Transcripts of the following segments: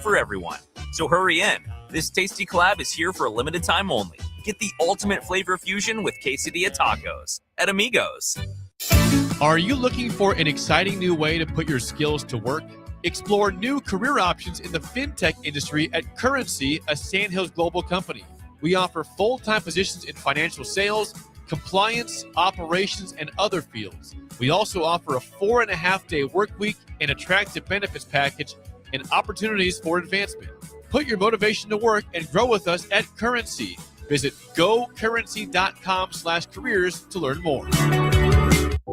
for everyone. So hurry in. This tasty collab is here for a limited time only. Get the ultimate flavor fusion with quesadilla tacos at Amigos. Are you looking for an exciting new way to put your skills to work? Explore new career options in the fintech industry at Currency, a Sandhills global company. We offer full-time positions in financial sales, compliance, operations, and other fields. We also offer a 4.5-day work week, an attractive benefits package, and opportunities for advancement. Put your motivation to work and grow with us at Currency. Visit gocurrency.com/careers to learn more.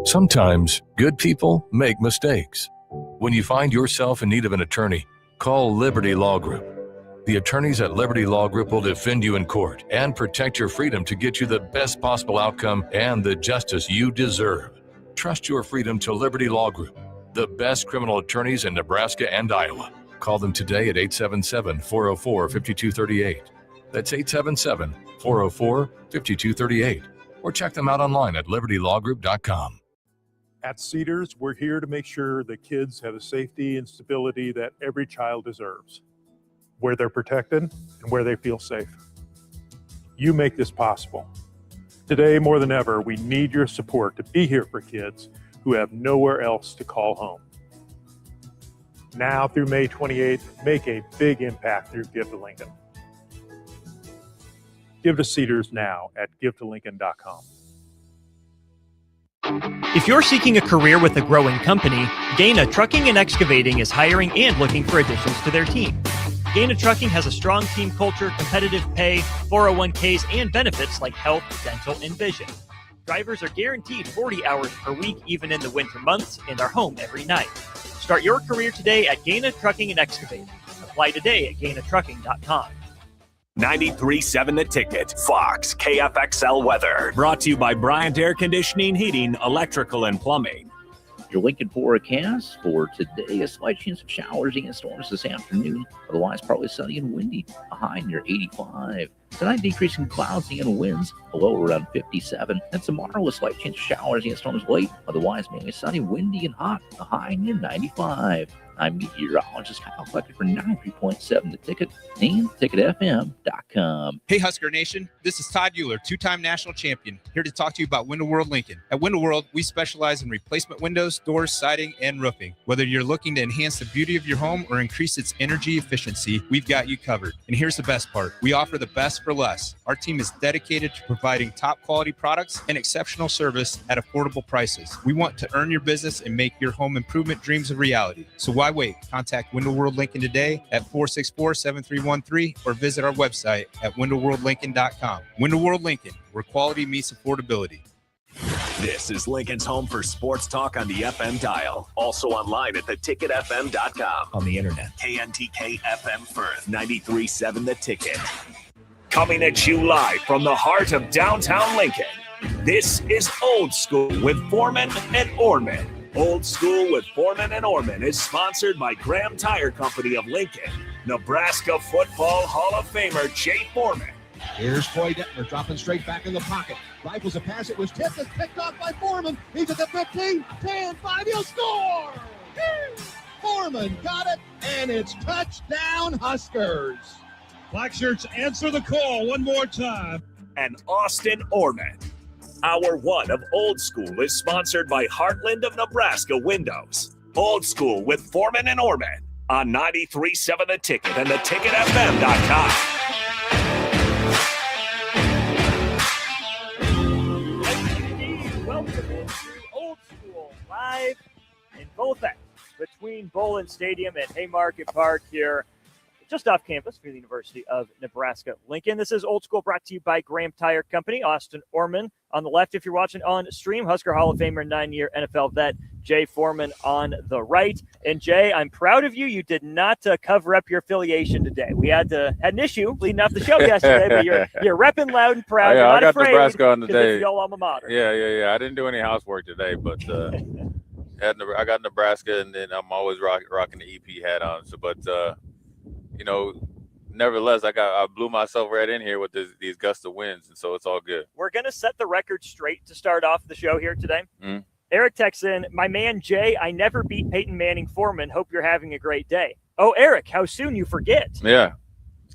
Sometimes good people make mistakes. When you find yourself in need of an attorney, call Liberty Law Group. The attorneys at Liberty Law Group will defend you in court and protect your freedom to get you the best possible outcome and the justice you deserve. Trust your freedom to Liberty Law Group, the best criminal attorneys in Nebraska and Iowa. Call them today at 877-404-5238. That's 877-404-5238. Or check them out online at libertylawgroup.com. At Cedars, we're here to make sure that kids have the safety and stability that every child deserves, where they're protected and where they feel safe. You make this possible. Today, more than ever, we need your support to be here for kids who have nowhere else to call home. Now through May 28th, make a big impact through Give to Lincoln. Give to Cedars now at givetolincoln.com. If you're seeking a career with a growing company, Gaina Trucking and Excavating is hiring and looking for additions to their team. Gaina Trucking has a strong team culture, competitive pay, 401ks, and benefits like health, dental, and vision. Drivers are guaranteed 40 hours per week, even in the winter months, and are home every night. Start your career today at Gaina Trucking and Excavating. Apply today at gainatrucking.com. 93.7 The Ticket, Fox, KFXL weather. Brought to you by Bryant Air Conditioning, Heating, Electrical, and Plumbing. Your Lincoln forecast for today, a slight chance of showers and storms this afternoon. Otherwise, partly sunny and windy, a high near 85. Tonight, decreasing clouds and winds, a low around 57. And tomorrow, a slight chance of showers and storms late. Otherwise, mainly sunny, windy, and hot, a high near 95. I'm meteorologist Kyle Flecker for 93.7 The Ticket and ticketfm.com. Hey, Husker Nation. This is Todd Euler, two-time national champion, here to talk to you about Window World Lincoln. At Window World, we specialize in replacement windows, doors, siding, and roofing. Whether you're looking to enhance the beauty of your home or increase its energy efficiency, we've got you covered. And here's the best part. We offer the best for less. Our team is dedicated to providing top-quality products and exceptional service at affordable prices. We want to earn your business and make your home improvement dreams a reality. So why wait? Contact Window World Lincoln today at 464-7313 or visit our website at windowworldlincoln.com. Window World Lincoln, where quality meets affordability. This is Lincoln's home for sports talk on the FM dial. Also online at theticketfm.com. On the internet. KNTK FM Firth, 93.7 The Ticket. Coming at you live from the heart of downtown Lincoln. This is Old School with Foreman and Orman. Old School with Foreman and Orman is sponsored by Graham Tire Company of Lincoln, Nebraska Football Hall of Famer Jay Foreman. Here's Troy Detmer dropping straight back in the pocket. Rifles a pass. It was tipped and picked off by Foreman. He's at the 15, 10, 5. He'll score! Foreman got it, and it's touchdown Huskers. Black Shirts answer the call one more time. And Austin Orman. Hour one of Old School is sponsored by Heartland of Nebraska Windows. Old School with Foreman and Orman on 93.7 The Ticket and theticketfm.com. Welcome into Old School, live in both ends between Bowlin Stadium and Haymarket Park here, just off campus for the University of Nebraska-Lincoln. This is Old School, brought to you by Graham Tire Company. Austin Orman on the left if you're watching on stream. Husker Hall of Famer, 9-year NFL vet, Jay Foreman on the right. And Jay, I'm proud of you. You did not cover up your affiliation today. We had an issue leading up the show yesterday, but you're repping loud and proud. Yeah, you're not I got afraid Nebraska on today. It's your alma mater. Yeah. I didn't do any housework today, but I got Nebraska, and then I'm always rocking the EP hat on. So, but nevertheless, I blew myself right in here with these gusts of winds, and so it's all good. We're going to set the record straight to start off the show here today. Eric texts in, my man Jay, I never beat Peyton Manning Foreman. Hope you're having a great day. Oh, Eric, how soon you forget. Yeah.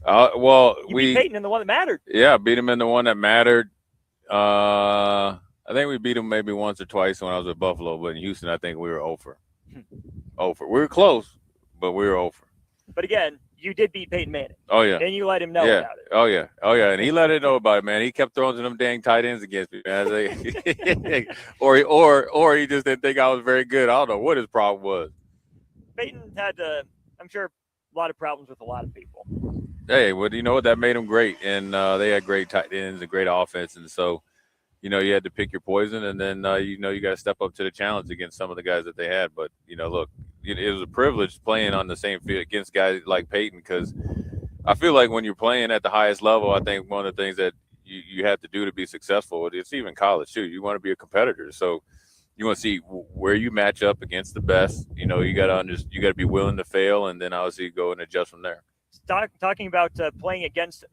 You beat Peyton in the one that mattered. Yeah, beat him in the one that mattered. I think we beat him maybe once or twice when I was at Buffalo, but in Houston, I think we were over. We were close, but we were over. But again, you did beat Peyton Manning. Oh, yeah. And you let him know yeah. about it. Oh, yeah. Oh, yeah. And he let it know about it, man. He kept throwing to them dang tight ends against me, man. or he just didn't think I was very good. I don't know what his problem was. Peyton had, I'm sure, a lot of problems with a lot of people. Hey, well, you know what? That made them great. And they had great tight ends and great offense. And so, you know, you had to pick your poison. And then, you got to step up to the challenge against some of the guys that they had. But, look, it was a privilege playing on the same field against guys like Peyton, because I feel like when you're playing at the highest level, I think one of the things that you have to do to be successful, it's even college too, you want to be a competitor. So you want to see where you match up against the best. You got to be willing to fail, and then obviously go and adjust from there. Talking about playing against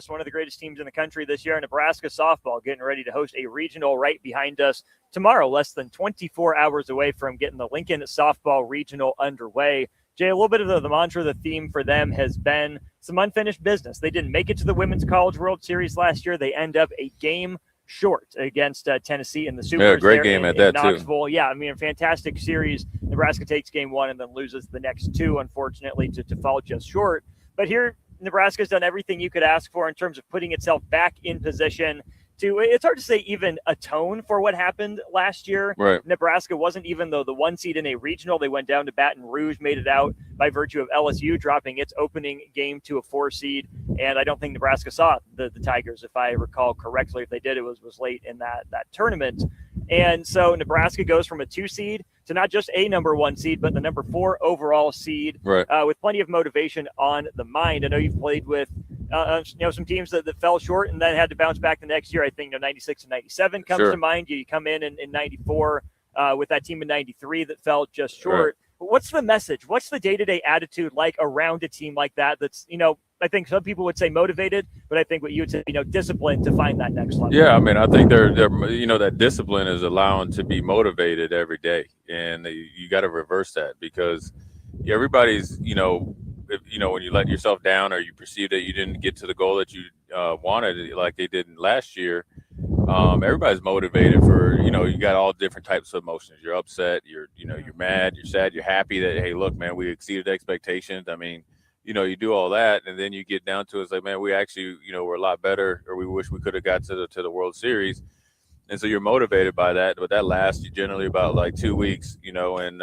one of the greatest teams in the country this year, Nebraska softball getting ready to host a regional right behind us tomorrow, less than 24 hours away from getting the Lincoln softball regional underway. Jay, a little bit of the mantra, the theme for them has been some unfinished business. They didn't make it to the Women's College World Series last year. They end up a game short against Tennessee in the Supers. Yeah, great game at that, Knoxville. Too. Yeah, I mean, a fantastic series. Nebraska takes game one and then loses the next two, unfortunately, to fall just short. But here, Nebraska's done everything you could ask for in terms of putting itself back in position to, it's hard to say even atone for what happened last year. Right. Nebraska wasn't even the one seed in a regional. They went down to Baton Rouge, made it out by virtue of LSU dropping its opening game to a 4 seed. And I don't think Nebraska saw the Tigers, if I recall correctly. If they did, it was late in that tournament. And so Nebraska goes from a 2 seed to not just a number 1 seed, but the number 4 overall seed, right, with plenty of motivation on the mind. I know you've played with some teams that fell short and then had to bounce back the next year. I think 96 and 97 comes sure. to mind. You come in 94 with that team in 93 that fell just short. Right. But what's the message? What's the day-to-day attitude like around a team like that that's, I think some people would say motivated, but I think what you would say, disciplined to find that next level. Yeah, I mean, I think they're that discipline is allowing to be motivated every day, and you got to reverse that, because everybody's, if, when you let yourself down or you perceive that you didn't get to the goal that you wanted, like they did last year, everybody's motivated for, you got all different types of emotions. You're upset, you're mad, you're sad, you're happy that, hey, look, man, we exceeded expectations. I mean, you do all that, and then you get down to it's like, man, we actually, we're a lot better, or we wish we could have got to the World Series. And so you're motivated by that, but that lasts generally about like 2 weeks, and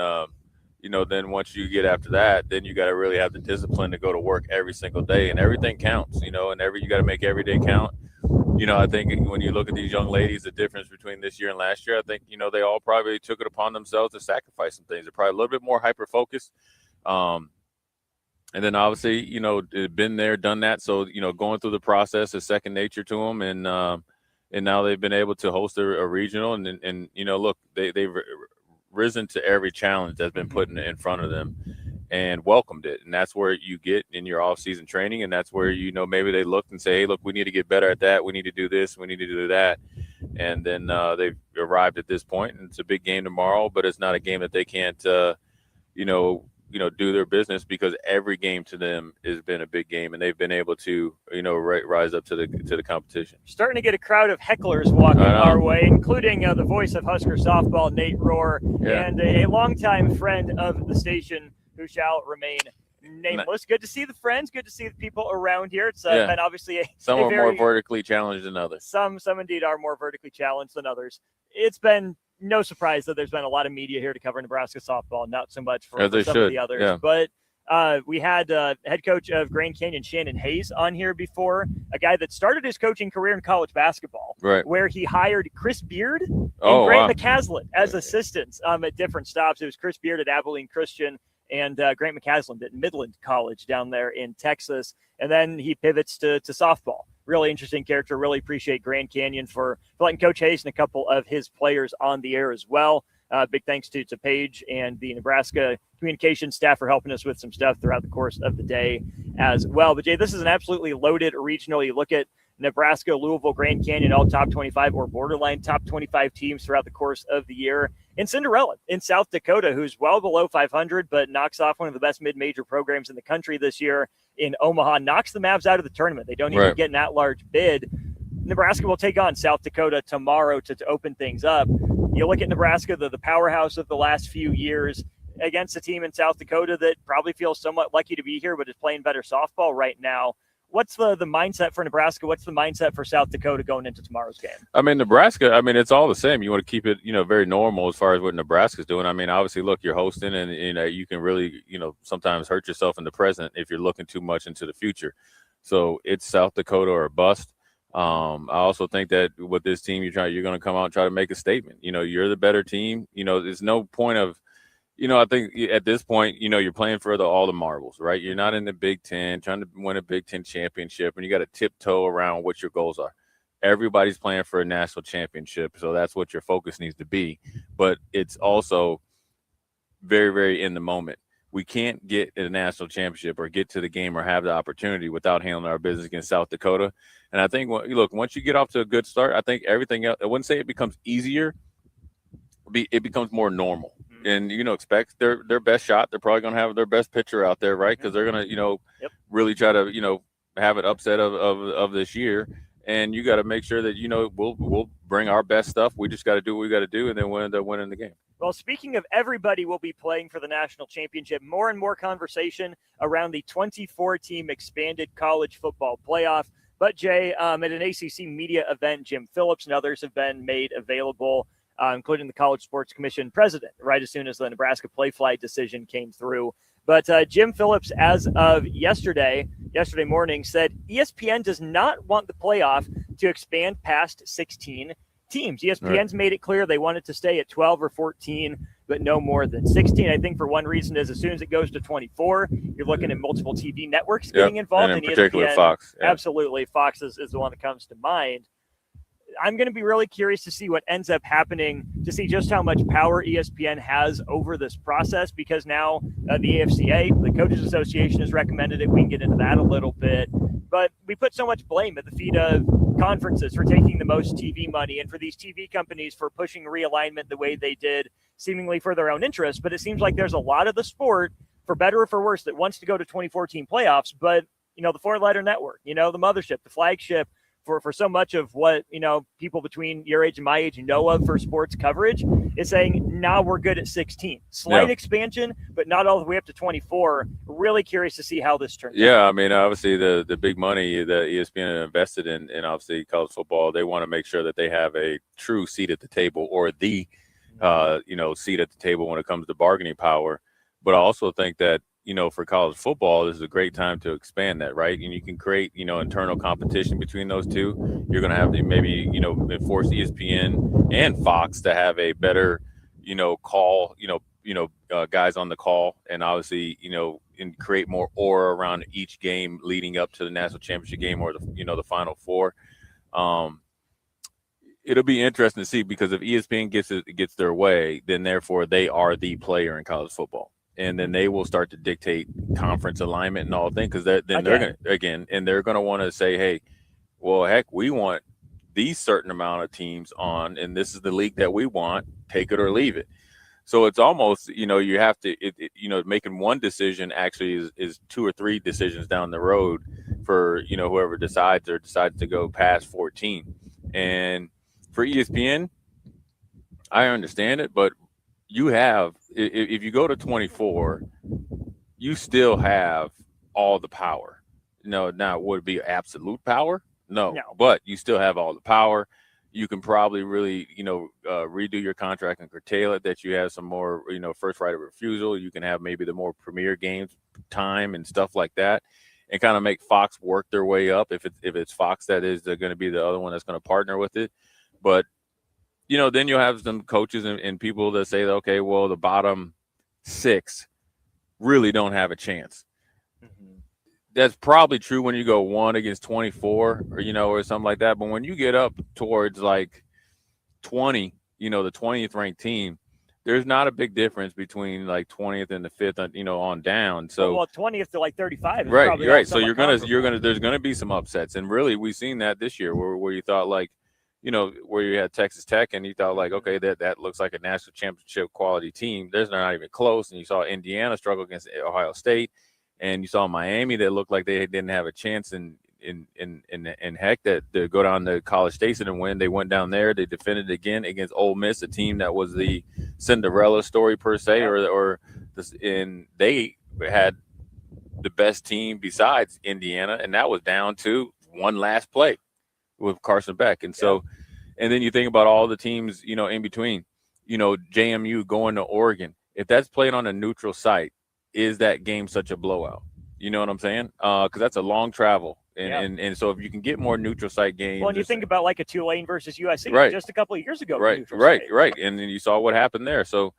then once you get after that, then you got to really have the discipline to go to work every single day, and everything counts, and you got to make every day count. I think when you look at these young ladies, the difference between this year and last year, I think, they all probably took it upon themselves to sacrifice some things. They're probably a little bit more hyper-focused. And then obviously, been there, done that. So, going through the process is second nature to them. And now they've been able to host a regional, and look, they've risen to every challenge that's been put in front of them and welcomed it. And that's where you get in your off-season training. And that's where, maybe they look and say, hey, look, we need to get better at that. We need to do this. We need to do that. And then they've arrived at this point, and it's a big game tomorrow, but it's not a game that they can't, do their business, because every game to them has been a big game, and they've been able to, rise up to the competition. Starting to get a crowd of hecklers walking our way, including the voice of Husker softball, Nate Rohr, and a longtime friend of the station who shall remain nameless. Good to see the friends. Good to see the people around here. It's been obviously some are more vertically challenged than others. Some indeed are more vertically challenged than others. It's been no surprise that there's been a lot of media here to cover Nebraska softball, not so much for some of the others. Yeah. But we had head coach of Grand Canyon, Shannon Hayes, on here before, a guy that started his coaching career in college basketball, right, where he hired Chris Beard and Grant McCaslin as assistants at different stops. It was Chris Beard at Abilene Christian and Grant McCaslin at Midland College down there in Texas. And then he pivots to softball. Really interesting character. Really appreciate Grand Canyon for letting Coach Hayes and a couple of his players on the air as well. Big thanks to Paige and the Nebraska communications staff for helping us with some stuff throughout the course of the day as well. But, Jay, this is an absolutely loaded regional. You look at Nebraska, Louisville, Grand Canyon, all top 25 or borderline top 25 teams throughout the course of the year. And Cinderella in South Dakota, who's well below 500, but knocks off one of the best mid-major programs in the country this year in Omaha, knocks the Mavs out of the tournament. They don't even get an at-large bid. Nebraska will take on South Dakota tomorrow to open things up. You look at Nebraska, the powerhouse of the last few years, against a team in South Dakota that probably feels somewhat lucky to be here, but is playing better softball right now. What's the mindset for Nebraska? What's the mindset for South Dakota going into tomorrow's game? I mean, Nebraska, it's all the same. You want to keep it, very normal as far as what Nebraska's doing. I mean, obviously, look, you're hosting and, you can really, sometimes hurt yourself in the present if you're looking too much into the future. So it's South Dakota or bust. I also think that with this team, you're going to come out and try to make a statement. You're the better team. There's no point of, I think at this point, you're playing for all the marbles, right? You're not in the Big Ten trying to win a Big Ten championship, and you got to tiptoe around what your goals are. Everybody's playing for a national championship, so that's what your focus needs to be. But it's also very, very in the moment. We can't get a national championship or get to the game or have the opportunity without handling our business against South Dakota. And I think, once you get off to a good start, I think everything else, I wouldn't say it becomes easier. It becomes more normal. And, expect their best shot. They're probably going to have their best pitcher out there, right? Because they're going to, really try to, have an upset of this year. And you got to make sure that, we'll bring our best stuff. We just got to do what we got to do, and then we'll end up winning the game. Well, speaking of everybody will be playing for the national championship, more and more conversation around the 24-team expanded college football playoff. But, Jay, at an ACC media event, Jim Phillips and others have been made available, including the College Sports Commission president, right as soon as the Nebraska play flight decision came through. But Jim Phillips, as of yesterday morning, said ESPN does not want the playoff to expand past 16 teams. ESPN's made it clear they want it to stay at 12 or 14, but no more than 16. I think for one reason is as soon as it goes to 24, you're looking at multiple TV networks getting involved. And in particular, ESPN, Fox. Yeah. Absolutely. Fox is the one that comes to mind. I'm going to be really curious to see what ends up happening, to see just how much power ESPN has over this process, because now the AFCA, the Coaches Association, has recommended it. We can get into that a little bit. But we put so much blame at the feet of conferences for taking the most TV money and for these TV companies for pushing realignment the way they did, seemingly for their own interest. But it seems like there's a lot of the sport, for better or for worse, that wants to go to 24-team playoffs. But, the four-letter network, the mothership, the flagship, for so much of what, people between your age and my age know of for sports coverage, is saying, now we're good at 16. Slight expansion, but not all the way up to 24. Really curious to see how this turns out. Obviously the big money that ESPN invested in obviously college football, they want to make sure that they have a true seat at the table, or the, seat at the table when it comes to bargaining power. But I also think that, for college football, this is a great time to expand that, right? And you can create, internal competition between those two. You're going to have to maybe, enforce ESPN and Fox to have a better, call, guys on the call, and obviously, and create more aura around each game leading up to the national championship game or the Final Four. It'll be interesting to see, because if ESPN gets their way, then therefore they are the player in college football. And then they will start to dictate conference alignment and all things, because they're going to want to say, hey, well, heck, we want these certain amount of teams on, and this is the league that we want, take it or leave it. So it's almost, you have to, making one decision actually is 2 or 3 decisions down the road for, whoever decides to go past 14. And for ESPN, I understand it, but you have, if you go to 24, you still have all the power. Now would it be absolute power? No, but you still have all the power. You can probably really, redo your contract and curtail it, that you have some more, first right of refusal. You can have maybe the more premier games time and stuff like that, and kind of make Fox work their way up. If it's Fox that is going to be the other one that's going to partner with it. But then you'll have some coaches and people that say, okay, well, the bottom 6 really don't have a chance. Mm-hmm. That's probably true when you go 1 against 24 or something like that. But when you get up towards like 20, the 20th ranked team, there's not a big difference between like 20th and the 5th, on down. So 20th to like 35. Is right. So there's going to be some upsets. And really, we've seen that this year where you thought like, where you had Texas Tech and you thought like, okay, that looks like a national championship quality team. They're not even close. And you saw Indiana struggle against Ohio State, and you saw Miami that looked like they didn't have a chance in heck that to go down to College Station and win. They went down there. They defended again against Ole Miss, a team that was the Cinderella story per se, and they had the best team besides Indiana, and that was down to one last play with Carson Beck. And so, and then you think about all the teams, in between, JMU going to Oregon. If that's played on a neutral site, is that game such a blowout? You know what I'm saying? Because that's a long travel. And so if you can get more neutral site games. Well, and you think about like a Tulane versus USC just a couple of years ago. Right. And then you saw what happened there. So,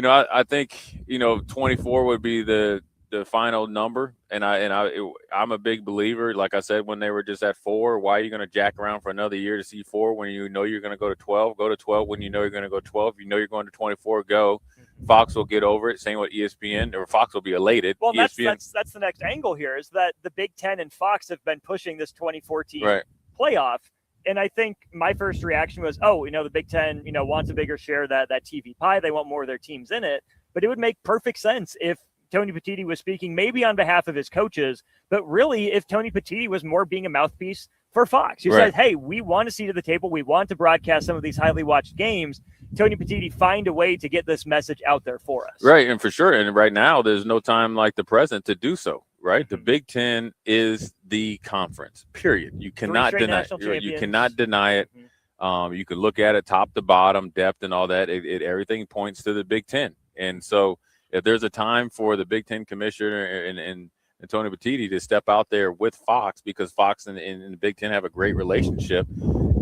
I think, 24 would be the final number. And I'm a big believer. Like I said, when they were just at 4, why are you going to jack around for another year to see 4 when you know you're going to go to 12? Go to 12 when you know you're going to go 12. You know you're going to 24. Go. Fox will get over it. Same with ESPN, or Fox will be elated. Well, that's the next angle here is that the Big Ten and Fox have been pushing this 2014 playoff. And I think my first reaction was, the Big Ten, wants a bigger share of that TV pie. They want more of their teams in it. But it would make perfect sense if Tony Petitti was speaking maybe on behalf of his coaches, but really if Tony Petitti was more being a mouthpiece for Fox. You said, hey, we want a seat at the table. We want to broadcast some of these highly watched games. Tony Petitti, find a way to get this message out there for us. Right, and for sure. And right now, there's no time like the present to do so, right? The Big Ten is the conference, period. You cannot deny it. You cannot deny it. You can look at it top to bottom, depth and all that. Everything points to the Big Ten. And so if there's a time for the Big Ten commissioner and Tony Petitti to step out there with Fox, because Fox and the Big Ten have a great relationship,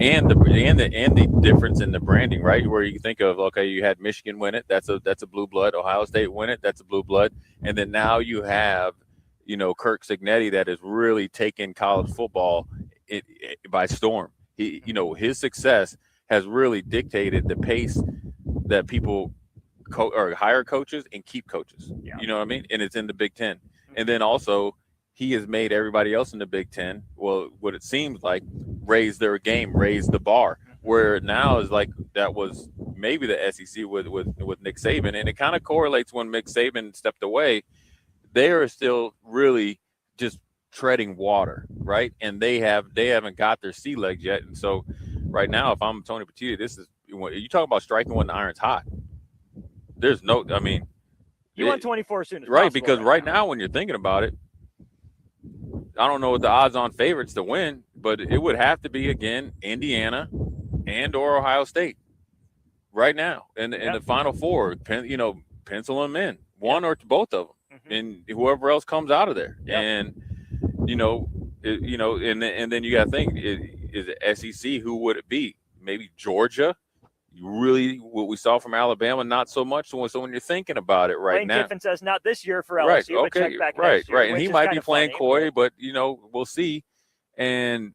and the difference in the branding, right? Where you think of, okay, you had Michigan win it, that's a blue blood. Ohio State win it, that's a blue blood. And then now you have, Kirk Cignetti that has really taken college football by storm. His success has really dictated the pace that people or hire coaches and keep coaches. You know what I mean? And it's in the Big Ten. And then also he has made everybody else in the Big Ten, well, what it seems like, raise their game, raise the bar. Where now is like that was maybe the SEC with Nick Saban. And it kind of correlates when Nick Saban stepped away. They are still really just treading water, right? And they haven't got their sea legs yet. And so right now, if I'm Tony Petitti, you talk about striking when the iron's hot. There's no, you want 24 as soon as right, possible. because right now when you're thinking about it, I don't know what the odds-on favorites to win, but it would have to be, again, Indiana and or Ohio State right now. And the Final Four, pencil them in, one or both of them, and whoever else comes out of there. And, and then you got to think, is it SEC? Who would it be? Maybe Georgia? Really, what we saw from Alabama, not so much. So when you're thinking about it Lane now, Kiffin says not this year for LSU, but check back next year, and he might be playing coy, but we'll see. And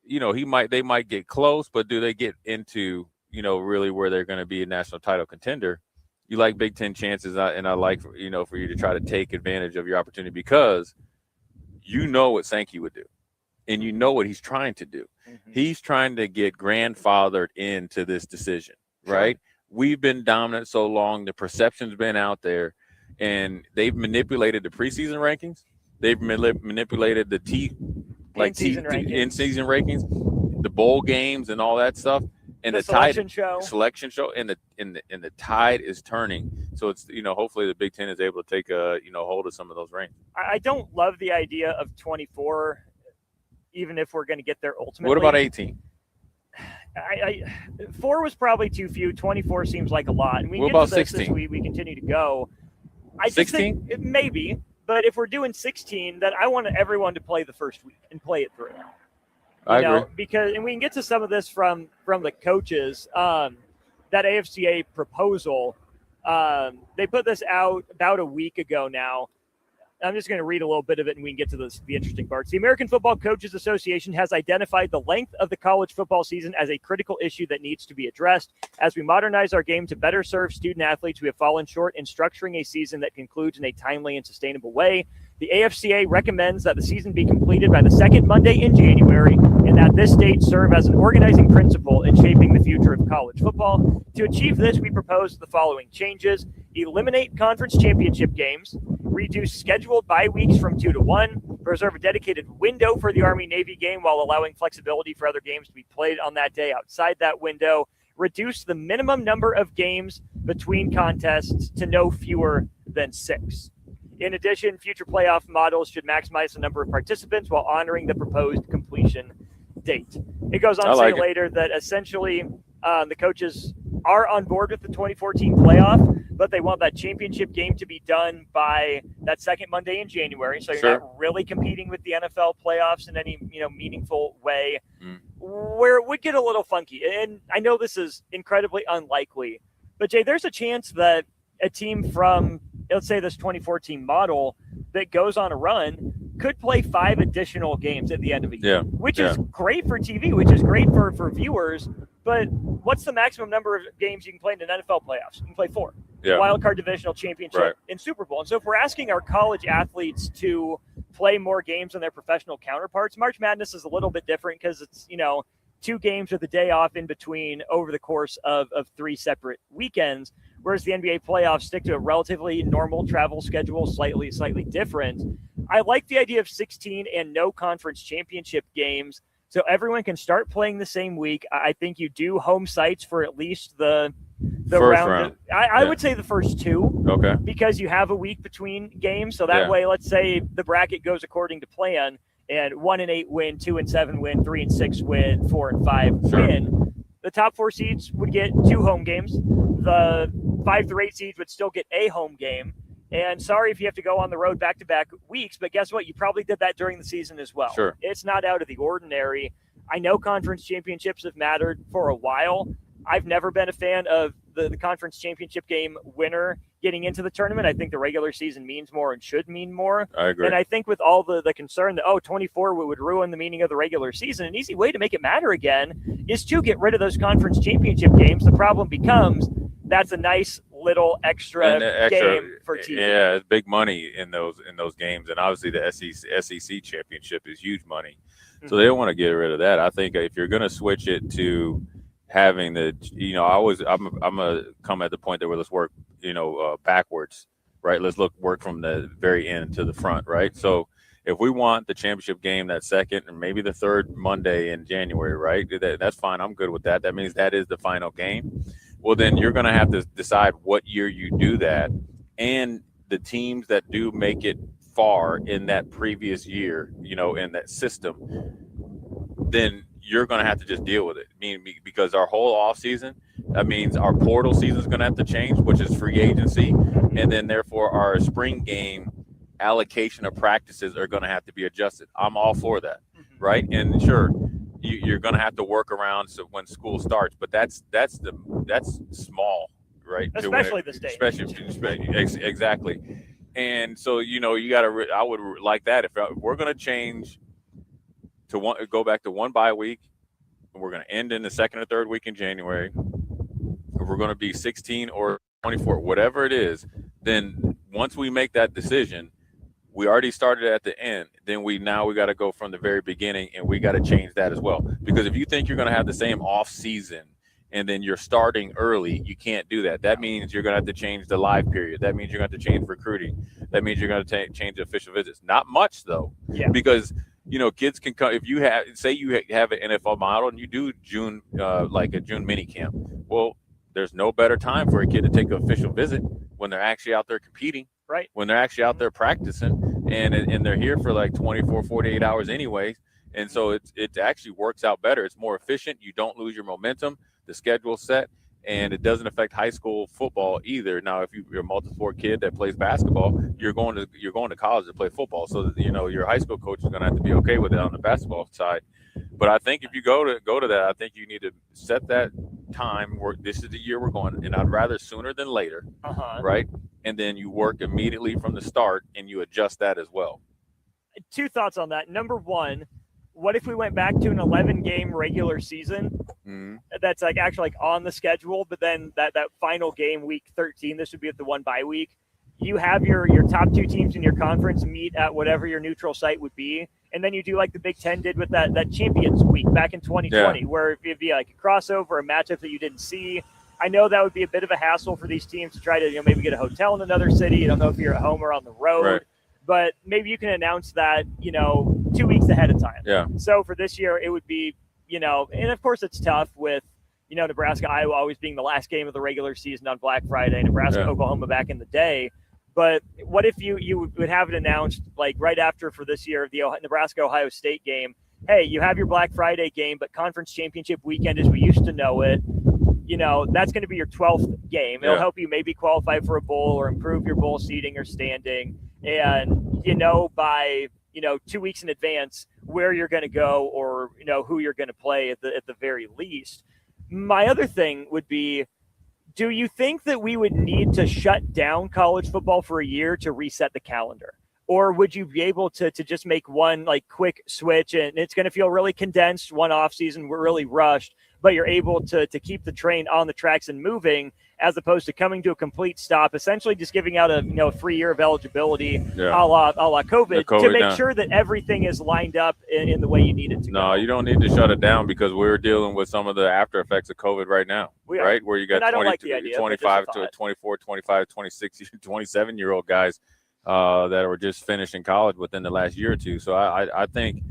they might get close, but do they get into really where they're going to be a national title contender? You like Big Ten chances, and I like for you to try to take advantage of your opportunity, because what Sankey would do. And what he's trying to do. He's trying to get grandfathered into this decision, right? We've been dominant so long. The perception's been out there, and they've manipulated the preseason rankings. They've manipulated the in-season rankings, the bowl games, and all that stuff. And the selection show, and the tide is turning. So it's hopefully the Big Ten is able to take hold of some of those reins. I don't love the idea of 24. Even if we're going to get there ultimately. What about 18? 4 was probably too few. 24 seems like a lot. And what about 16? As we continue to go. I 16? Just think maybe, but if we're doing 16, then I want everyone to play the first week and play it through. I agree. And we can get to some of this from the coaches. That AFCA proposal, they put this out about a week ago now. I'm just going to read a little bit of it, and we can get to the interesting parts. The American Football Coaches Association has identified the length of the college football season as a critical issue that needs to be addressed. As we modernize our game to better serve student athletes, we have fallen short in structuring a season that concludes in a timely and sustainable way. The AFCA recommends that the season be completed by the second Monday in January, and that this date serve as an organizing principle in shaping the future of college football. To achieve this, we propose the following changes: eliminate conference championship games, reduce scheduled bye weeks from 2 to 1, preserve a dedicated window for the Army-Navy game while allowing flexibility for other games to be played on that day outside that window, reduce the minimum number of games between contests to no fewer than 6. In addition, future playoff models should maximize the number of participants while honoring the proposed completion date. It goes on to say later that essentially the coaches are on board with the 2014 playoff, but they want that championship game to be done by that second Monday in January. So you're not really competing with the NFL playoffs in any meaningful way, where it would get a little funky. And I know this is incredibly unlikely, but Jay, there's a chance that a team from, let's say, this 2014 model that goes on a run could play 5 additional games at the end of a year, which is great for TV, which is great for viewers. But what's the maximum number of games you can play in an NFL playoffs? You can play 4. Wild card, divisional, championship, and Super Bowl. And so if we're asking our college athletes to play more games than their professional counterparts, March Madness is a little bit different because it's, 2 games with a day off in between over the course of 3 separate weekends, whereas the NBA playoffs stick to a relatively normal travel schedule, slightly different. I like the idea of 16 and no conference championship games, so everyone can start playing the same week. I think you do home sites for at least the first round. I would say the first 2. Okay. Because you have a week between games. So that way, let's say the bracket goes according to plan, and 1-8 win, 2-7 win, 3-6 win, 4-5 win. The top 4 seeds would get 2 home games. The 5 through 8 seeds would still get a home game. And sorry if you have to go on the road back-to-back weeks, but guess what? You probably did that during the season as well. Sure. It's not out of the ordinary. I know conference championships have mattered for a while. I've never been a fan of the conference championship game winner getting into the tournament. I think the regular season means more and should mean more. I agree. And I think with all the concern that, 24 would ruin the meaning of the regular season, an easy way to make it matter again is to get rid of those conference championship games. The problem becomes that's a nice little extra game for TV. Yeah, it's big money in those games. And obviously the SEC championship is huge money. So they don't want to get rid of that. I think if you're going to switch it to having I'm gonna come at the point that let's work, backwards, right? Let's work from the very end to the front, right? So if we want the championship game that second and maybe the third Monday in January, right? That's fine. I'm good with that. That means that is the final game. Well, then you're going to have to decide what year you do that, and the teams that do make it far in that previous year, in that system, then you're going to have to just deal with it. Because our whole off season, that means our portal season is going to have to change, which is free agency. And then therefore our spring game allocation of practices are going to have to be adjusted. I'm all for that. Right. And sure, you're going to have to work around when school starts, but that's small, right? Especially the state. Exactly. And so, you got to, I would like that if we're going to change to go back to 1 bye week, and we're going to end in the second or third week in January. If we're going to be 16 or 24, whatever it is, then once we make that decision, we already started at the end. Then we got to go from the very beginning, and we got to change that as well. Because if you think you're going to have the same off season and then you're starting early, you can't do that. That means you're going to have to change the live period. That means you're going to have to change recruiting. That means you're going to change the official visits. Not much though, because kids can come. If you have an NFL model and you do June, like a June mini camp, well, there's no better time for a kid to take an official visit when they're actually out there competing, right? When they're actually out there practicing, and they're here for like 24, 48 hours anyways. And so it actually works out better. It's more efficient. You don't lose your momentum. The schedule's set, and it doesn't affect high school football either. Now, if you're a multi-sport kid that plays basketball, you're going to college to play football. So your high school coach is going to have to be okay with it on the basketball side. But I think if you go to that, I think you need to set that time where this is the year we're going, and I'd rather sooner than later, right? And then you work immediately from the start, and you adjust that as well. 2 thoughts on that. Number 1, what if we went back to an 11-game regular season that's actually on the schedule, but then that final game, week 13, this would be at the 1 bye week, you have your top 2 teams in your conference meet at whatever your neutral site would be, and then you do like the Big Ten did with that Champions Week back in 2020, where it'd be like a crossover, a matchup that you didn't see. I know that would be a bit of a hassle for these teams to try to maybe get a hotel in another city. I don't know if you're at home or on the road. Right. But maybe you can announce that, 2 weeks ahead of time. Yeah. So for this year, it would be, and of course it's tough with, Nebraska, Iowa always being the last game of the regular season on Black Friday, Nebraska, Oklahoma back in the day. But what if you would have it announced like right after for this year, the Nebraska-Ohio State game, hey, you have your Black Friday game, but conference championship weekend as we used to know it, that's going to be your 12th game. It'll help you maybe qualify for a bowl or improve your bowl seating or standing. And, by, 2 weeks in advance where you're going to go or, who you're going to play at the very least. My other thing would be, do you think that we would need to shut down college football for a year to reset the calendar? Or would you be able to just make one like quick switch and it's going to feel really condensed, one off season, we're really rushed, but you're able to keep the train on the tracks and moving as opposed to coming to a complete stop, essentially just giving out a free year of eligibility a la COVID to make sure that everything is lined up in the way you need it to go. No, you don't need to shut it down because we're dealing with some of the after effects of COVID right now, right? Where you got 25 to 24, 25, 26, 27-year-old guys that were just finishing college within the last year or two. So I think,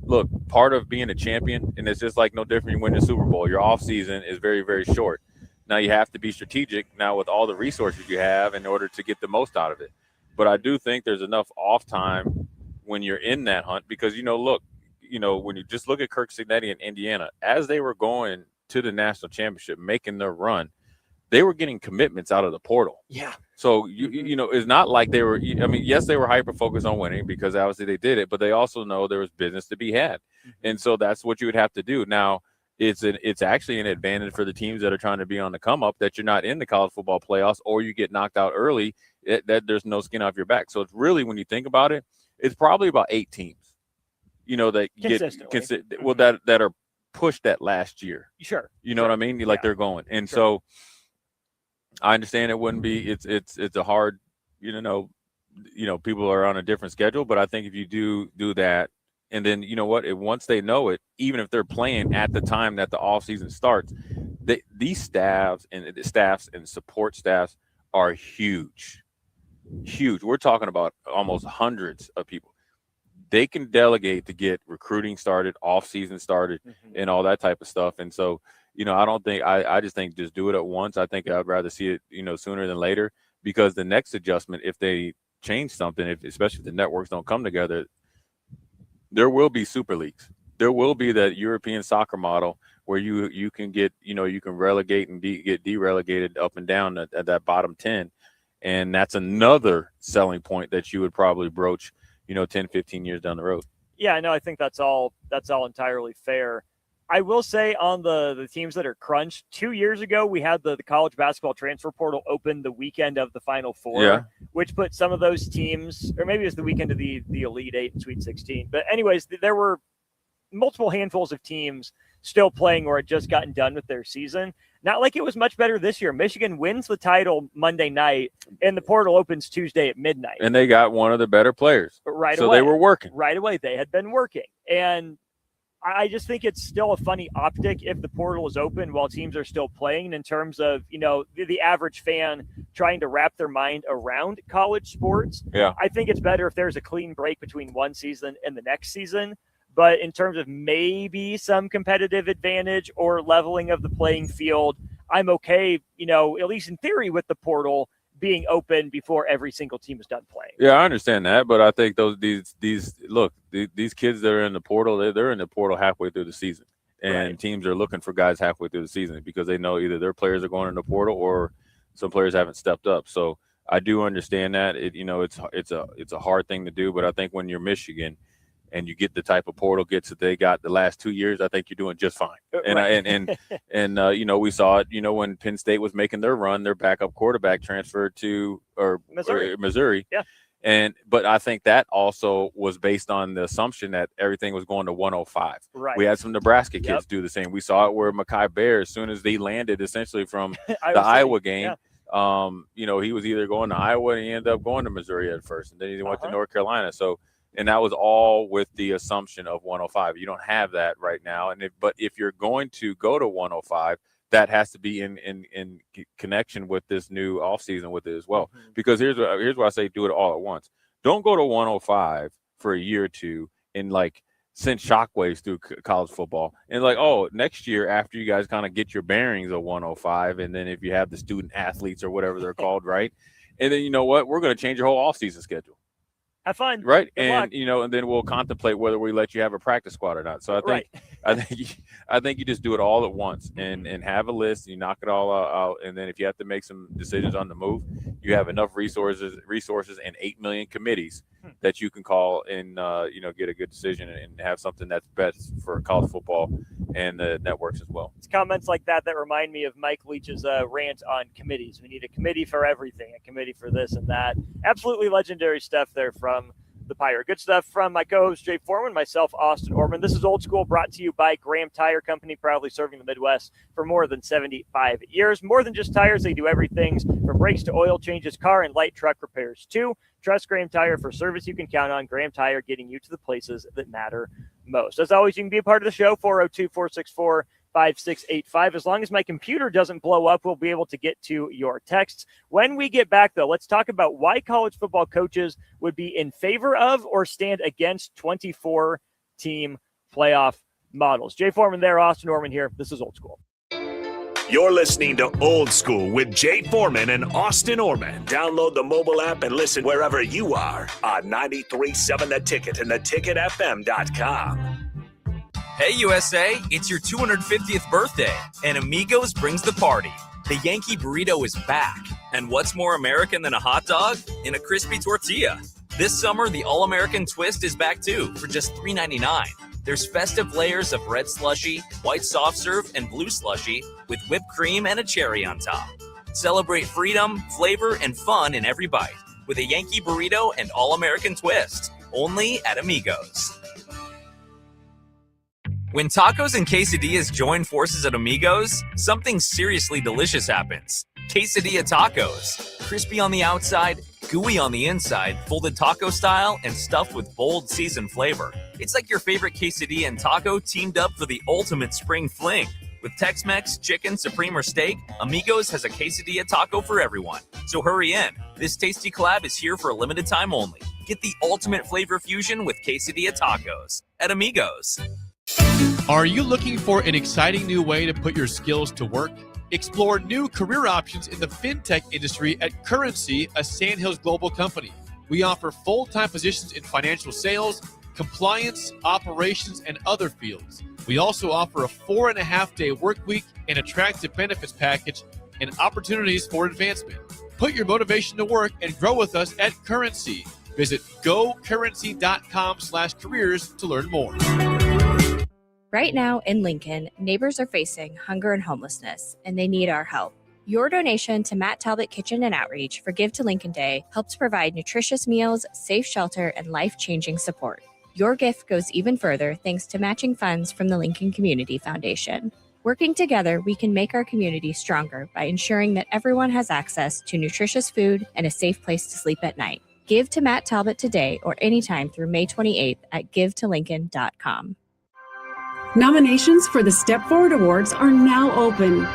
look, part of being a champion, and it's just like no different you win the Super Bowl, your off season is very, very short. Now you have to be strategic now with all the resources you have in order to get the most out of it. But I do think there's enough off time when you're in that hunt because, look, when you just look at Kirk Cignetti in Indiana, as they were going to the national championship, making their run, they were getting commitments out of the portal. Yeah. So, it's not like they were, yes, they were hyper-focused on winning because obviously they did it, but they also know there was business to be had. And so that's what you would have to do. Now, it's actually an advantage for the teams that are trying to be on the come up that you're not in the college football playoffs or you get knocked out early, that there's no skin off your back. So it's really, when you think about it, it's probably about 8 teams, that get that are pushed that last year. Sure. You know what I mean? Like they're going. And so I understand it wouldn't be, it's a hard, people are on a different schedule, but I think if you do that, and then once they know it, even if they're playing at the time that the off season starts, these staffs and support staffs are huge. We're talking about almost hundreds of people. They can delegate to get recruiting started, off season started, and all that type of stuff. And so, I don't think I just think just do it at once. I think I'd rather see it, sooner than later, because the next adjustment, if they change something, especially if the networks don't come together, there will be super leagues. There will be that European soccer model where you can get, you can relegate and get derelegated up and down at that bottom 10. And that's another selling point that you would probably broach, 10, 15 years down the road. Yeah, no, I think that's all entirely fair. I will say on the teams that are crunched, 2 years ago, we had the college basketball transfer portal open the weekend of the Final Four, which put some of those teams, or maybe it was the weekend of the Elite Eight and Sweet 16. But anyways, there were multiple handfuls of teams still playing or had just gotten done with their season. Not like it was much better this year. Michigan wins the title Monday night, and the portal opens Tuesday at midnight. And they got one of the better players. Right away. So they were working. Right away. They had been working. And I just think it's still a funny optic if the portal is open while teams are still playing in terms of, the average fan trying to wrap their mind around college sports. Yeah. I think it's better if there's a clean break between one season and the next season. But in terms of maybe some competitive advantage or leveling of the playing field, I'm okay, at least in theory, with the portal being open before every single team is done playing. Yeah, I understand that, but I think these kids that are in the portal, they're in the portal halfway through the season, and teams are looking for guys halfway through the season because they know either their players are going in the portal or some players haven't stepped up. So I do understand that it's a hard thing to do, but I think when you're Michigan and you get the type of portal gets that they got the last 2 years, I think you're doing just fine. And we saw it, when Penn State was making their run, their backup quarterback transferred to Missouri. Yeah. But I think that also was based on the assumption that everything was going to 105. Right. We had some Nebraska kids do the same. We saw it where Mekhi Bear, as soon as they landed essentially from the Iowa game, he was either going to Iowa and he ended up going to Missouri at first, and then he went to North Carolina. So, and that was all with the assumption of 105. You don't have that right now. But if you're going to go to 105, that has to be in connection with this new offseason with it as well. Mm-hmm. Because here's why I say do it all at once. Don't go to 105 for a year or two and send shockwaves through college football. And next year after you guys kind of get your bearings of 105, and then if you have the student athletes or whatever they're called, right? And then you know what? We're going to change your whole offseason schedule. Have fun. Right. Good and luck. And then we'll contemplate whether we let you have a practice squad or not. So I think you just do it all at once and have a list, you knock it all out, and then if you have to make some decisions on the move, you have enough resources and 8 million committees that you can call and get a good decision and have something that's best for college football and the networks as well. It's comments like that remind me of Mike Leach's rant on committees. We need a committee for everything, a committee for this and that. Absolutely legendary stuff there from the Pirate. Good stuff from my co-host Jay Foreman, myself, Austin Orman. This is Old School, brought to you by Graham Tire Company, proudly serving the Midwest for more than 75 years. More than just tires, they do everything from brakes to oil changes, car and light truck repairs too. Trust Graham Tire for service you can count on. Graham Tire, getting you to the places that matter most. As always, you can be a part of the show, 402-464-5685. As long as my computer doesn't blow up, we'll be able to get to your texts. When we get back, though, let's talk about why college football coaches would be in favor of or stand against 24-team playoff models. Jay Foreman there, Austin Orman here. This is Old School. You're listening to Old School with Jay Foreman and Austin Orman. Download the mobile app and listen wherever you are on 93.7 The Ticket and theticketfm.com. Hey, USA, it's your 250th birthday, and Amigos brings the party. The Yankee Burrito is back. And what's more American than a hot dog? In a crispy tortilla. This summer, the All-American Twist is back too, for just $3.99. There's festive layers of red slushy, white soft serve, and blue slushy with whipped cream and a cherry on top. Celebrate freedom, flavor, and fun in every bite with a Yankee Burrito and All-American Twist, only at Amigos. When tacos and quesadillas join forces at Amigos, something seriously delicious happens. Quesadilla tacos. Crispy on the outside, gooey on the inside, folded taco style, and stuffed with bold seasoned flavor. It's like your favorite quesadilla and taco teamed up for the ultimate spring fling. With Tex-Mex, chicken, supreme, or steak, Amigos has a quesadilla taco for everyone. So hurry in. This tasty collab is here for a limited time only. Get the ultimate flavor fusion with quesadilla tacos at Amigos. Are you looking for an exciting new way to put your skills to work? Explore new career options in the fintech industry at Currency, a Sandhills global company. We offer full-time positions in financial sales, compliance, operations, and other fields. We also offer a 4.5-day work week, an attractive benefits package, and opportunities for advancement. Put your motivation to work and grow with us at Currency. Visit gocurrency.com/careers to learn more. Right now in Lincoln, neighbors are facing hunger and homelessness, and they need our help. Your donation to Matt Talbot Kitchen and Outreach for Give to Lincoln Day helps provide nutritious meals, safe shelter, and life-changing support. Your gift goes even further thanks to matching funds from the Lincoln Community Foundation. Working together, we can make our community stronger by ensuring that everyone has access to nutritious food and a safe place to sleep at night. Give to Matt Talbot today or anytime through May 28th at givetolincoln.com. Nominations for the Step Forward Awards are now open.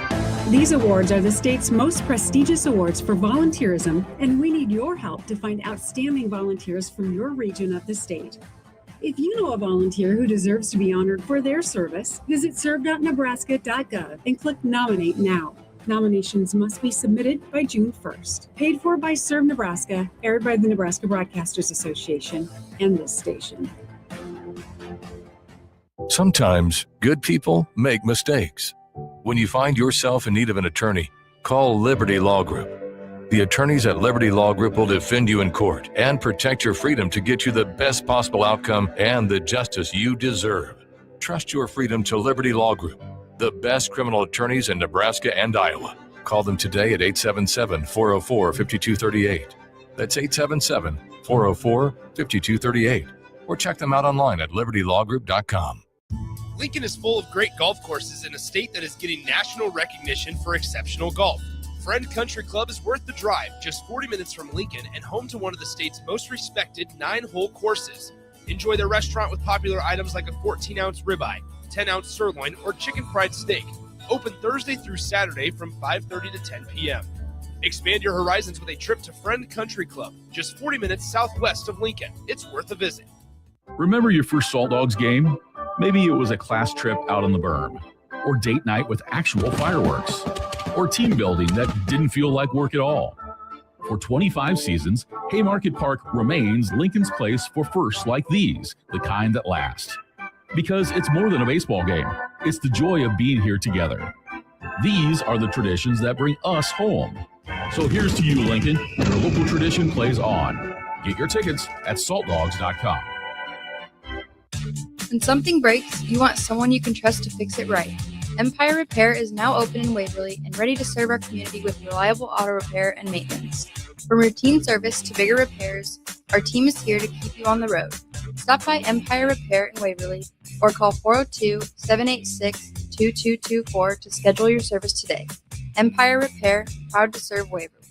These awards are the state's most prestigious awards for volunteerism, and we need your help to find outstanding volunteers from your region of the state. If you know a volunteer who deserves to be honored for their service, visit serve.nebraska.gov and click Nominate Now. Nominations must be submitted by June 1st. Paid for by Serve Nebraska, aired by the Nebraska Broadcasters Association and this station. Sometimes good people make mistakes. When you find yourself in need of an attorney, call Liberty Law Group. The attorneys at Liberty Law Group will defend you in court and protect your freedom to get you the best possible outcome and the justice you deserve. Trust your freedom to Liberty Law Group, the best criminal attorneys in Nebraska and Iowa. Call them today at 877-404-5238. That's 877-404-5238. Or check them out online at libertylawgroup.com. Lincoln is full of great golf courses in a state that is getting national recognition for exceptional golf. Friend Country Club is worth the drive, just 40 minutes from Lincoln and home to one of the state's most respected 9-hole courses. Enjoy their restaurant with popular items like a 14-ounce ribeye, 10-ounce sirloin, or chicken fried steak. Open Thursday through Saturday from 5:30 to 10 p.m. Expand your horizons with a trip to Friend Country Club, just 40 minutes southwest of Lincoln. It's worth a visit. Remember your first Salt Dogs game? Maybe it was a class trip out on the berm, or date night with actual fireworks, or team building that didn't feel like work at all. For 25 seasons, Haymarket Park remains Lincoln's place for firsts like these, the kind that last. Because it's more than a baseball game. It's the joy of being here together. These are the traditions that bring us home. So here's to you, Lincoln. Your local tradition plays on. Get your tickets at saltdogs.com. When something breaks, you want someone you can trust to fix it right. Empire Repair is now open in Waverly and ready to serve our community with reliable auto repair and maintenance. From routine service to bigger repairs, our team is here to keep you on the road. Stop by Empire Repair in Waverly or call 402-786-2224 to schedule your service today. Empire Repair, proud to serve Waverly.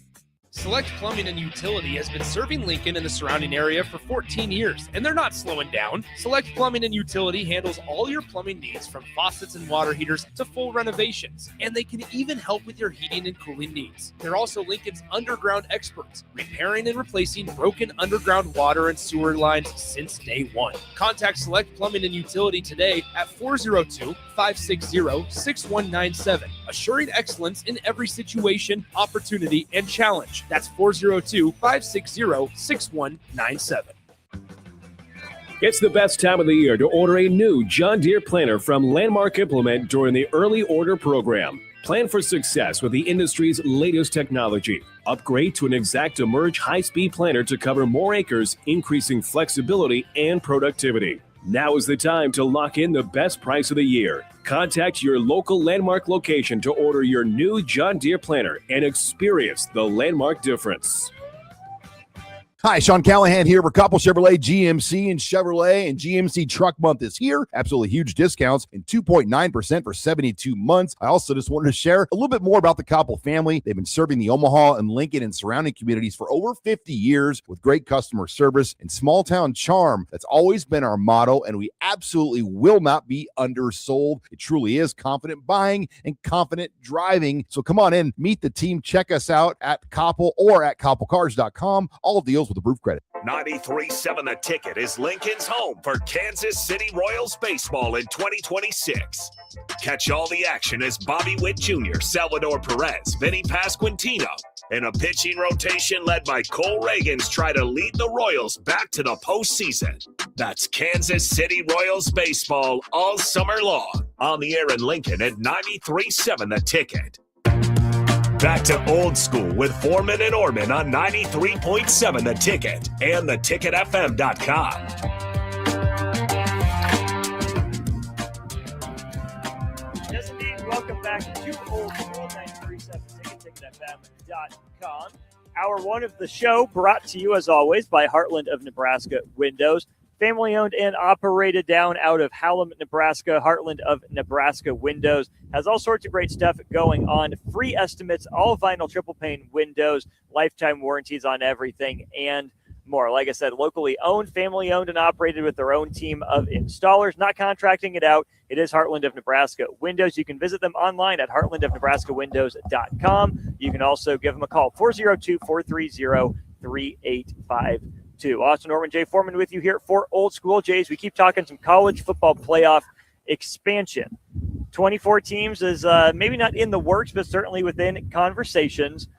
Select Plumbing and Utility has been serving Lincoln and the surrounding area for 14 years, and they're not slowing down. Select Plumbing and Utility handles all your plumbing needs from faucets and water heaters to full renovations, and they can even help with your heating and cooling needs. They're also Lincoln's underground experts, repairing and replacing broken underground water and sewer lines since day one. Contact Select Plumbing and Utility today at 402-560-6197, assuring excellence in every situation, opportunity, and challenge. That's 402-560-6197. It's the best time of the year to order a new John Deere planter from Landmark Implement during the early order program. Plan for success with the industry's latest technology. Upgrade to an Exact Emerge high-speed planter to cover more acres, increasing flexibility and productivity. Now is the time to lock in the best price of the year. Contact your local Landmark location to order your new John Deere planter and experience the Landmark difference. Hi, Sean Callahan here for Coppell Chevrolet, GMC, and GMC Truck Month is here. Absolutely huge discounts and 2.9% for 72 months. I also just wanted to share a little bit more about the Coppell family. They've been serving the Omaha and Lincoln and surrounding communities for over 50 years with great customer service and small town charm. That's always been our motto, and we absolutely will not be undersold. It truly is confident buying and confident driving. So come on in, meet the team, check us out at Coppell or at CoppellCars.com. All deals with approved credit. 93.7 The Ticket is Lincoln's home for Kansas City Royals baseball in 2026. Catch all the action as Bobby Witt Jr., Salvador Perez, Vinny Pasquantino, and a pitching rotation led by Cole Reagans try to lead the Royals back to the postseason. That's Kansas City Royals baseball all summer long. On the air in Lincoln at 93.7 The Ticket. Back to old school with Foreman and Orman on 93.7 The Ticket and theticketfm.com. Yes, indeed. Welcome back to Old School 93.7 Ticket, ticketfm.com. Hour one of the show brought to you, as always, by Heartland of Nebraska Windows. Family-owned and operated down out of Hallam, Nebraska. Heartland of Nebraska Windows has all sorts of great stuff going on. Free estimates, all vinyl triple-pane windows, lifetime warranties on everything, and more. Like I said, locally owned, family-owned, and operated with their own team of installers. Not contracting it out. It is Heartland of Nebraska Windows. You can visit them online at heartlandofnebraskawindows.com. You can also give them a call, 402-430-3852. Austin Norman, Jay Foreman with you here for Old School. Jays, we keep talking some college football playoff expansion. 24 teams is maybe not in the works, but certainly within conversations.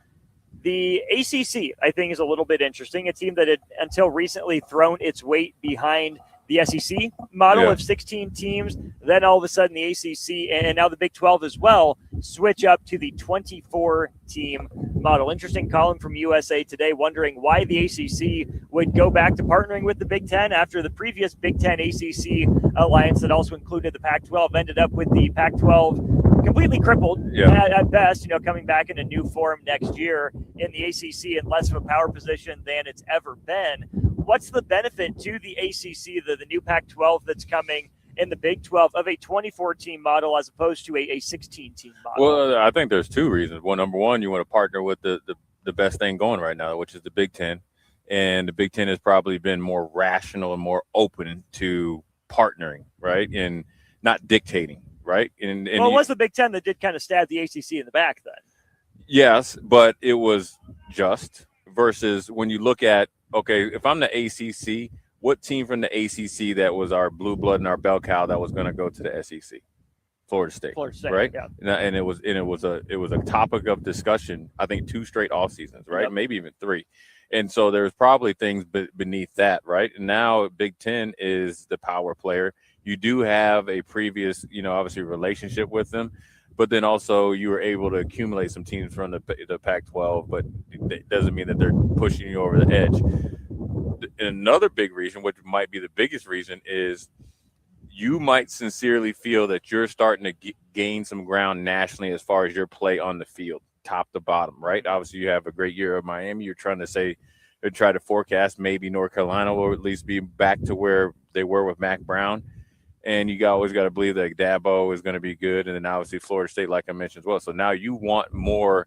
The ACC, I think, is a little bit interesting. A team that had, until recently, thrown its weight behind the SEC model of 16 teams. Then all of a sudden the ACC and now the Big 12 as well switch up to the 24-team model. Interesting column from USA Today wondering why the ACC would go back to partnering with the Big 10 after the previous Big 10 ACC alliance that also included the Pac-12 ended up with the Pac-12 completely crippled at best, coming back in a new form next year in the ACC in less of a power position than it's ever been. What's the benefit to the ACC, the new Pac-12 that's coming, in the Big 12 of a 24-team model as opposed to a 16-team model? Well, I think there's two reasons. Well, number one, you want to partner with the best thing going right now, which is the Big Ten. And the Big Ten has probably been more rational and more open to partnering, right? And not dictating, right? And well, it was the Big Ten that did kind of stab the ACC in the back then. Yes, but it was just versus when you look at, okay, if I'm the ACC, what team from the ACC that was our blue blood and our bell cow that was going to go to the SEC? Florida State, right? Yeah. And it was a topic of discussion. I think 2 straight off seasons, right? Yep. Maybe even 3. And so there's probably things beneath that, right? And now Big Ten is the power player. You do have a previous, obviously relationship with them, but then also you were able to accumulate some teams from the Pac-12, but it doesn't mean that they're pushing you over the edge. And another big reason, which might be the biggest reason, is you might sincerely feel that you're starting to gain some ground nationally as far as your play on the field, top to bottom, right? Obviously, you have a great year of Miami. You're trying to say or try to forecast maybe North Carolina will at least be back to where they were with Mac Brown. And you always got to believe that Dabo is going to be good. And then obviously Florida State, like I mentioned as well. So now you want more,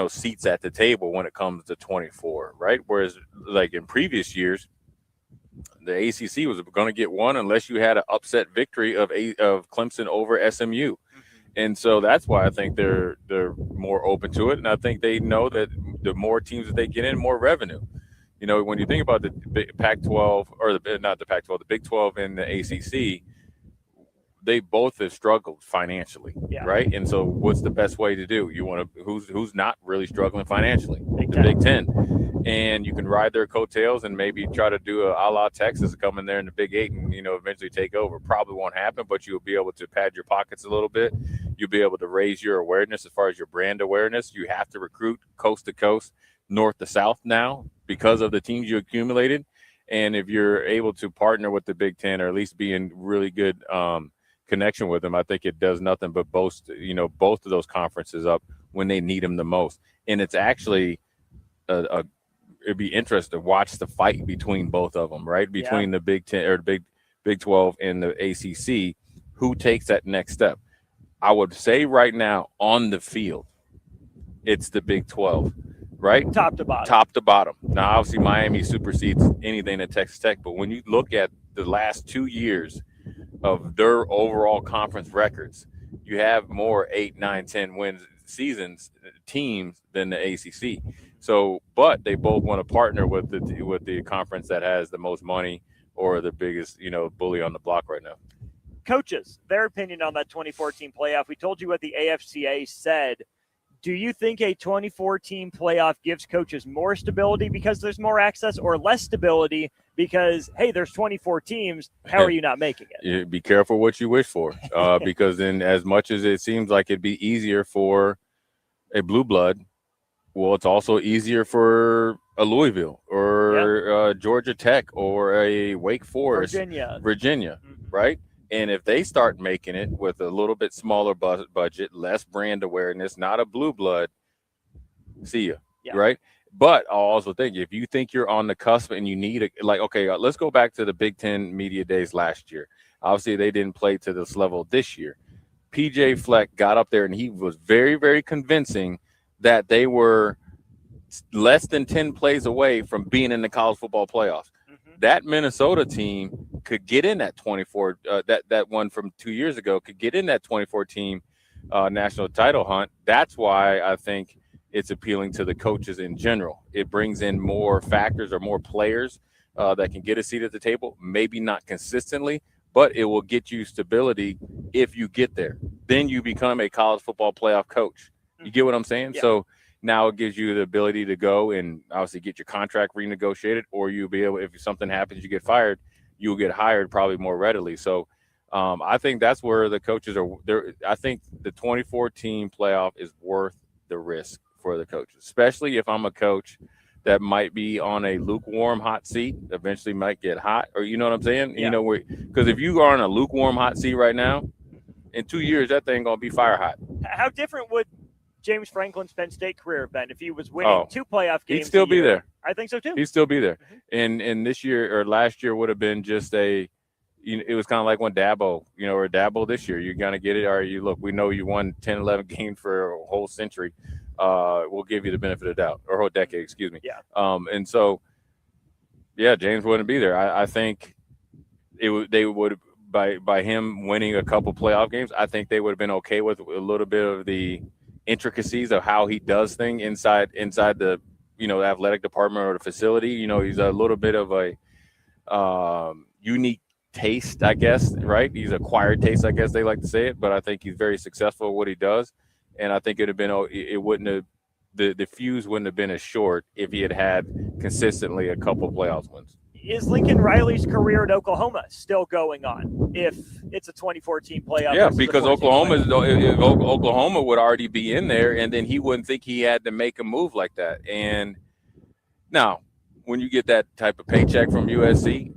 seats at the table when it comes to 24, right? Whereas like in previous years, the ACC was going to get one unless you had an upset victory of Clemson over SMU. And so that's why I think they're more open to it. And I think they know that the more teams that they get in, more revenue. When you think about the Pac-12 or not the Pac-12, the Big 12 and the ACC, they both have struggled financially, right? And so what's the best way to do? You want to who's not really struggling financially? The Big Ten. And you can ride their coattails and maybe try to do a la Texas, come in there in the Big 8 and, eventually take over. Probably won't happen, but you'll be able to pad your pockets a little bit. You'll be able to raise your awareness as far as your brand awareness. You have to recruit coast to coast, north to south now because of the teams you accumulated. And if you're able to partner with the Big Ten or at least be in really good connection with them, I think it does nothing but both of those conferences up when they need them the most. And it's actually it'd be interesting to watch the fight between both of them, right? Between the Big Ten or the Big 12 and the ACC, who takes that next step? I would say right now on the field, it's the Big 12, right? Top to bottom. Top to bottom. Now, obviously, Miami supersedes anything at Texas Tech, but when you look at the last 2 years of their overall conference records, you have more 8, 9, 10 wins seasons teams than the ACC. So, but they both want to partner with the conference that has the most money or the biggest, bully on the block right now. Coaches, their opinion on that 2014 playoff. We told you what the AFCA said. Do you think a 24-team playoff gives coaches more stability because there's more access, or less stability because, hey, there's 24 teams, how are you not making it? Be careful what you wish for, because then as much as it seems like it'd be easier for a blue blood, well, it's also easier for a Louisville or Georgia Tech or a Wake Forest, Virginia, right? And if they start making it with a little bit smaller budget, less brand awareness, not a blue blood, see ya, right? But I'll also think if you think you're on the cusp and you need let's go back to the Big Ten media days last year. Obviously, they didn't play to this level this year. PJ Fleck got up there and he was very, very convincing that they were less than 10 plays away from being in the college football playoffs. That Minnesota team could get in that 24, that one from 2 years ago could get in that 24-team national title hunt. That's why I think it's appealing to the coaches in general. It brings in more factors or more players that can get a seat at the table, maybe not consistently, but it will get you stability if you get there. Then you become a college football playoff coach. You get what I'm saying? So now it gives you the ability to go and obviously get your contract renegotiated, or you'll be able, if something happens, you get fired, you'll get hired probably more readily. So I think that's where the coaches are there. I think the 24-team playoff is worth the risk for the coaches, especially if I'm a coach that might be on a lukewarm hot seat, eventually might get hot, or you know what I'm saying? Because if you are on a lukewarm hot seat right now, in 2 years, that thing going to be fire hot. How different would James Franklin's Penn State career have been if he was winning 2 playoff games? He'd still be there. I think so too. He'd still be there. And this year or last year would have been just a it was kind of like when Dabo, or Dabo this year, you're going to get it. All right, look, we know you won 10, 11 games for a whole century. We'll give you the benefit of the doubt, or whole decade, excuse me. Yeah. And so, yeah, James wouldn't be there. I think they would, by him winning a couple playoff games, I think they would have been okay with a little bit of the intricacies of how he does things inside the, the athletic department or the facility. He's a little bit of a unique taste, I guess, right? He's acquired taste, I guess they like to say it, but I think he's very successful at what he does. And I think it wouldn't have, the fuse wouldn't have been as short if he had consistently a couple of playoffs wins. Is Lincoln Riley's career at Oklahoma still going on if it's a 2014 playoff? Yeah, because Oklahoma would already be in there, and then he wouldn't think he had to make a move like that. And now, when you get that type of paycheck from USC,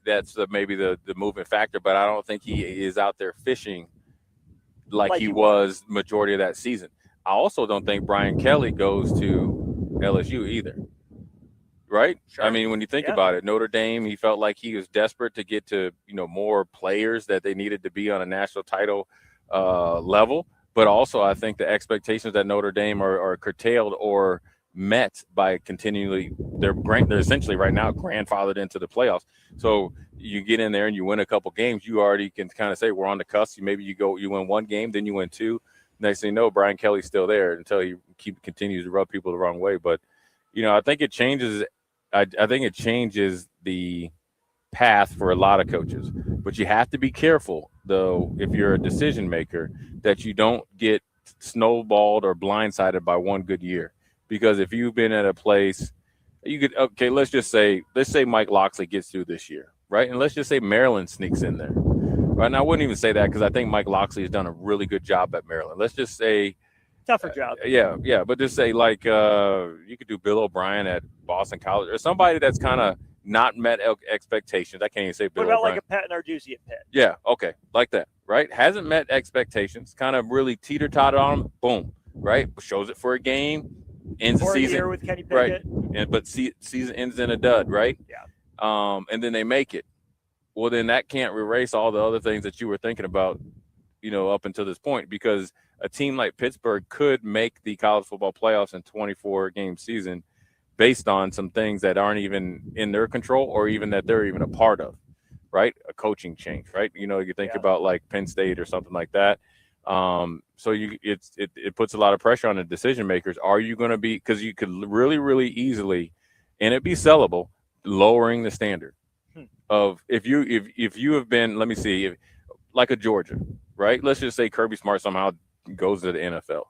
that's maybe the moving factor, but I don't think he is out there fishing like he was majority of that season. I also don't think Brian Kelly goes to LSU either, right? Sure. I mean, when you think about it, Notre Dame, he felt like he was desperate to get to, more players that they needed to be on a national title level, but also I think the expectations that Notre Dame are curtailed or met by continually they're essentially right now grandfathered into the playoffs. So you get in there and you win a couple games, you already can kind of say we're on the cusp. Maybe you win one game, then you win two. Next thing you know, Brian Kelly's still there until he continues to rub people the wrong way. But I think it changes. I think it changes the path for a lot of coaches. But you have to be careful, though, if you're a decision maker, that you don't get snowballed or blindsided by one good year. Because if you've been at a place, let's say Mike Locksley gets through this year, right? And let's just say Maryland sneaks in there, right? And I wouldn't even say that because I think Mike Locksley has done a really good job at Maryland. Let's just say tougher job. Yeah, but just say you could do Bill O'Brien at Boston College or somebody that's kind of not met expectations. I can't even say Bill O'Brien. What about O'Brien. like a Pat Narduzzi at Pitt? Yeah, okay, like that, right? Hasn't met expectations, kind of really teeter-totted on them, boom, right? Shows it for a game. Ends the season year with Kenny Pickett. Right, but season ends in a dud, right? Yeah. And then they make it. Well, then that can't erase all the other things that you were thinking about, up until this point, because a team like Pittsburgh could make the college football playoffs in 24-game season based on some things that aren't even in their control or even that they're even a part of, right? A coaching change, right? You think about like Penn State or something like that. So it puts a lot of pressure on the decision makers. Are you going to be, because you could really, really easily, and it'd be sellable, lowering the standard of if you have been, let me see, like a Georgia, right? Let's just say Kirby Smart somehow goes to the NFL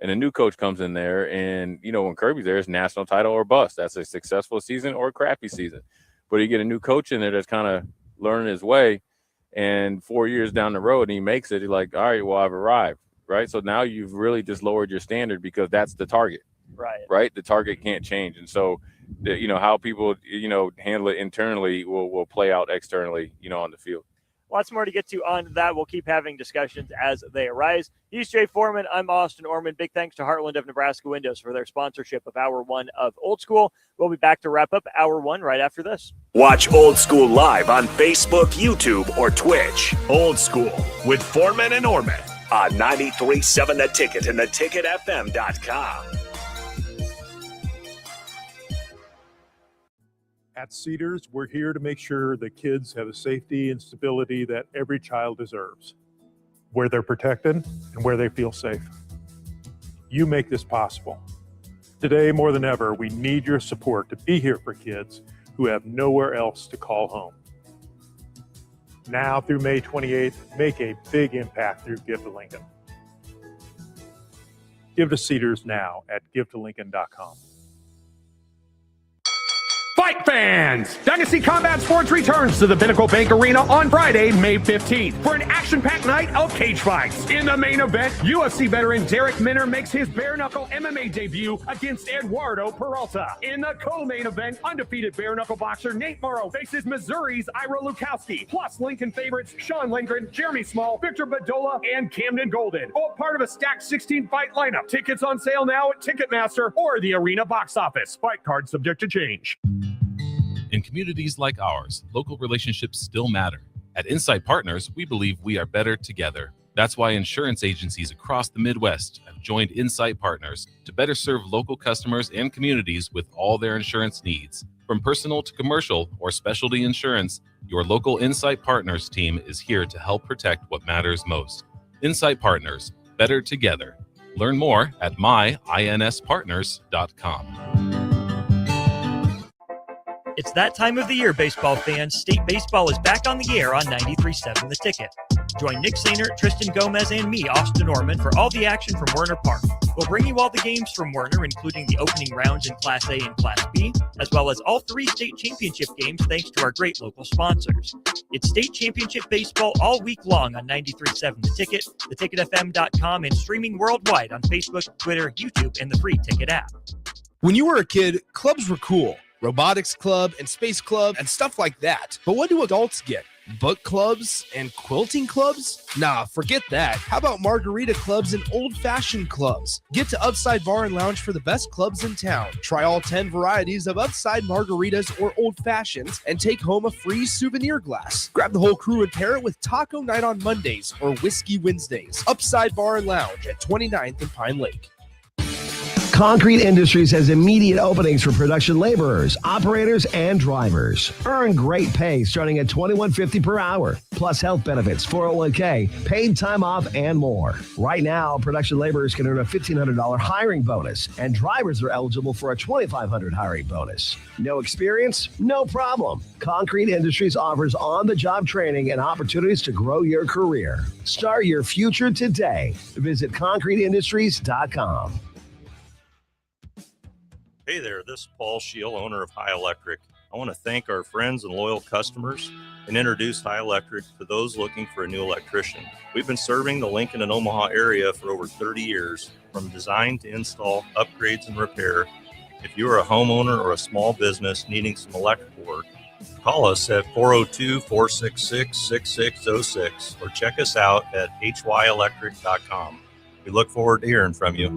and a new coach comes in there and, when Kirby's there, it's national title or bust. That's a successful season or a crappy season. But you get a new coach in there that's kind of learning his way. And 4 years down the road, and he makes it. You're like, all right, well, I've arrived, right? So now you've really just lowered your standard because that's the target, right? The target can't change, and so, how people, handle it internally will play out externally, on the field. Lots more to get to on that. We'll keep having discussions as they arise. He's Jay Foreman. I'm Austin Orman. Big thanks to Heartland of Nebraska Windows for their sponsorship of Hour 1 of Old School. We'll be back to wrap up Hour 1 right after this. Watch Old School live on Facebook, YouTube, or Twitch. Old School with Foreman and Orman on 93.7 The Ticket and theticketfm.com. At Cedars, we're here to make sure the kids have the safety and stability that every child deserves, where they're protected and where they feel safe. You make this possible. Today, more than ever, we need your support to be here for kids who have nowhere else to call home. Now through May 28th, make a big impact through Give to Lincoln. Give to Cedars now at givetolincoln.com. Fight fans! Dynasty Combat Sports returns to the Pinnacle Bank Arena on Friday, May 15th for an action-packed night of cage fights. In the main event, UFC veteran Derek Minner makes his bare-knuckle MMA debut against Eduardo Peralta. In the co-main event, undefeated bare-knuckle boxer Nate Morrow faces Missouri's Ira Lukowski, plus Lincoln favorites Sean Lindgren, Jeremy Small, Victor Badola, and Camden Golden. All part of a stacked 16-fight lineup. Tickets on sale now at Ticketmaster or the arena box office. Fight card subject to change. In communities like ours, local relationships still matter. At Insight Partners, we believe we are better together. That's why insurance agencies across the Midwest have joined Insight Partners to better serve local customers and communities with all their insurance needs. From personal to commercial or specialty insurance, your local Insight Partners team is here to help protect what matters most. Insight Partners, better together. Learn more at myinspartners.com. It's that time of the year, baseball fans. State baseball is back on the air on 93.7 The Ticket. Join Nick Sainer, Tristan Gomez, and me, Austin Norman, for all the action from Werner Park. We'll bring you all the games from Werner, including the opening rounds in Class A and Class B, as well as all 3 state championship games thanks to our great local sponsors. It's state championship baseball all week long on 93.7 The Ticket, theticketfm.com, and streaming worldwide on Facebook, Twitter, YouTube, and the free Ticket app. When you were a kid, clubs were cool. Robotics club and space club and stuff like that. But what do adults get? Book clubs and quilting clubs? Nah, forget that. How about margarita clubs and old-fashioned clubs? Get to Upside Bar and Lounge for the best clubs in town. Try all 10 varieties of Upside margaritas or old-fashions and take home a free souvenir glass. Grab the whole crew and pair it with taco night on Mondays or whiskey Wednesdays. Upside Bar and Lounge at 29th and Pine Lake. Concrete Industries has immediate openings for production laborers, operators, and drivers. Earn great pay starting at $21.50 per hour, plus health benefits, 401k, paid time off, and more. Right now, production laborers can earn a $1,500 hiring bonus, and drivers are eligible for a $2,500 hiring bonus. No experience? No problem. Concrete Industries offers on-the-job training and opportunities to grow your career. Start your future today. Visit concreteindustries.com. Hey there, this is Paul Scheel, owner of High Electric. I want to thank our friends and loyal customers and introduce High Electric to those looking for a new electrician. We've been serving the Lincoln and Omaha area for over 30 years, from design to install, upgrades, and repair. If you are a homeowner or a small business needing some electrical work, call us at 402-466-6606 or check us out at hyelectric.com. We look forward to hearing from you.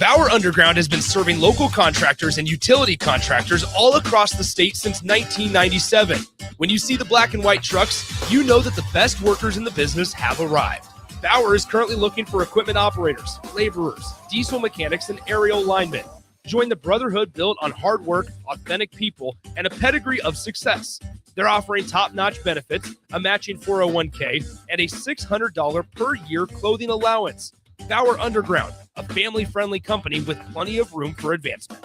Bauer Underground has been serving local contractors and utility contractors all across the state since 1997. When you see the black and white trucks, you know that the best workers in the business have arrived. Bauer is currently looking for equipment operators, laborers, diesel mechanics, and aerial linemen. Join the brotherhood built on hard work, authentic people, and a pedigree of success. They're offering top-notch benefits, a matching 401k, and a $600 per year clothing allowance. Bauer Underground, a family-friendly company with plenty of room for advancement.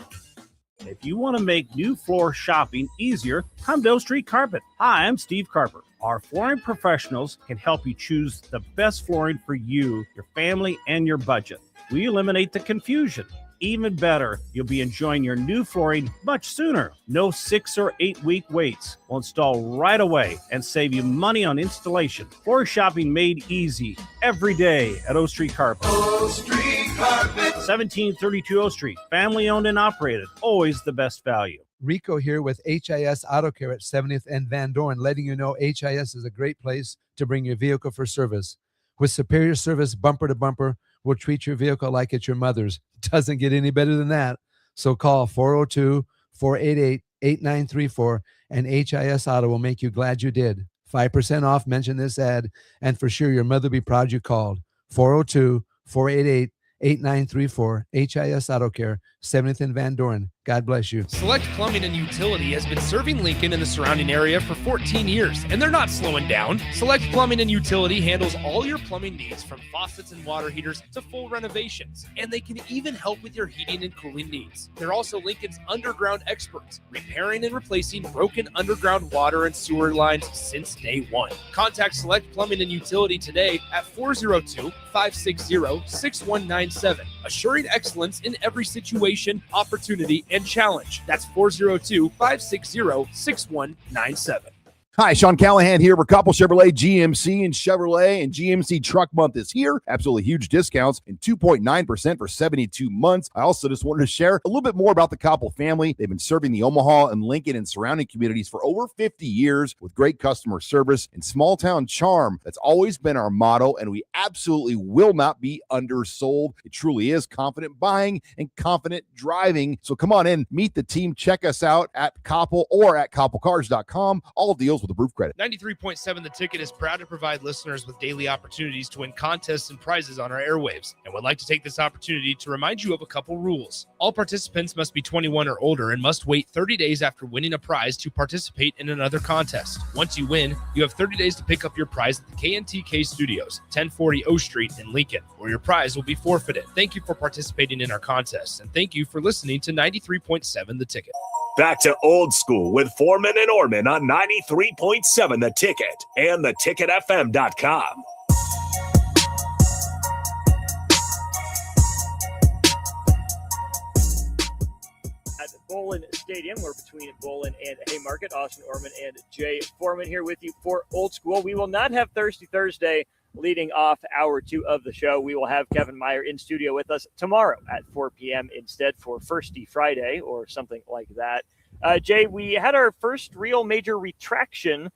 If you want to make new floor shopping easier, come to O Street Carpet. Hi, I'm Steve Carper. Our flooring professionals can help you choose the best flooring for you, your family, and your budget. We eliminate the confusion. Even better, you'll be enjoying your new flooring much sooner. No 6 or 8 week waits. We'll install right away and save you money on installation. Floor shopping made easy every day at O Street Carpet. O Street Carpet. 1732 O Street. Family owned and operated. Always the best value. Rico here with HIS Auto Care at 70th and Van Dorn, letting you know HIS is a great place to bring your vehicle for service. With superior service bumper to bumper, we'll treat your vehicle like it's your mother's. Doesn't get any better than that. So call 402-488-8934 and HIS Auto will make you glad you did. 5% off, mention this ad, and for sure your mother will be proud you called. 402-488-8934, HIS Auto Care, 70th and Van Dorn. God bless you. Select Plumbing and Utility has been serving Lincoln and the surrounding area for 14 years, and they're not slowing down. Select Plumbing and Utility handles all your plumbing needs, from faucets and water heaters to full renovations, and they can even help with your heating and cooling needs. They're also Lincoln's underground experts, repairing and replacing broken underground water and sewer lines since day one. Contact Select Plumbing and Utility today at 402-560-6197, assuring excellence in every situation, opportunity, and challenge. That's 402-560-6197. Hi, Sean Callahan here for Couple Chevrolet, GMC, and Chevrolet. And GMC Truck Month is here. Absolutely huge discounts and 2.9% for 72 months. I also just wanted to share a little bit more about the Koppel family. They've been serving the Omaha and Lincoln and surrounding communities for over 50 years with great customer service and small town charm. That's always been our motto, and we absolutely will not be undersold. It truly is confident buying and confident driving. So come on in, meet the team, check us out at Koppel or at koppelcars.com. All deals with approved credit. 93.7 The Ticket is proud to provide listeners with daily opportunities to win contests and prizes on our airwaves, and would like to take this opportunity to remind you of a couple rules. All participants must be 21 or older and must wait 30 days after winning a prize to participate in another contest. Once you win, you have 30 days to pick up your prize at the KNTK Studios, 1040 O Street in Lincoln, where your prize will be forfeited. Thank you for participating in our contests, and thank you for listening to 93.7 The Ticket. Back to Old School with Foreman and Orman on 93.7 The Ticket and theticketfm.com. At Bowlin Stadium, we're between Bowlin and Haymarket. Austin Orman and Jay Foreman here with you for Old School. We will not have Thirsty Thursday leading off hour 2 of the show. We will have Kevin Meyer in studio with us tomorrow at 4 p.m. instead for Firsty Friday or something like that. Jay, we had our first real major retraction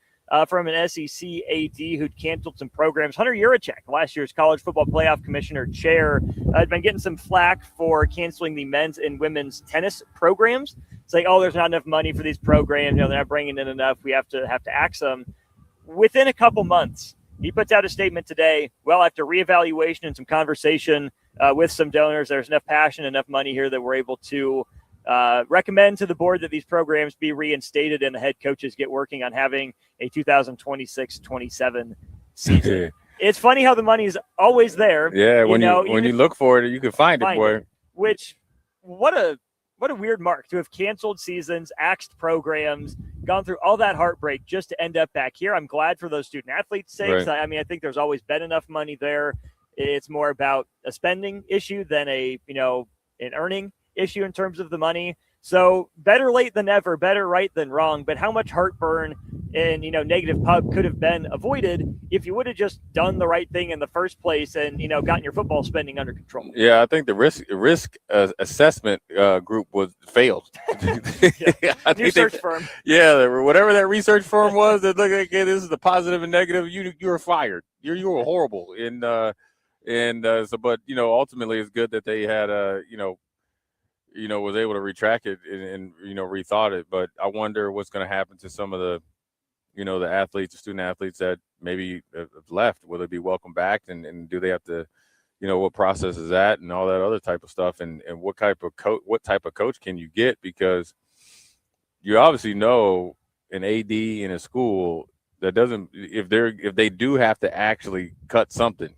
from an SEC AD who'd canceled some programs. Hunter Yurachek, last year's college football playoff commissioner chair, had been getting some flack for canceling the men's and women's tennis programs. It's like, oh, there's not enough money for these programs. They're not bringing in enough. We have to axe them. Within a couple months, he puts out a statement today. Well, after reevaluation and some conversation with some donors, there's enough passion, enough money here that we're able to recommend to the board that these programs be reinstated and the head coaches get working on having a 2026-27 season. It's funny how the money is always there. Yeah, when you look for it, you can find it, boy. Which, what a weird mark to have canceled seasons, axed programs, gone through all that heartbreak just to end up back here. I'm glad for those student athletes' sakes. Right. I mean, I think there's always been enough money there. It's more about a spending issue than an earning issue in terms of the money. So better late than never, better right than wrong. But how much heartburn and negative pub could have been avoided if you would have just done the right thing in the first place and gotten your football spending under control. Yeah, I think the risk assessment group failed. Research firm. Yeah, whatever that research firm was that looked like, okay, this is the positive and negative. You were fired. You were horrible. But ultimately it's good that they had was able to retract it and rethought it. But I wonder what's going to happen to some of the athletes, the student athletes that maybe have left. Will they be welcome back? And do they have to, what process is that and all that other type of stuff? And what type of coach can you get? Because you obviously know an AD in a school that doesn't, if they do have to actually cut something,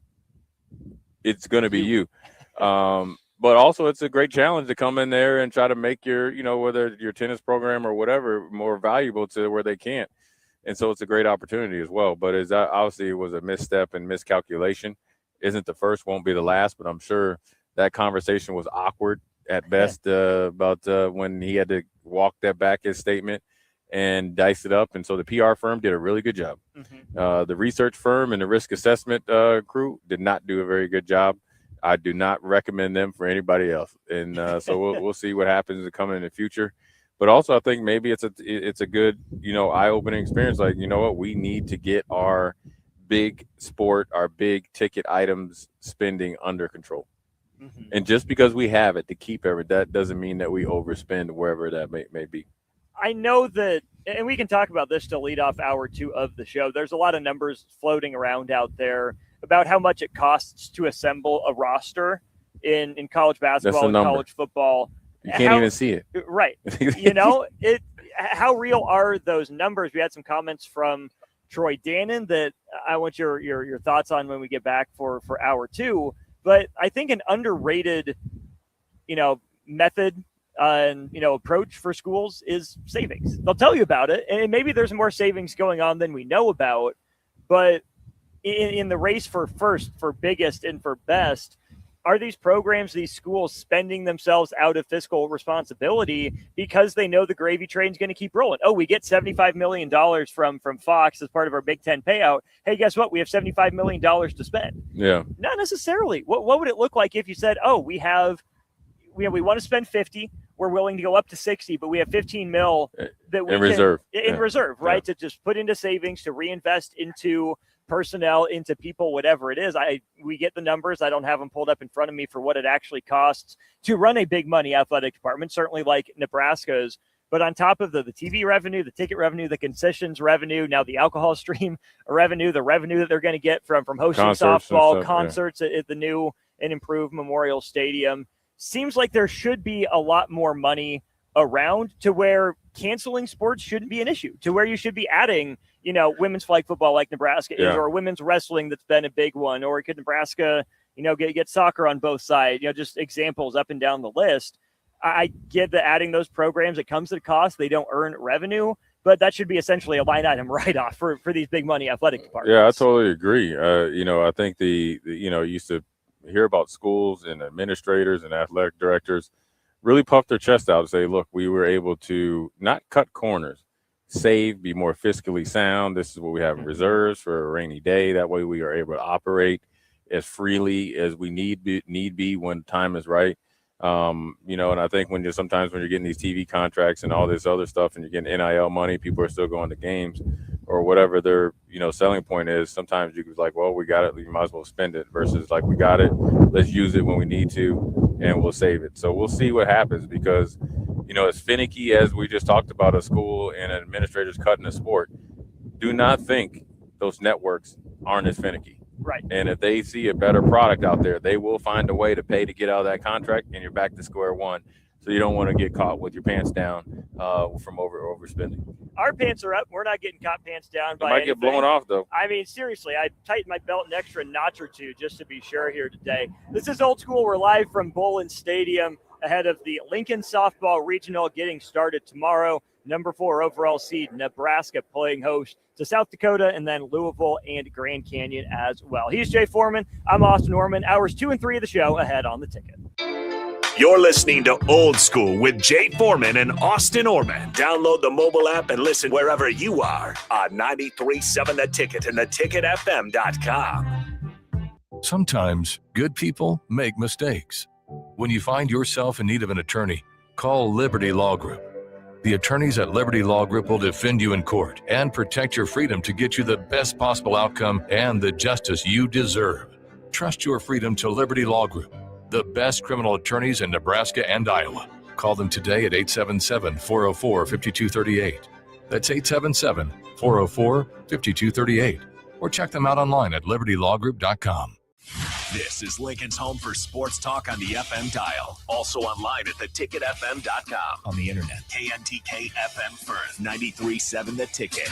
it's going to be you. But also it's a great challenge to come in there and try to make your, whether your tennis program or whatever, more valuable to where they can't. And so it's a great opportunity as well. But obviously it was a misstep and miscalculation. Isn't the first, won't be the last, but I'm sure that conversation was awkward at best about when he had to walk that back, his statement, and dice it up. And so the PR firm did a really good job. Mm-hmm. The research firm and the risk assessment crew did not do a very good job. I do not recommend them for anybody else. And so we'll see what happens to come in the future. But also I think maybe it's a good, eye-opening experience. Like, what, we need to get our big sport, our big ticket items spending under control. Mm-hmm. And just because we have it to keep that doesn't mean that we overspend wherever that may be. I know that, and we can talk about this to lead off hour 2 of the show. There's a lot of numbers floating around out there about how much it costs to assemble a roster in college basketball and college football. You can't even see it. Right. How real are those numbers? We had some comments from Troy Dannon that I want your thoughts on when we get back for hour 2. But I think an underrated, method and, approach for schools is savings. They'll tell you about it, and maybe there's more savings going on than we know about. But in the race for first, for biggest, and for best, are these programs, these schools spending themselves out of fiscal responsibility because they know the gravy train's going to keep rolling? Oh, we get $75 million from Fox as part of our Big Ten payout. Hey, guess what? We have $75 million to spend. Yeah. Not necessarily. What would it look like if you said, oh, we want to spend 50, we're willing to go up to 60, but we have 15 mil that we in reserve. In reserve, right? To just put into savings, to reinvest into personnel, into people, whatever it is. We get the numbers. I don't have them pulled up in front of me for what it actually costs to run a big money athletic department, certainly like Nebraska's. But on top of the TV revenue, the ticket revenue, the concessions revenue, now the alcohol stream revenue, the revenue that they're going to get from hosting softball concerts at the new and improved Memorial Stadium. Seems like there should be a lot more money around to where canceling sports shouldn't be an issue, to where you should be adding, women's flag football like Nebraska is, or women's wrestling that's been a big one, or could Nebraska, get soccer on both sides, just examples up and down the list. I get that adding those programs, it comes at a cost. They don't earn revenue, but that should be essentially a line item write-off for these big money athletic departments. Yeah, I totally agree. I think used to hear about schools and administrators and athletic directors really puff their chest out and say, look, we were able to not cut corners, save, be more fiscally sound. This is what we have in reserves for a rainy day. That way we are able to operate as freely as we need be when time is right. And I think sometimes when you're getting these TV contracts and all this other stuff and you're getting NIL money, people are still going to games or whatever their, selling point is. Sometimes you can be like, well, we got it. You might as well spend it versus like, we got it. Let's use it when we need to and we'll save it. So we'll see what happens because, as finicky as we just talked about a school and administrators cutting a sport, do not think those networks aren't as finicky. Right. And if they see a better product out there, they will find a way to pay to get out of that contract, and you're back to square one. So you don't want to get caught with your pants down from overspending. Our pants are up. We're not getting caught pants down by anything. Get blown off, though. I mean, seriously, I tightened my belt an extra notch or two just to be sure here today. This is Old School. We're live from Bowlin Stadium ahead of the Lincoln Softball Regional getting started tomorrow. Number 4 overall seed Nebraska playing host to South Dakota and then Louisville and Grand Canyon as well. He's Jay Foreman. I'm Austin Orman. Hours 2 and 3 of the show ahead on the ticket. You're listening to Old School with Jay Foreman and Austin Orman. Download the mobile app and listen wherever you are on 93.7 The Ticket and theticketfm.com. Sometimes good people make mistakes. When you find yourself in need of an attorney, call Liberty Law Group. The attorneys at Liberty Law Group will defend you in court and protect your freedom to get you the best possible outcome and the justice you deserve. Trust your freedom to Liberty Law Group, the best criminal attorneys in Nebraska and Iowa. Call them today at 877-404-5238. That's 877-404-5238. Or check them out online at libertylawgroup.com. This is Lincoln's home for sports talk on the FM dial. Also online at theticketfm.com. On the internet, KNTK FM Firth, 93.7 The Ticket.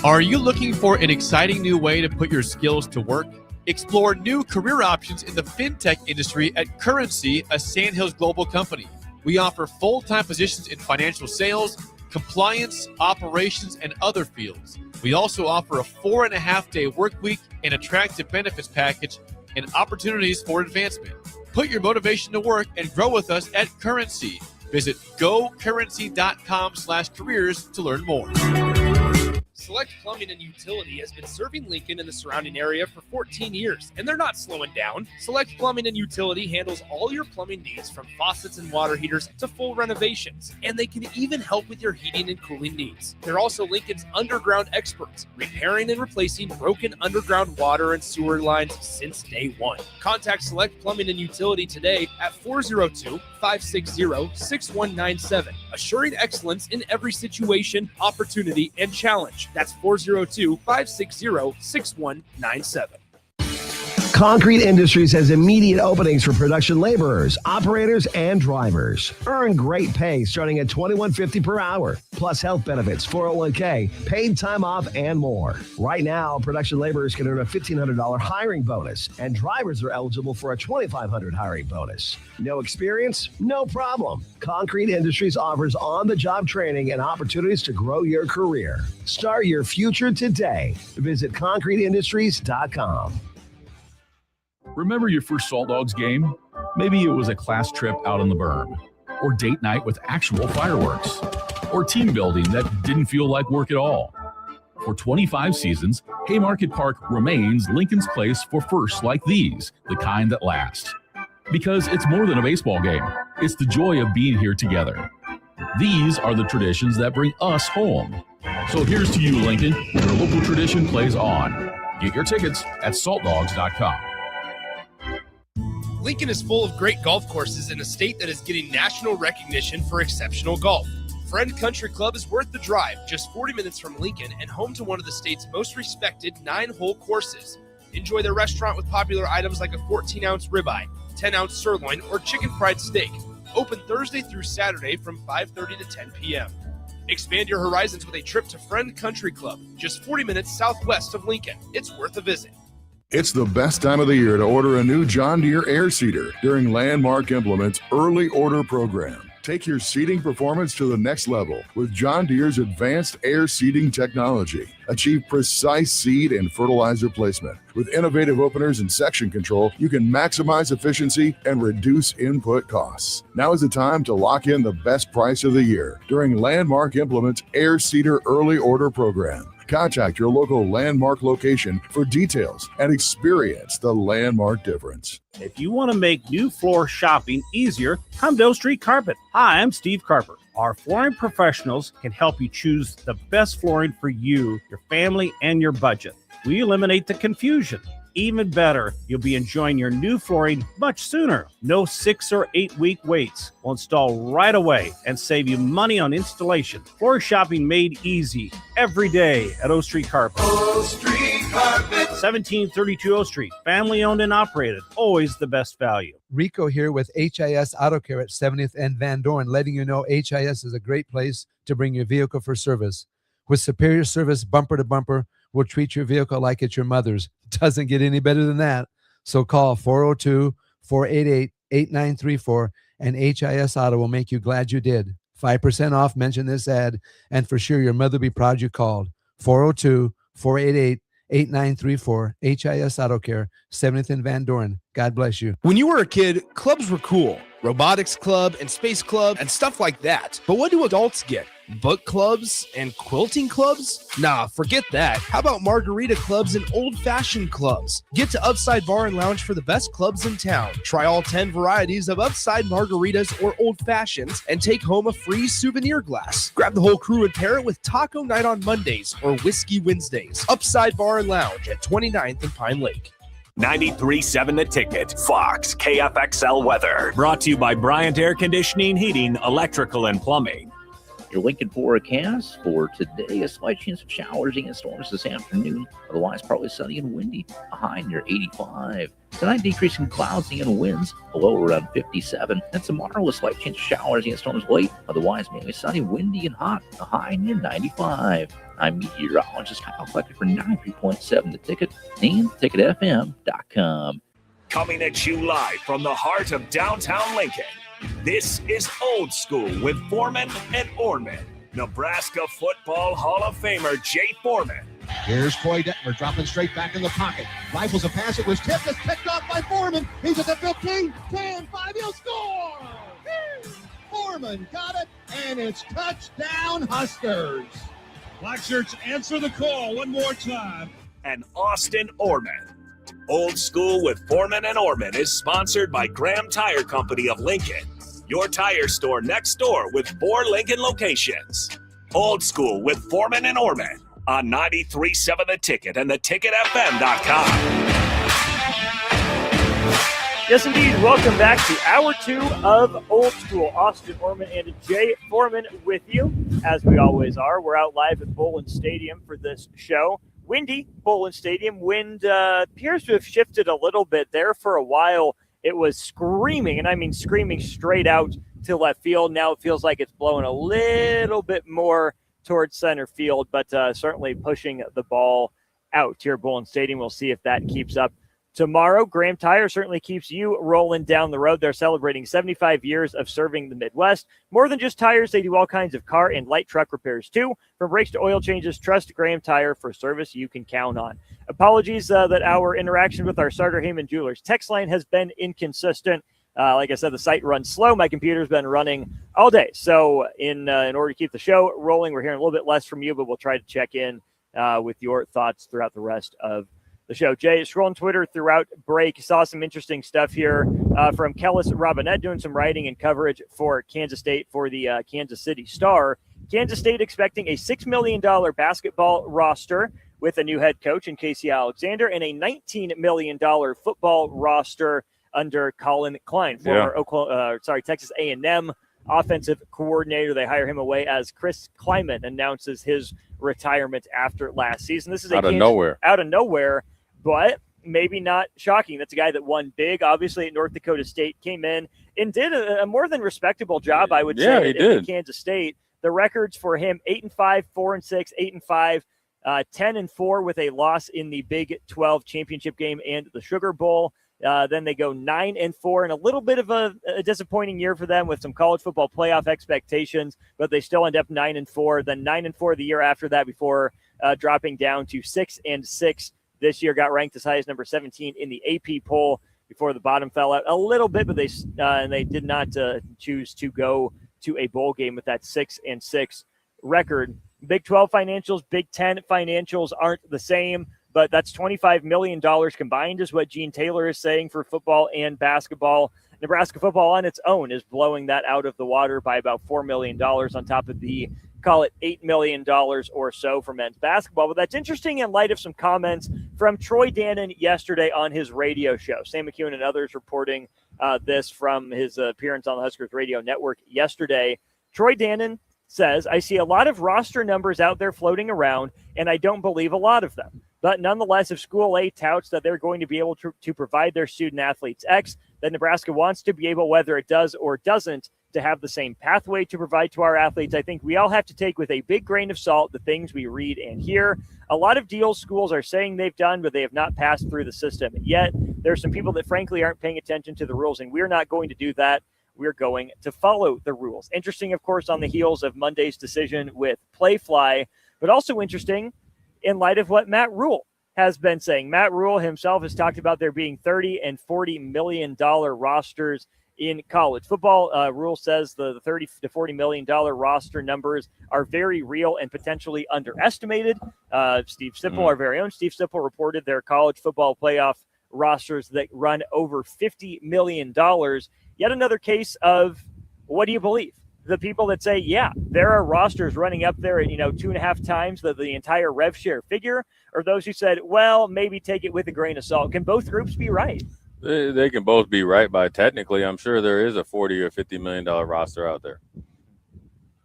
Are you looking for an exciting new way to put your skills to work? Explore new career options in the fintech industry at Currency, a Sandhills global company. We offer full-time positions in financial sales, compliance, operations, and other fields. We also offer a 4.5-day work week, an attractive benefits package, and opportunities for advancement. Put your motivation to work and grow with us at Currency. Visit gocurrency.com/careers to learn more. Select Plumbing and Utility has been serving Lincoln and the surrounding area for 14 years, and they're not slowing down. Select Plumbing and Utility handles all your plumbing needs from faucets and water heaters to full renovations, and they can even help with your heating and cooling needs. They're also Lincoln's underground experts, repairing and replacing broken underground water and sewer lines since day one. Contact Select Plumbing and Utility today at 402-560-6197, assuring excellence in every situation, opportunity, and challenge. That's 402-560-6197. Concrete Industries has immediate openings for production laborers, operators, and drivers. Earn great pay starting at $21.50 per hour, plus health benefits, 401k, paid time off, and more. Right now, production laborers can earn a $1,500 hiring bonus, and drivers are eligible for a $2,500 hiring bonus. No experience? No problem. Concrete Industries offers on-the-job training and opportunities to grow your career. Start your future today. Visit concreteindustries.com. Remember your first Salt Dogs game? Maybe it was a class trip out on the berm, or date night with actual fireworks, or team building that didn't feel like work at all. For 25 seasons, Haymarket Park remains Lincoln's place for firsts like these, the kind that last. Because it's more than a baseball game, it's the joy of being here together. These are the traditions that bring us home. So here's to you, Lincoln, your local tradition plays on. Get your tickets at saltdogs.com. Lincoln is full of great golf courses in a state that is getting national recognition for exceptional golf. Friend Country Club is worth the drive, just 40 minutes from Lincoln and home to one of the state's most respected 9-hole courses. Enjoy their restaurant with popular items like a 14-ounce ribeye, 10-ounce sirloin, or chicken fried steak. Open Thursday through Saturday from 5:30 to 10 p.m. Expand your horizons with a trip to Friend Country Club, just 40 minutes southwest of Lincoln. It's worth a visit. It's the best time of the year to order a new John Deere air seeder during Landmark Implement's early order program. Take your seeding performance to the next level with John Deere's advanced air seeding technology. Achieve precise seed and fertilizer placement. With innovative openers and section control, you can maximize efficiency and reduce input costs. Now is the time to lock in the best price of the year during Landmark Implement's air seeder early order program. Contact your local Landmark location for details and experience the Landmark difference. If you want to make new floor shopping easier, come to O Street Carpet. Hi, I'm Steve Carper. Our flooring professionals can help you choose the best flooring for you, your family, and your budget. We eliminate the confusion. Even better, you'll be enjoying your new flooring much sooner. No 6 or 8 week waits. We'll install right away and save you money on installation. Floor shopping made easy every day at O Street Carpet. O Street Carpet. 1732 O Street. Family owned and operated. Always the best value. Rico here with HIS Auto Care at 70th and Van Dorn, letting you know HIS is a great place to bring your vehicle for service. With superior service bumper to bumper, we'll treat your vehicle like it's your mother's. Doesn't get any better than that. So call 402-488-8934 and HIS Auto will make you glad you did. 5% off, mention this ad, and for sure your mother will be proud you called. 402-488-8934, HIS Auto Care, 70th and Van Dorn. God bless you. When you were a kid, clubs were cool. Robotics club and space club and stuff like that. But what do adults get? Book clubs and quilting clubs? Nah, forget that. How about margarita clubs and old-fashioned clubs? Get to Upside Bar and Lounge for the best clubs in town. Try all 10 varieties of Upside margaritas or old fashions and take home a free souvenir glass. Grab the whole crew and pair it with taco night on Mondays or whiskey Wednesdays. Upside Bar and Lounge at 29th and Pine Lake. 93.7 The Ticket, Fox, KFXL weather. Brought to you by Bryant Air Conditioning, Heating, Electrical, and Plumbing. Your Lincoln forecast for today, a slight chance of showers and storms this afternoon. Otherwise, partly sunny and windy, a high near 85. Tonight, decreasing clouds and winds, a low around 57. And tomorrow, a slight chance of showers and storms late. Otherwise, mainly sunny, windy, and hot, a high near 95. I'm meteorologist Kyle Flecker for 93.7 The Ticket and ticketfm.com. Coming at you live from the heart of downtown Lincoln. This is Old School with Foreman and Orman. Nebraska Football Hall of Famer Jay Foreman. Here's Troy Detmer dropping straight back in the pocket. Rifles a pass. It was tipped. It's picked off by Foreman. He's at the 15, 10, 5. He'll score. Foreman got it, and it's touchdown Huskers. Black shirts answer the call one more time. And Austin Orman. Old School with Foreman and Orman is sponsored by Graham Tire Company of Lincoln. Your tire store next door with 4 Lincoln locations. Old School with Foreman and Orman on 93.7 The Ticket and theticketfm.com. Yes, indeed. Welcome back to Hour 2 of Old School. Austin Orman and Jay Foreman with you, as we always are. We're out live at Bowlin Stadium for this show. Windy Bowlin Stadium. Wind appears to have shifted a little bit there. For a while, it was screaming, and I mean screaming straight out to left field. Now it feels like it's blowing a little bit more towards center field, but certainly pushing the ball out here at Bowlin Stadium. We'll see if that keeps up tomorrow. Graham Tire certainly keeps you rolling down the road. They're celebrating 75 years of serving the Midwest. More than just tires, they do all kinds of car and light truck repairs too. From brakes to oil changes, trust Graham Tire for service you can count on. Apologies that our interaction with our Sartor Heyman Jewelers text line has been inconsistent. Like I said, the site runs slow. My computer's been running all day. So in order to keep the show rolling, we're hearing a little bit less from you, but we'll try to check in with your thoughts throughout the rest of the show. Jay, scrolling Twitter throughout break, saw some interesting stuff here from Kellis Robinette doing some writing and coverage for Kansas State for the Kansas City Star. Kansas State expecting a $6 million basketball roster with a new head coach in Casey Alexander and a $19 million football roster under Colin Klein, former Texas A&M offensive coordinator. They hire him away as Chris Kleiman announces his retirement after last season. This is out of nowhere, but maybe not shocking. That's a guy that won big, obviously, at North Dakota State, came in and did a more than respectable job, I would say, at Kansas State. The records for him: 8-5, 4-6, 8-5, 10-4 with a loss in the Big 12 championship game and the Sugar Bowl. Then they go 9-4, and a little bit of a disappointing year for them with some college football playoff expectations, but they still end up 9-4. Then 9-4 the year after that before dropping down to 6-6 this year. Got ranked as high as number 17 in the AP poll before the bottom fell out a little bit, but they did not choose to go to a bowl game with that 6-6 record. Big 12 financials, Big 10 financials aren't the same, but that's $25 million combined is what Gene Taylor is saying for football and basketball. Nebraska football on its own is blowing that out of the water by about $4 million on top of the, call it $8 million or so for men's basketball. But that's interesting in light of some comments from Troy Dannon yesterday on his radio show. Sam McEwen and others reporting this from his appearance on the Huskers Radio Network yesterday. Troy Dannon says, I see a lot of roster numbers out there floating around, and I don't believe a lot of them. But nonetheless, if School A touts that they're going to be able to provide their student athletes X, then Nebraska wants to be able, whether it does or doesn't, to have the same pathway to provide to our athletes. I think we all have to take with a big grain of salt the things we read and hear. A lot of deals schools are saying they've done, but they have not passed through the system yet. There's some people that frankly aren't paying attention to the rules, and we're not going to do that. We're going to follow the rules. Interesting, of course, on the heels of Monday's decision with Playfly, but also interesting in light of what Matt Rule has been saying. Matt Rule himself has talked about there being $30 and $40 million rosters in college football. Rule says the $30 to $40 million roster numbers are very real and potentially underestimated. Steve Sipple, our very own Steve Sipple, reported their college football playoff rosters that run over $50 million. Yet another case of, what do you believe? The people that say, yeah, there are rosters running up there at 2.5 times the entire rev share figure, or those who said, well, maybe take it with a grain of salt. Can both groups be right? They can both be right by technically. I'm sure there is a $40 or $50 million roster out there.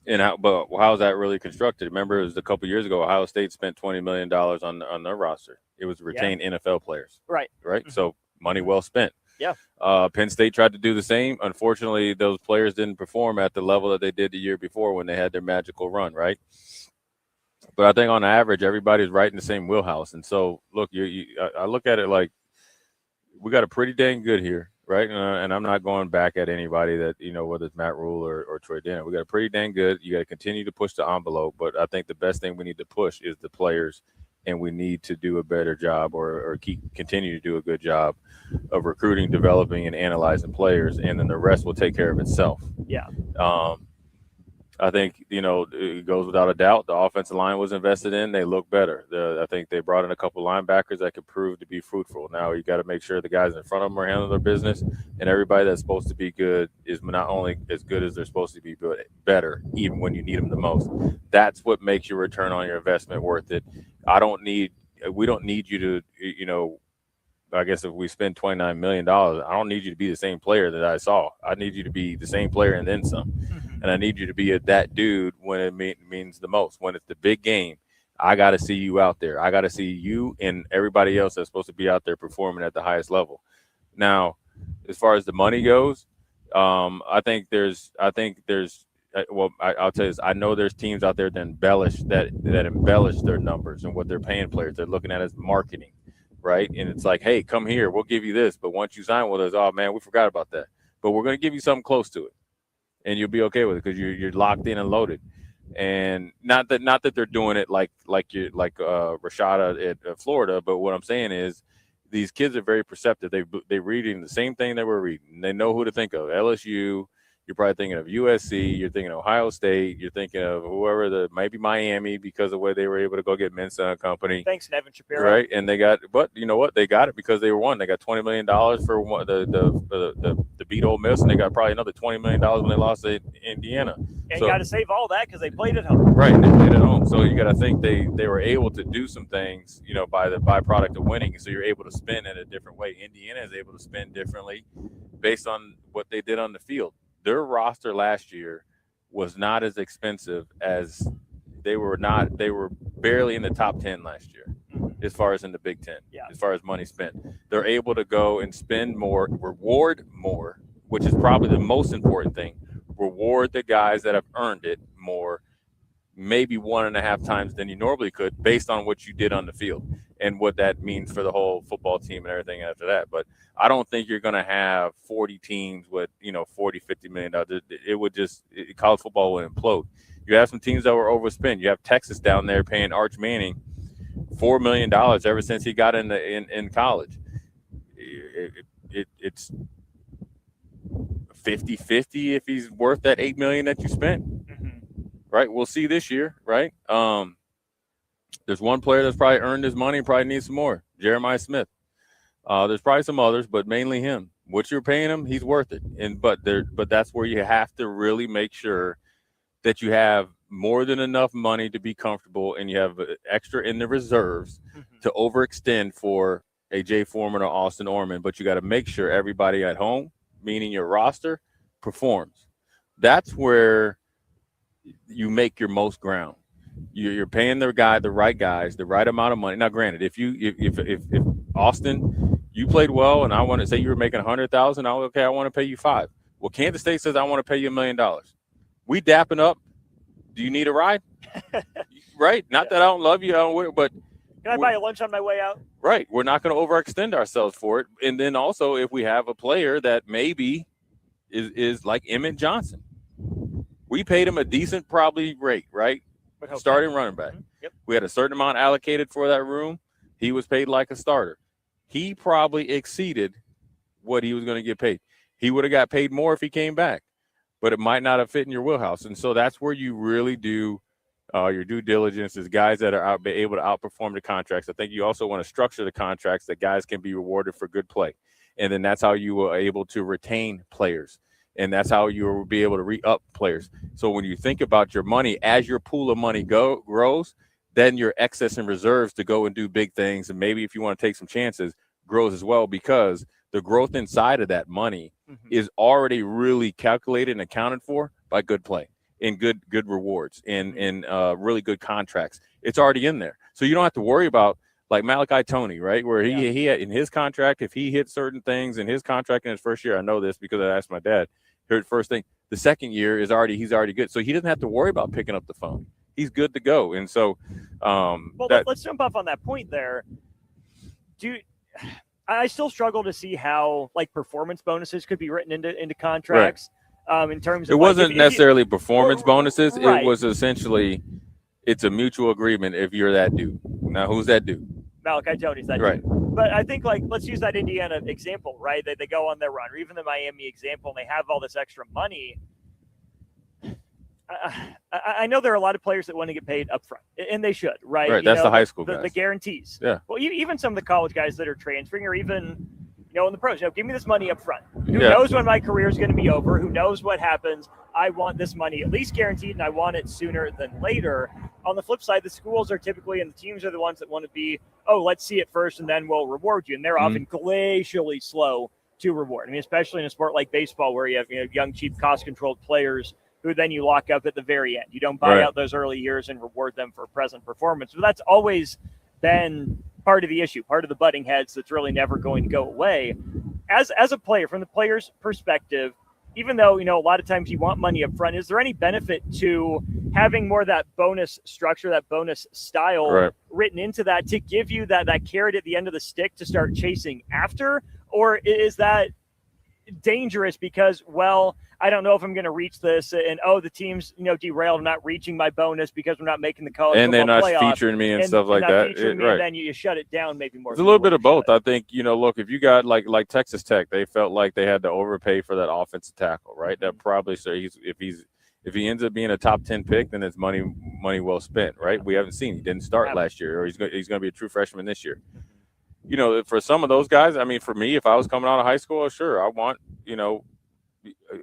But how's that really constructed? Remember, it was a couple years ago, Ohio State spent $20 million on their roster. It was retained NFL players. Right. Mm-hmm. So money well spent. Yeah. Penn State tried to do the same. Unfortunately, those players didn't perform at the level that they did the year before when they had their magical run, right? But I think on average, everybody's right in the same wheelhouse. And so, look, I look at it like we got a pretty dang good here, right? And I'm not going back at anybody that, whether it's Matt Rule or Troy Dannon. We got a pretty dang good. You got to continue to push the envelope. But I think the best thing we need to push is the players, and we need to do a better job or continue to do a good job of recruiting, developing, and analyzing players, and then the rest will take care of itself. Yeah. I think, it goes without a doubt, the offensive line was invested in. They look better. I think they brought in a couple linebackers that could prove to be fruitful. Now you got to make sure the guys in front of them are handling their business, and everybody that's supposed to be good is not only as good as they're supposed to be, but better, even when you need them the most. That's what makes your return on your investment worth it. We don't need you to, I guess if we spend $29 million, I don't need you to be the same player that I saw. I need you to be the same player and then some. And I need you to be that dude when it means the most. When it's the big game, I got to see you out there. I got to see you and everybody else that's supposed to be out there performing at the highest level. Now, as far as the money goes, I'll tell you this. I know there's teams out there that embellish their numbers and what they're paying players. They're looking at it as marketing. right? And it's like, hey, come here, we'll give you this. But once you sign with us, oh man, we forgot about that. But we're going to give you something close to it, and you'll be okay with it because you're locked in and loaded. And not that they're doing it like Rashada at Florida, but what I'm saying is these kids are very perceptive. They're reading the same thing that we're reading. They know who to think of. LSU. You're probably thinking of USC. You're thinking of Ohio State. You're thinking of whoever maybe Miami because of where they were able to go get Mensa and company. Thanks, Nevin Shapiro. Right, and they got, but you know what? They got it because they were one. They got $20 million for the beat Ole Miss, and they got probably another $20 million when they lost to Indiana. And So, you got to save all that because they played at home. right, they played at home. So you got to think they were able to do some things, by the byproduct of winning. So you're able to spend in a different way. Indiana is able to spend differently based on what they did on the field. Their roster last year was not as expensive as they were barely in the top 10 last year as far as in the Big Ten, as far as money spent. They're able to go and spend more, reward more, which is probably the most important thing. Reward the guys that have earned it more, maybe 1.5 times than you normally could based on what you did on the field and what that means for the whole football team and everything after that. But I don't think you're going to have 40 teams with, $40, $50 million. It would college football would implode. You have some teams that were overspent. You have Texas down there paying Arch Manning $4 million ever since he got in college. It's 50-50 if he's worth that $8 million that you spent. Right, we'll see this year, right? There's one player that's probably earned his money and probably needs some more, Jeremiah Smith. There's probably some others, but mainly him. What you're paying him, he's worth it. But that's where you have to really make sure that you have more than enough money to be comfortable and you have extra in the reserves to overextend for a Jay Foreman or Austin Orman. But you got to make sure everybody at home, meaning your roster, performs. That's where you make your most ground. You're paying the right guys, the right amount of money. Now, granted, if Austin, you played well, and I want to say you were making $100,000, I want to pay you $5. Well, Kansas State says I want to pay you $1 million. We dapping up. Do you need a ride? Right? Not that I don't love you, but can I buy you lunch on my way out? Right. We're not going to overextend ourselves for it. And then also, if we have a player that maybe is like Emmett Johnson. We paid him a decent probably rate, right? Starting running back. Yep. We had a certain amount allocated for that room. He was paid like a starter. He probably exceeded what he was going to get paid. He would have got paid more if he came back, but it might not have fit in your wheelhouse. And so that's where you really do your due diligence is guys that are able to outperform the contracts. I think you also want to structure the contracts that guys can be rewarded for good play. And then that's how you are able to retain players. And that's how you will be able to re-up players. So when you think about your money, as your pool of money grows, then your excess and reserves to go and do big things, and maybe if you want to take some chances, grows as well, because the growth inside of that money is already really calculated and accounted for by good play and good rewards and really good contracts. It's already in there. So you don't have to worry about like Malachi Toney, right, where he had in his contract, if he hit certain things in his contract in his first year, I know this because I asked my dad, heard first thing, the second year he's already good. So he doesn't have to worry about picking up the phone. He's good to go. And so let's jump off on that point there. I still struggle to see how like performance bonuses could be written into contracts. Right. In terms of it wasn't necessarily performance bonuses. Right. It was essentially it's a mutual agreement if you're that dude. Now who's that dude? Malachi Toney's that right. dude. But I think, like, let's use that Indiana example, right? They go on their run, or even the Miami example, and they have all this extra money. I know there are a lot of players that want to get paid up front, and they should, right? Right, that's the high school guys. The guarantees. Yeah. Well, even some of the college guys that are transferring, or even, in the pros, give me this money up front. Who knows when my career is going to be over? Who knows what happens? I want this money at least guaranteed, and I want it sooner than later. On the flip side, the schools are typically, and the teams are the ones that want to be, let's see it first, and then we'll reward you. And they're often glacially slow to reward. I mean, especially in a sport like baseball where you have young, cheap, cost-controlled players who then you lock up at the very end. You don't buy out those early years and reward them for present performance. But that's always been part of the issue, part of the butting heads that's really never going to go away. As a player, from the player's perspective, even though, a lot of times you want money up front, is there any benefit to having more of that bonus structure, that bonus style written into that to give you that carrot at the end of the stick to start chasing after? Or is that dangerous because, well, I don't know if I'm going to reach this, and the team's derailed, I'm not reaching my bonus because we're not making the college and they're not playoff, featuring me and stuff like that. And then you shut it down maybe more. It's a little bit of both. I think, look, if you got like Texas Tech, they felt like they had to overpay for that offensive tackle, right? That probably if he ends up being a top 10 pick, then it's money well spent, right? We haven't seen. He didn't start last year, or he's going to be a true freshman this year. For some of those guys, I mean, for me, if I was coming out of high school, sure, I want,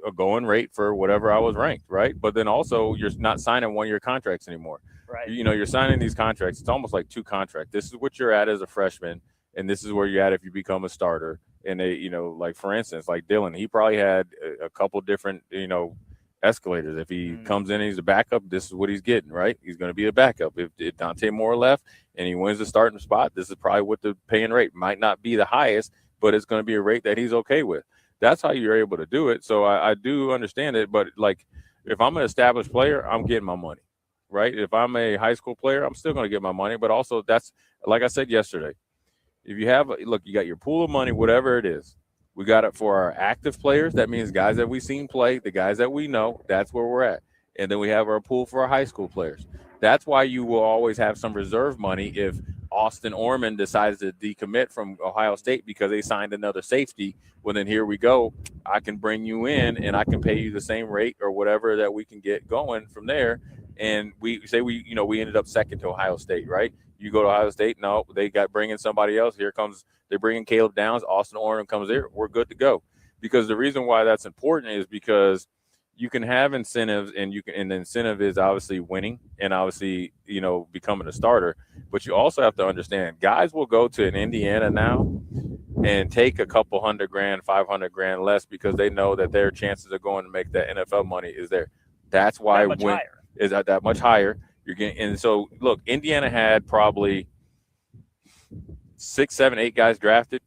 a going rate for whatever I was ranked, right? But then also you're not signing 1-year contracts anymore. Right. You're signing these contracts. It's almost like 2 contracts. This is what you're at as a freshman, and this is where you're at if you become a starter. And they, like for instance, like Dylan, he probably had a couple different, escalators. If he comes in and he's a backup, this is what he's getting, right? He's going to be a backup. If Dante Moore left and he wins the starting spot, this is probably what the paying rate might not be the highest, but it's going to be a rate that he's okay with. That's how you're able to do it. So I do understand it. But like, if I'm an established player, I'm getting my money, right? If I'm a high school player, I'm still going to get my money. But also that's, like I said yesterday, if you have, look, you got your pool of money, whatever it is. We got it for our active players. That means guys that we've seen play, the guys that we know, that's where we're at. And then we have our pool for our high school players. That's why you will always have some reserve money if Austin Orman decides to decommit from Ohio State because they signed another safety. Well, then here we go. I can bring you in and I can pay you the same rate or whatever that we can get going from there. And we say we ended up second to Ohio State, right? You go to Ohio State, no, they got bringing somebody else. Here comes, they're bringing Caleb Downs. Austin Orman comes there. We're good to go. Because the reason why that's important is because you can have incentives, and the incentive is obviously winning and obviously, becoming a starter. But you also have to understand, guys will go to an Indiana now and take a couple $100,000, $500,000 less because they know that their chances of going to make that NFL money is there. That's why is that much higher. You're getting, and so look, Indiana had probably 6, 7, 8 guys drafted,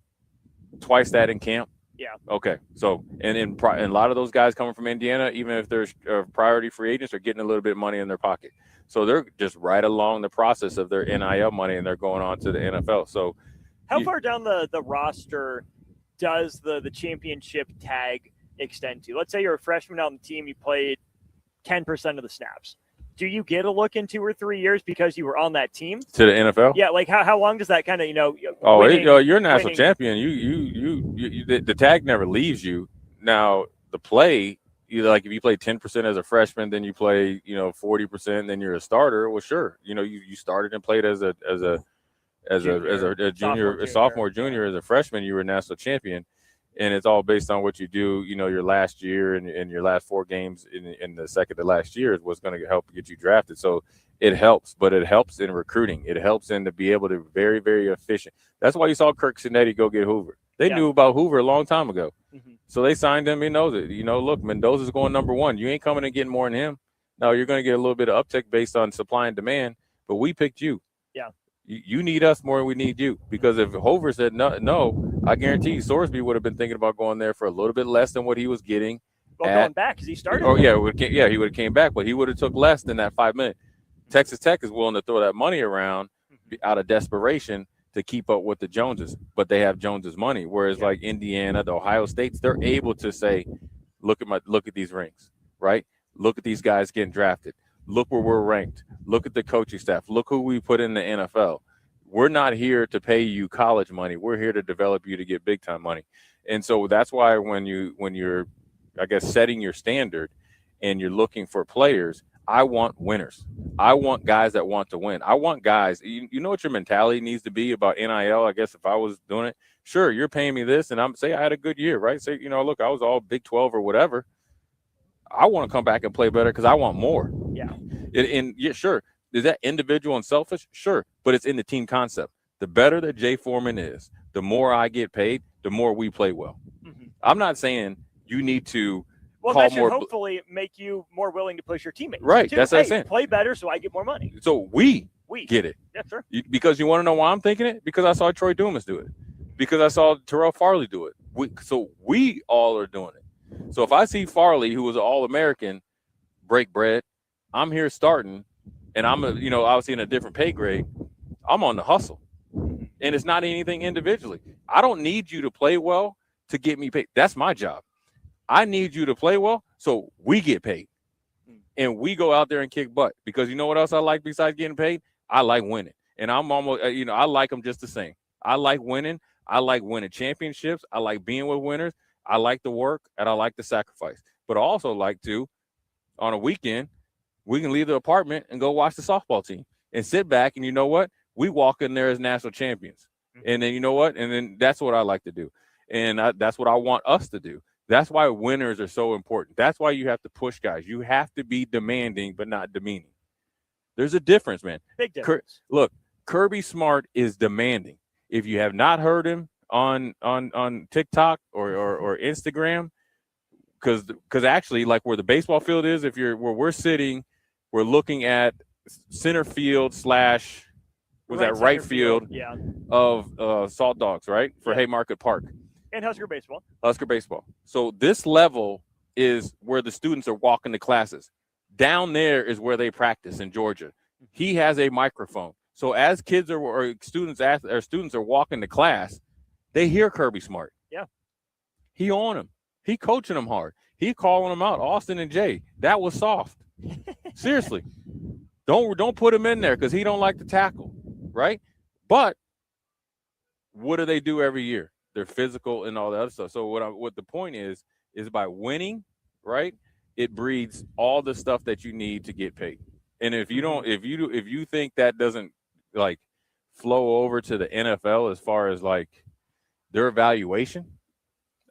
twice that in camp. Yeah. Okay. So, and a lot of those guys coming from Indiana, even if they're priority free agents, are getting a little bit of money in their pocket. So they're just right along the process of their NIL money, and they're going on to the NFL. So, how far down the roster does the championship tag extend to? Let's say you're a freshman on the team, you played 10% of the snaps. Do you get a look in 2 or 3 years because you were on that team to the NFL? Yeah, like how long does that kind of you're a national champion. You the tag never leaves you. Now the play, like if you play 10% as a freshman, then you play 40%, then you're a starter. Well, sure, you started and played as a junior, sophomore, junior, as a freshman, you were a national champion. And it's all based on what you do, your last year and your last 4 games in the second to last year is what's going to help get you drafted. So it helps, but it helps in recruiting. It helps in to be able to very, very efficient. That's why you saw Kirk Cinetti go get Hoover. They knew about Hoover a long time ago. Mm-hmm. So they signed him. He knows it. Look, Mendoza's going number 1. You ain't coming and getting more than him. No, you're going to get a little bit of uptick based on supply and demand, but we picked you. Yeah. You need us more than we need you, because if Hoover said no, I guarantee you Sorsby would have been thinking about going there for a little bit less than what he was getting. Going back because he started. Oh yeah, he would have came back, but he would have took less than that 5 million. Texas Tech is willing to throw that money around out of desperation to keep up with the Joneses, but they have Jones's money. Whereas like Indiana, the Ohio States, they're able to say, look at these rings, right? Look at these guys getting drafted. Look where we're ranked. Look at the coaching staff. Look who we put in the NFL. We're not here to pay you college money. We're here to develop you to get big time money. And so that's why when you're, I guess, setting your standard and you're looking for players, I want winners. I want guys that want to win. I want guys, you know what your mentality needs to be about NIL. I guess if I was doing it, sure, you're paying me this and I'm say I had a good year, right? Say, look, I was all Big 12 or whatever. I want to come back and play better because I want more. Yeah. And yeah, sure. Is that individual and selfish? Sure. But it's in the team concept. The better that Jay Foreman is, the more I get paid, the more we play well. Mm-hmm. I'm not saying you need to call that should more. Hopefully make you more willing to push your teammates. Right. Too. That's what I'm saying. Play better so I get more money. So we get it. Yeah, sure. Because you want to know why I'm thinking it? Because I saw Troy Dumas do it. Because I saw Terrell Farley do it. So we all are doing it. So if I see Farley, who was an All-American, break bread, I'm here starting, and I'm obviously in a different pay grade. I'm on the hustle, and it's not anything individually. I don't need you to play well to get me paid. That's my job. I need you to play well so we get paid, and we go out there and kick butt. Because you know what else I like besides getting paid? I like winning, and I'm almost I like them just the same. I like winning. I like winning championships. I like being with winners. I like the work, and I like the sacrifice. But I also like to, on a weekend, we can leave the apartment and go watch the softball team and sit back, and you know what? We walk in there as national champions. And then you know what? And then that's what I like to do. And that's what I want us to do. That's why winners are so important. That's why you have to push guys. You have to be demanding but not demeaning. There's a difference, man. Big difference. Look, Kirby Smart is demanding. If you have not heard him on TikTok or Instagram, because actually, like where the baseball field is, where we're sitting, we're looking at center field / right field of Salt Dogs, right? For Haymarket Park. And Husker baseball. Husker baseball. So this level is where the students are walking to classes. Down there is where they practice in Georgia. He has a microphone. So as kids or students are walking to class, they hear Kirby Smart. Yeah. He on them. He coaching them hard. He calling them out. Austin and Jay. That was soft. Seriously. Don't put him in there because he don't like to tackle, right? But what do they do every year? They're physical and all that other stuff. So what the point is by winning, right? It breeds all the stuff that you need to get paid. And if you think that doesn't like flow over to the NFL as far as like their evaluation,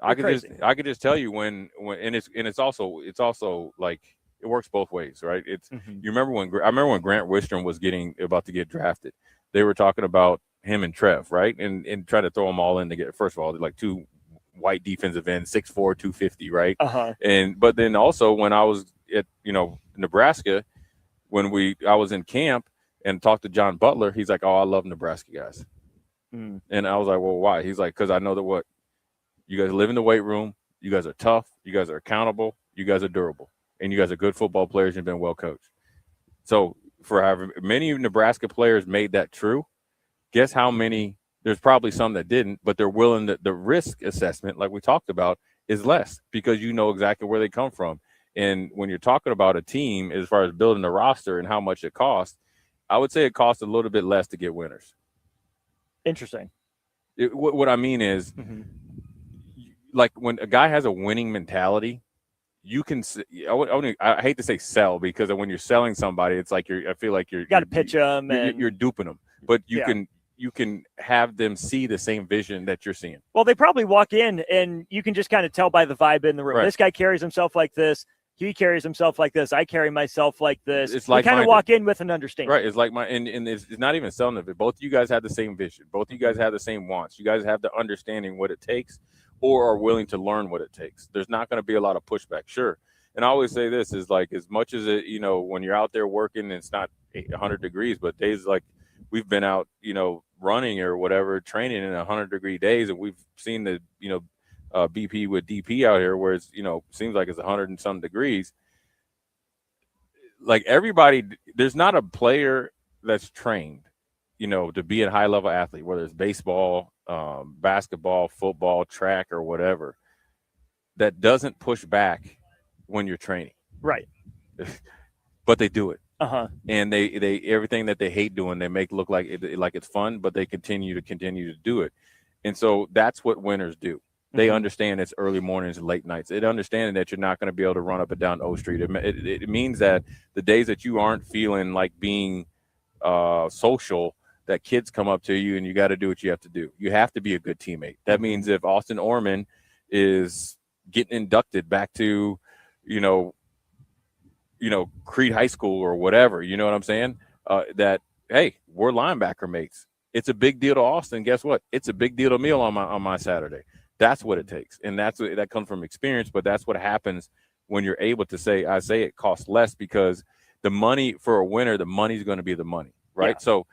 I could just tell you when it's also like it works both ways, right? You remember when Grant Wistrom was about to get drafted, they were talking about him and Trev, right? And try to throw them all in to get, first of all, like two white defensive ends, 6'4", 250, right? Uh-huh. But then also when I was at, Nebraska, when I was in camp and talked to John Butler, he's like, "Oh, I love Nebraska guys." And I was like, "Well, why?" He's like, "Because I know that you guys live in the weight room, you guys are tough, you guys are accountable, you guys are durable, and you guys are good football players and been well coached." So for however many Nebraska players made that true, guess how many? There's probably some that didn't, but they're willing to, the risk assessment, like we talked about, is less because you know exactly where they come from. And when you're talking about a team, as far as building a roster and how much it costs, I would say it costs a little bit less to get winners. Interesting. What I mean is, like when a guy has a winning mentality, you can. I hate to say sell because when you're selling somebody, it's like I feel like you got to pitch them and you're duping them, but you can have them see the same vision that you're seeing. Well, they probably walk in and you can just kind of tell by the vibe in the room. Right. This guy carries himself like this. He carries himself like this. I carry myself like this. It's like kind of walk in with an understanding. Right. It's like and it's not even selling of it. Both of you guys have the same vision. Both of you guys have the same wants. You guys have the understanding what it takes or are willing to learn what it takes. There's not going to be a lot of pushback. Sure. And I always say this is like, as much as it, when you're out there working, it's not 100 degrees, but days like we've been out, running or whatever, training in 100-degree days. And we've seen the, BP with DP out here where it's, seems like it's 100 and some degrees. Like everybody, there's not a player that's trained, to be a high level athlete, whether it's baseball, basketball, football, track, or whatever, that doesn't push back when you're training. Right. But they do it. Uh-huh. And they everything that they hate doing, they make look like it's fun, but they continue to do it. And so that's what winners do. They understand it's early mornings and late nights. They understand that you're not going to be able to run up and down O Street. It means that the days that you aren't feeling like being social, that kids come up to you and you got to do what you have to do. You have to be a good teammate. That means if Austin Orman is getting inducted back to, Creed High School or whatever, you know what I'm saying? That, hey, we're linebacker mates. It's a big deal to Austin. Guess what? It's a big deal to me on my Saturday. That's what it takes. And that comes from experience, but that's what happens when you're able to say it costs less because the money for a winner, the money's going to be the money, right? Yeah. So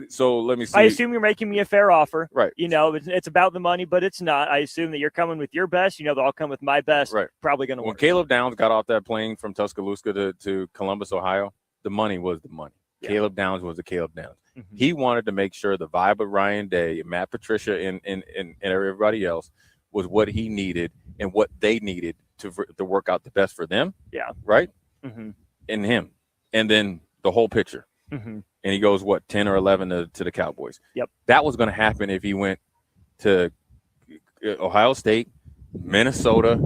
So let me see. I assume you're making me a fair offer. Right. You know, it's about the money, but it's not. I assume that you're coming with your best. You know, that I'll come with my best. Right. Probably going to When work. Caleb Downs got off that plane from Tuscaloosa to Columbus, Ohio, the money was the money. Yeah. Caleb Downs was the Caleb Downs. Mm-hmm. He wanted to make sure the vibe of Ryan Day, Matt Patricia, and everybody else was what he needed and what they needed to work out the best for them. Yeah. Right? Mm-hmm. And him. And then the whole picture. Mm-hmm. And he goes, 10 or 11 to the Cowboys. Yep. That was going to happen if he went to Ohio State, Minnesota,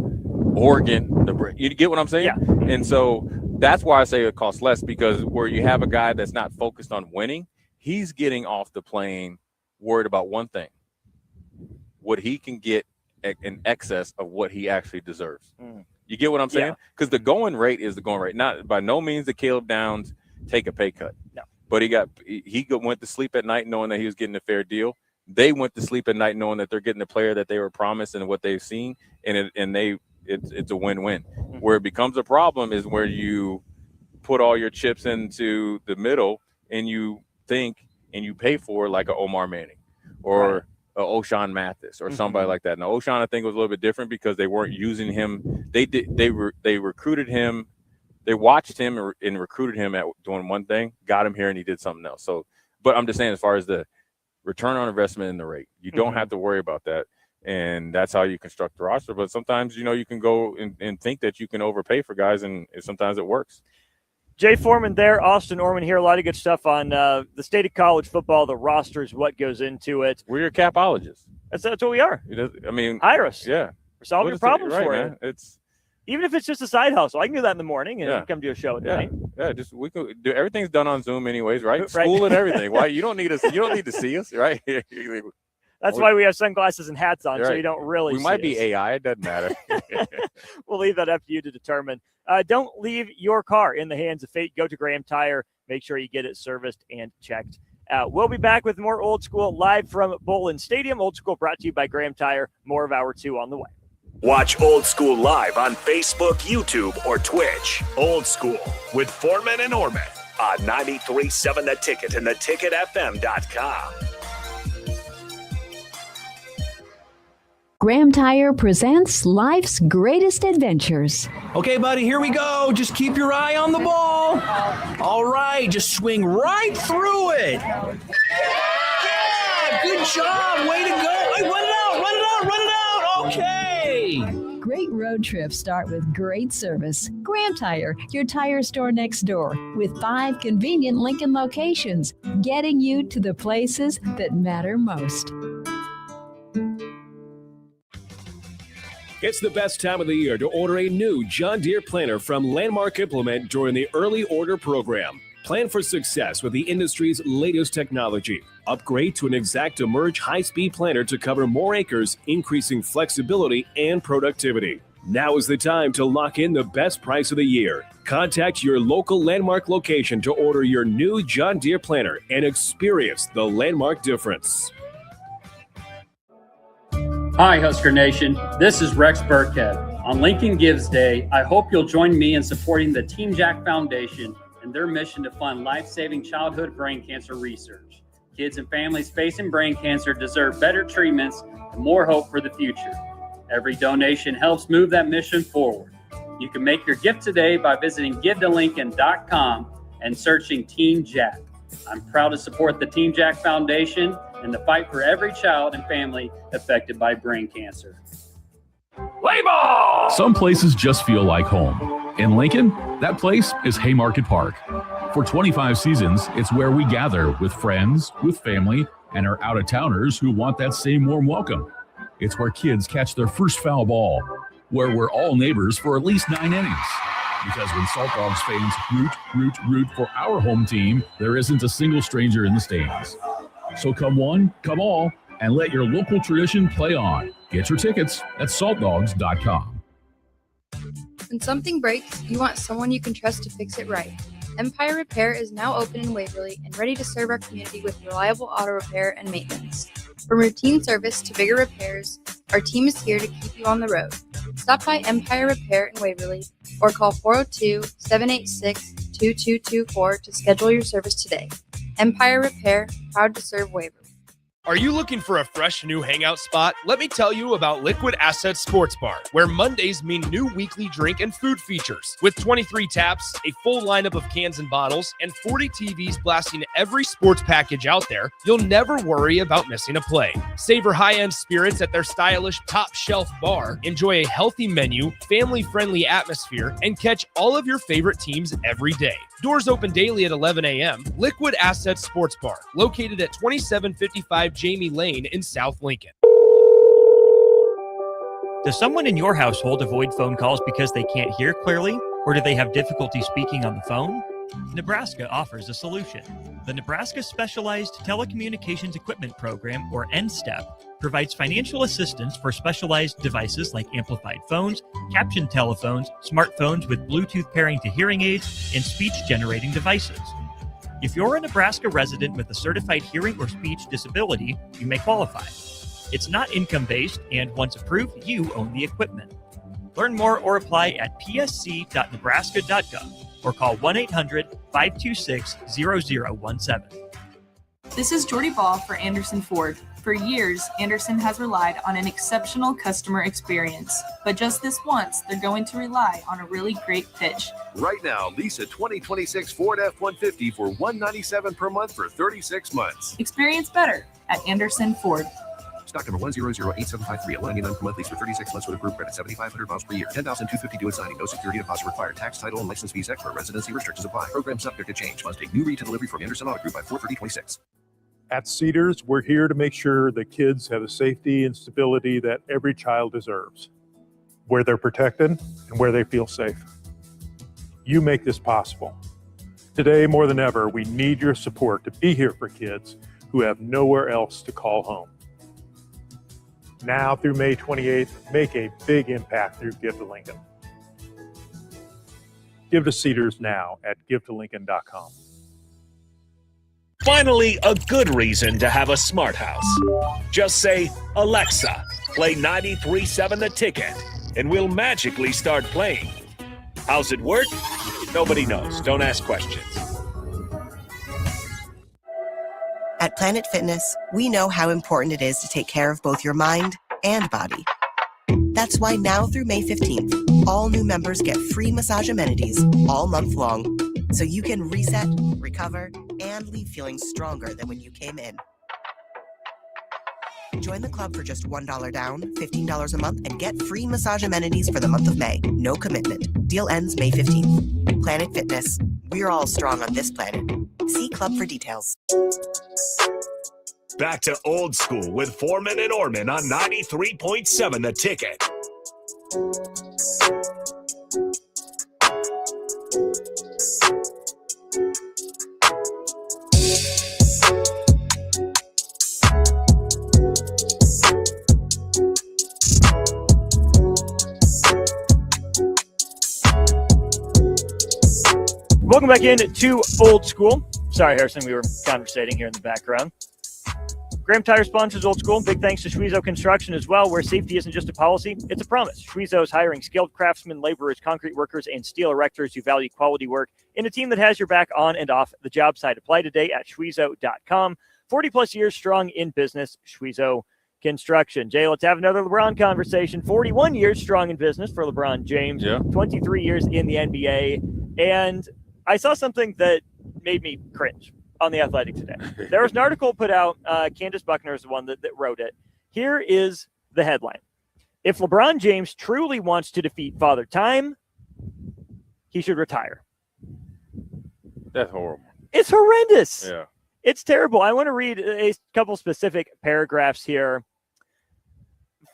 Oregon. You get what I'm saying? Yeah. And so that's why I say it costs less, because where you have a guy that's not focused on winning, he's getting off the plane worried about one thing: what he can get in excess of what he actually deserves. Mm. You get what I'm saying? Because the going rate is the going rate. Not by no means did Caleb Downs take a pay cut. No. But he went to sleep at night knowing that he was getting a fair deal. They went to sleep at night knowing that they're getting the player that they were promised and what they've seen, and it's a win-win. Mm-hmm. Where it becomes a problem is where you put all your chips into the middle and you think and you pay for like a Omar Manning or a O'Shawn Mathis or somebody like that. Now O'Shawn, I think, was a little bit different because they weren't using him. They recruited him. They watched him and recruited him at doing one thing, got him here, and he did something else. So, but I'm just saying, as far as the return on investment and the rate, you don't have to worry about that. And that's how you construct the roster. But sometimes, you can go and think that you can overpay for guys, and sometimes it works. Jay Foreman there, Austin Orman here. A lot of good stuff on the state of college football, the rosters, what goes into it. We're your capologists. That's what we are. I mean, hire us. Yeah. We're solving your problems right, for man. you. It's even if it's just a side hustle. I can do that in the morning and come do a show at night. Yeah, we can do everything's done on Zoom anyways, right? Right. School and everything. Why you don't need us? You don't need to see us, right? That's why we have sunglasses and hats on, so Right. you don't really. We see might be us. AI. It doesn't matter. We'll leave that up to you to determine. Don't leave your car in the hands of fate. Go to Graham Tire. Make sure you get it serviced and checked out. We'll be back with more Old School live from Bowlin Stadium. Old School brought to you by Graham Tire. More of Hour 2 on the way. Watch Old School live on Facebook, YouTube, or Twitch. Old School with Foreman and Orman on 93.7 The Ticket and theticketfm.com. Graham Tire presents life's greatest adventures. Okay, buddy, here we go. Just keep your eye on the ball. All right, just swing right through it. Yeah, good job. Way to go. Hey, run it out. Okay. Great road trips start with great service. Graham Tire, your tire store next door, with 5 convenient Lincoln locations, getting you to the places that matter most. It's the best time of the year to order a new John Deere planter from Landmark Implement during the early order program. Plan for success with the industry's latest technology. Upgrade to an Exact Emerge high-speed planter to cover more acres, increasing flexibility and productivity. Now is the time to lock in the best price of the year. Contact your local Landmark location to order your new John Deere planter and experience the Landmark difference. Hi, Husker Nation. This is Rex Burkhead. On Lincoln Gives Day, I hope you'll join me in supporting the Team Jack Foundation and their mission to fund life-saving childhood brain cancer research. Kids and families facing brain cancer deserve better treatments and more hope for the future. Every donation helps move that mission forward. You can make your gift today by visiting givetolincoln.com and searching Team Jack. I'm proud to support the Team Jack Foundation and the fight for every child and family affected by brain cancer. Play ball! Some places just feel like home. In Lincoln, that place is Haymarket Park. For 25 seasons, it's where we gather with friends, with family, and our out-of-towners who want that same warm welcome. It's where kids catch their first foul ball, where we're all neighbors for at least 9 innings. Because when Salt Dogs fans root for our home team, there isn't a single stranger in the stands. So come one, come all, and let your local tradition play on. Get your tickets at saltdogs.com. When something breaks, you want someone you can trust to fix it right. Empire Repair is now open in Waverly and ready to serve our community with reliable auto repair and maintenance. From routine service to bigger repairs, our team is here to keep you on the road. Stop by Empire Repair in Waverly or call 402-786-2224 to schedule your service today. Empire Repair, proud to serve Waverly. Are you looking for a fresh new hangout spot? Let me tell you about Liquid Assets Sports Bar, where Mondays mean new weekly drink and food features. With 23 taps, a full lineup of cans and bottles, and 40 TVs blasting every sports package out there, you'll never worry about missing a play. Savor high-end spirits at their stylish top-shelf bar, enjoy a healthy menu, family-friendly atmosphere, and catch all of your favorite teams every day. Doors open daily at 11 a.m. Liquid Assets Sports Bar, located at 2755 Jamie Lane in South Lincoln. Does someone in your household avoid phone calls because they can't hear clearly, or do they have difficulty speaking on the phone? Nebraska offers a solution. The Nebraska Specialized Telecommunications Equipment Program, or NSTEP, provides financial assistance for specialized devices like amplified phones, captioned telephones, smartphones with Bluetooth pairing to hearing aids, and speech-generating devices. If you're a Nebraska resident with a certified hearing or speech disability, you may qualify. It's not income-based, and once approved, you own the equipment. Learn more or apply at psc.nebraska.gov or call 1-800-526-0017. This is Jordy Ball for Anderson Ford. For years, Anderson has relied on an exceptional customer experience. But just this once, they're going to rely on a really great pitch. Right now, lease a 2026 Ford F-150 for $197 per month for 36 months. Experience better at Anderson Ford. Stock number 1008753, allowing a 9-month lease for 36 months with approved credit, 7,500 miles per year, 10,250 due at signing. No security deposit required. Tax, title, and license fees extra. Residency restrictions apply. Program subject to change. Must take new retail delivery from Anderson Auto Group by 4/30/26. At Cedars, we're here to make sure the kids have the safety and stability that every child deserves, where they're protected and where they feel safe. You make this possible. Today, more than ever, we need your support to be here for kids who have nowhere else to call home. Now through May 28th, make a big impact through Give to Lincoln. Give to Cedars now at givetolincoln.com. Finally, a good reason to have a smart house. Just say, Alexa, play 93.7 The Ticket, and we'll magically start playing. How's it work? Nobody knows. Don't ask questions. At Planet Fitness, we know how important it is to take care of both your mind and body. That's why now through May 15th, all new members get free massage amenities all month long, so you can reset, recover, and leave feeling stronger than when you came in. Join the club for just $1 down, $15 a month, and get free massage amenities for the month of May. No commitment. Deal ends May 15th. Planet Fitness. We're all strong on this planet. See club for details. Back to old school with Foreman and Orman on 93.7 The Ticket. Welcome back in to Old School. Sorry, Harrison, we were conversating here in the background. Graham Tire sponsors Old School. Big thanks to Schwezo Construction as well, where safety isn't just a policy, it's a promise. Schwezo is hiring skilled craftsmen, laborers, concrete workers, and steel erectors who value quality work in a team that has your back on and off the job site. Apply today at schwezo.com. 40-plus years strong in business, Schwezo Construction. Jay, let's have another LeBron conversation. 41 years strong in business for LeBron James. Yeah. 23 years in the NBA. And I saw something that made me cringe on The Athletic today. There was an article put out. Candace Buckner is the one that wrote it. Here is the headline. If LeBron James truly wants to defeat Father Time, he should retire. That's horrible. It's horrendous. Yeah. It's terrible. I want to read a couple specific paragraphs here.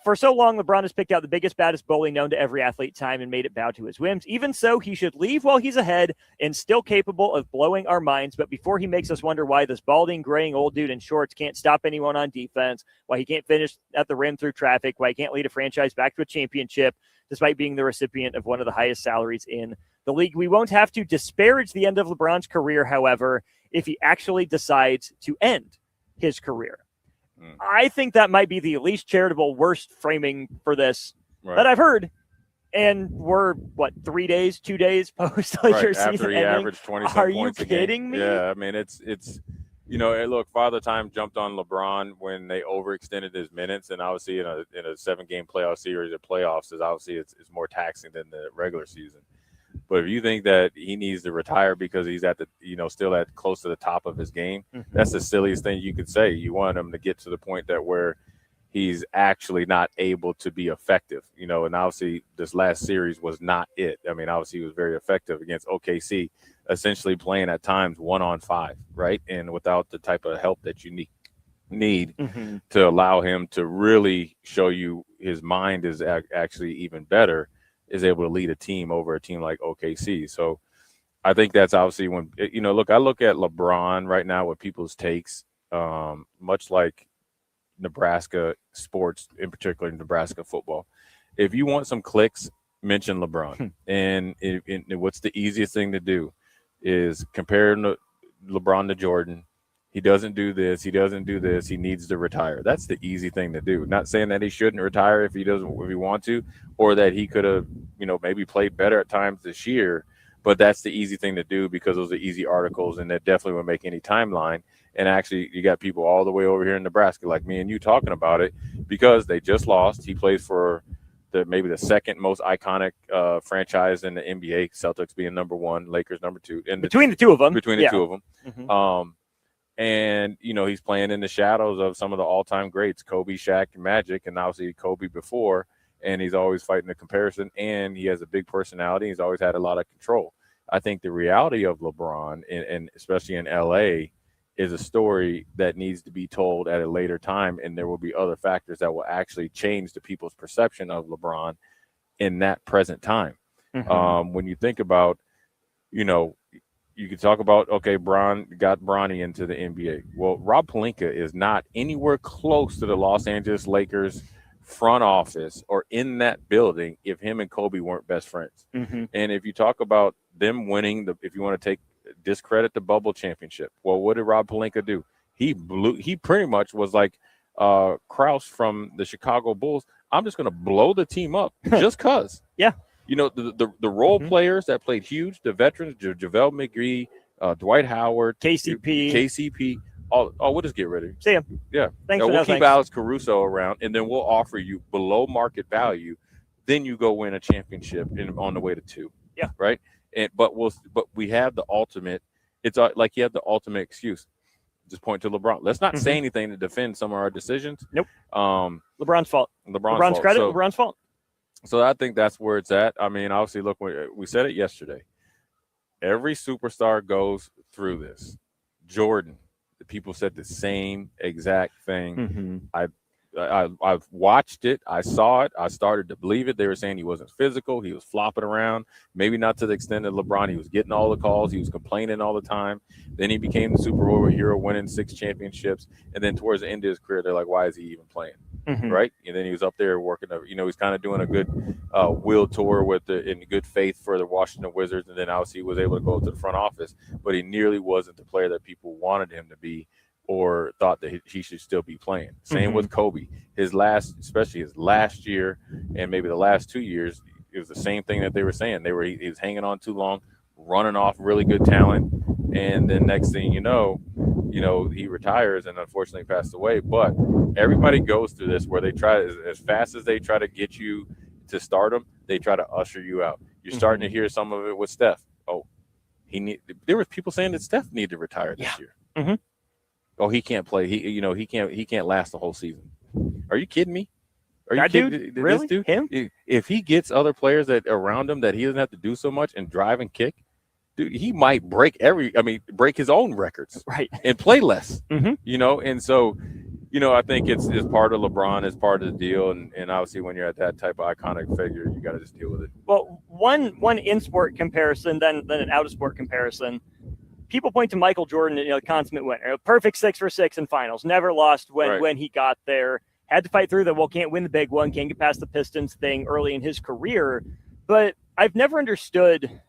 For so long, LeBron has picked out the biggest, baddest bully known to every athlete time and made it bow to his whims. Even so, he should leave while he's ahead and still capable of blowing our minds. But before he makes us wonder why this balding, graying old dude in shorts can't stop anyone on defense, why he can't finish at the rim through traffic, why he can't lead a franchise back to a championship, despite being the recipient of one of the highest salaries in the league. We won't have to disparage the end of LeBron's career, however, if he actually decides to end his career. I think that might be the least charitable, worst framing for this that I've heard. And we're, 2 days post your season after he ending? averaged 20 Are you points kidding me? Yeah, I mean, it's look, Father Time jumped on LeBron when they overextended his minutes, and obviously in a 7-game playoff series or playoffs, is obviously it's more taxing than the regular season. But if you think that he needs to retire because he's at the still at close to the top of his game, that's the silliest thing you could say. You want him to get to the point that where he's actually not able to be effective, and obviously this last series was not it. I mean, obviously he was very effective against OKC, essentially playing at times 1-on-5, right? And without the type of help that you need to allow him to really show you his mind is actually even better, is able to lead a team over a team like OKC. So I think that's obviously when, look, I look at LeBron right now with people's takes, much like Nebraska sports, in particular Nebraska football. If you want some clicks, mention LeBron. And what's the easiest thing to do is compare LeBron to Jordan. He doesn't do this. He doesn't do this. He needs to retire. That's the easy thing to do. Not saying that he shouldn't retire if he want to, or that he could have, maybe played better at times this year. But that's the easy thing to do because those are easy articles, and that definitely would make any timeline. And actually, you got people all the way over here in Nebraska, like me and you, talking about it because they just lost. He plays for maybe the second most iconic franchise in the NBA, Celtics being number 1, Lakers number 2. And between the two of them. And, he's playing in the shadows of some of the all-time greats, Kobe, Shaq, and Magic, and obviously Kobe before. And he's always fighting the comparison, and he has a big personality. He's always had a lot of control. I think the reality of LeBron, and especially in L.A., is a story that needs to be told at a later time, and there will be other factors that will actually change the people's perception of LeBron in that present time. When you think about, you could talk about, okay, Bron got Bronny into the NBA. Well, Rob Pelinka is not anywhere close to the Los Angeles Lakers front office or in that building if him and Kobe weren't best friends. And if you talk about them winning, if you want to discredit the bubble championship, well, what did Rob Pelinka do? He pretty much was like Krause from the Chicago Bulls. I'm just going to blow the team up just because. Yeah. The role players that played huge, the veterans, JaVale McGee, Dwight Howard, KCP. We'll just get rid of him. See him. Yeah. Thanks. We'll keep Alex Caruso around, and then we'll offer you below market value. Then you go win a championship on the way to 2. Yeah. Right. But we have the ultimate. It's like you have the ultimate excuse. Just point to LeBron. Let's not say anything to defend some of our decisions. Nope. LeBron's fault. LeBron's credit. LeBron's fault. So I think that's where it's at. I mean, obviously, look, we said it yesterday. Every superstar goes through this. Jordan, the people said the same exact thing. I've watched it. I saw it. I started to believe it. They were saying he wasn't physical. He was flopping around. Maybe not to the extent of LeBron. He was getting all the calls. He was complaining all the time. Then he became the superhero, winning 6 championships. And then towards the end of his career, they're like, why is he even playing? Right? And then he was up there working. He's kind of doing a good will tour in good faith for the Washington Wizards. And then obviously he was able to go to the front office. But he nearly wasn't the player that people wanted him to be, or thought that he should still be playing. Same with Kobe. Especially his last year and maybe the last 2 years, it was the same thing that they were saying. He was hanging on too long, running off really good talent, and then next thing you know, he retires and unfortunately passed away. But everybody goes through this where they try, as fast as they try to get you to stardom, they try to usher you out. You're starting to hear some of it with Steph. There were people saying that Steph needed to retire this year. Oh, he can't play. He can't last the whole season. Are you kidding me? Are you kidding? Really? This dude, him? If he gets other players that around him that he doesn't have to do so much and drive and kick, dude, he might break his own records, right? And play less. And so, I think it's part of LeBron, it's part of the deal, and obviously when you're at that type of iconic figure, you got to just deal with it. Well, one in-sport comparison, then an out-of-sport comparison. People point to Michael Jordan, the consummate winner, a perfect 6 for 6 in finals, never lost when he got there. Had to fight through can't win the big one, can't get past the Pistons thing early in his career. But I've never understood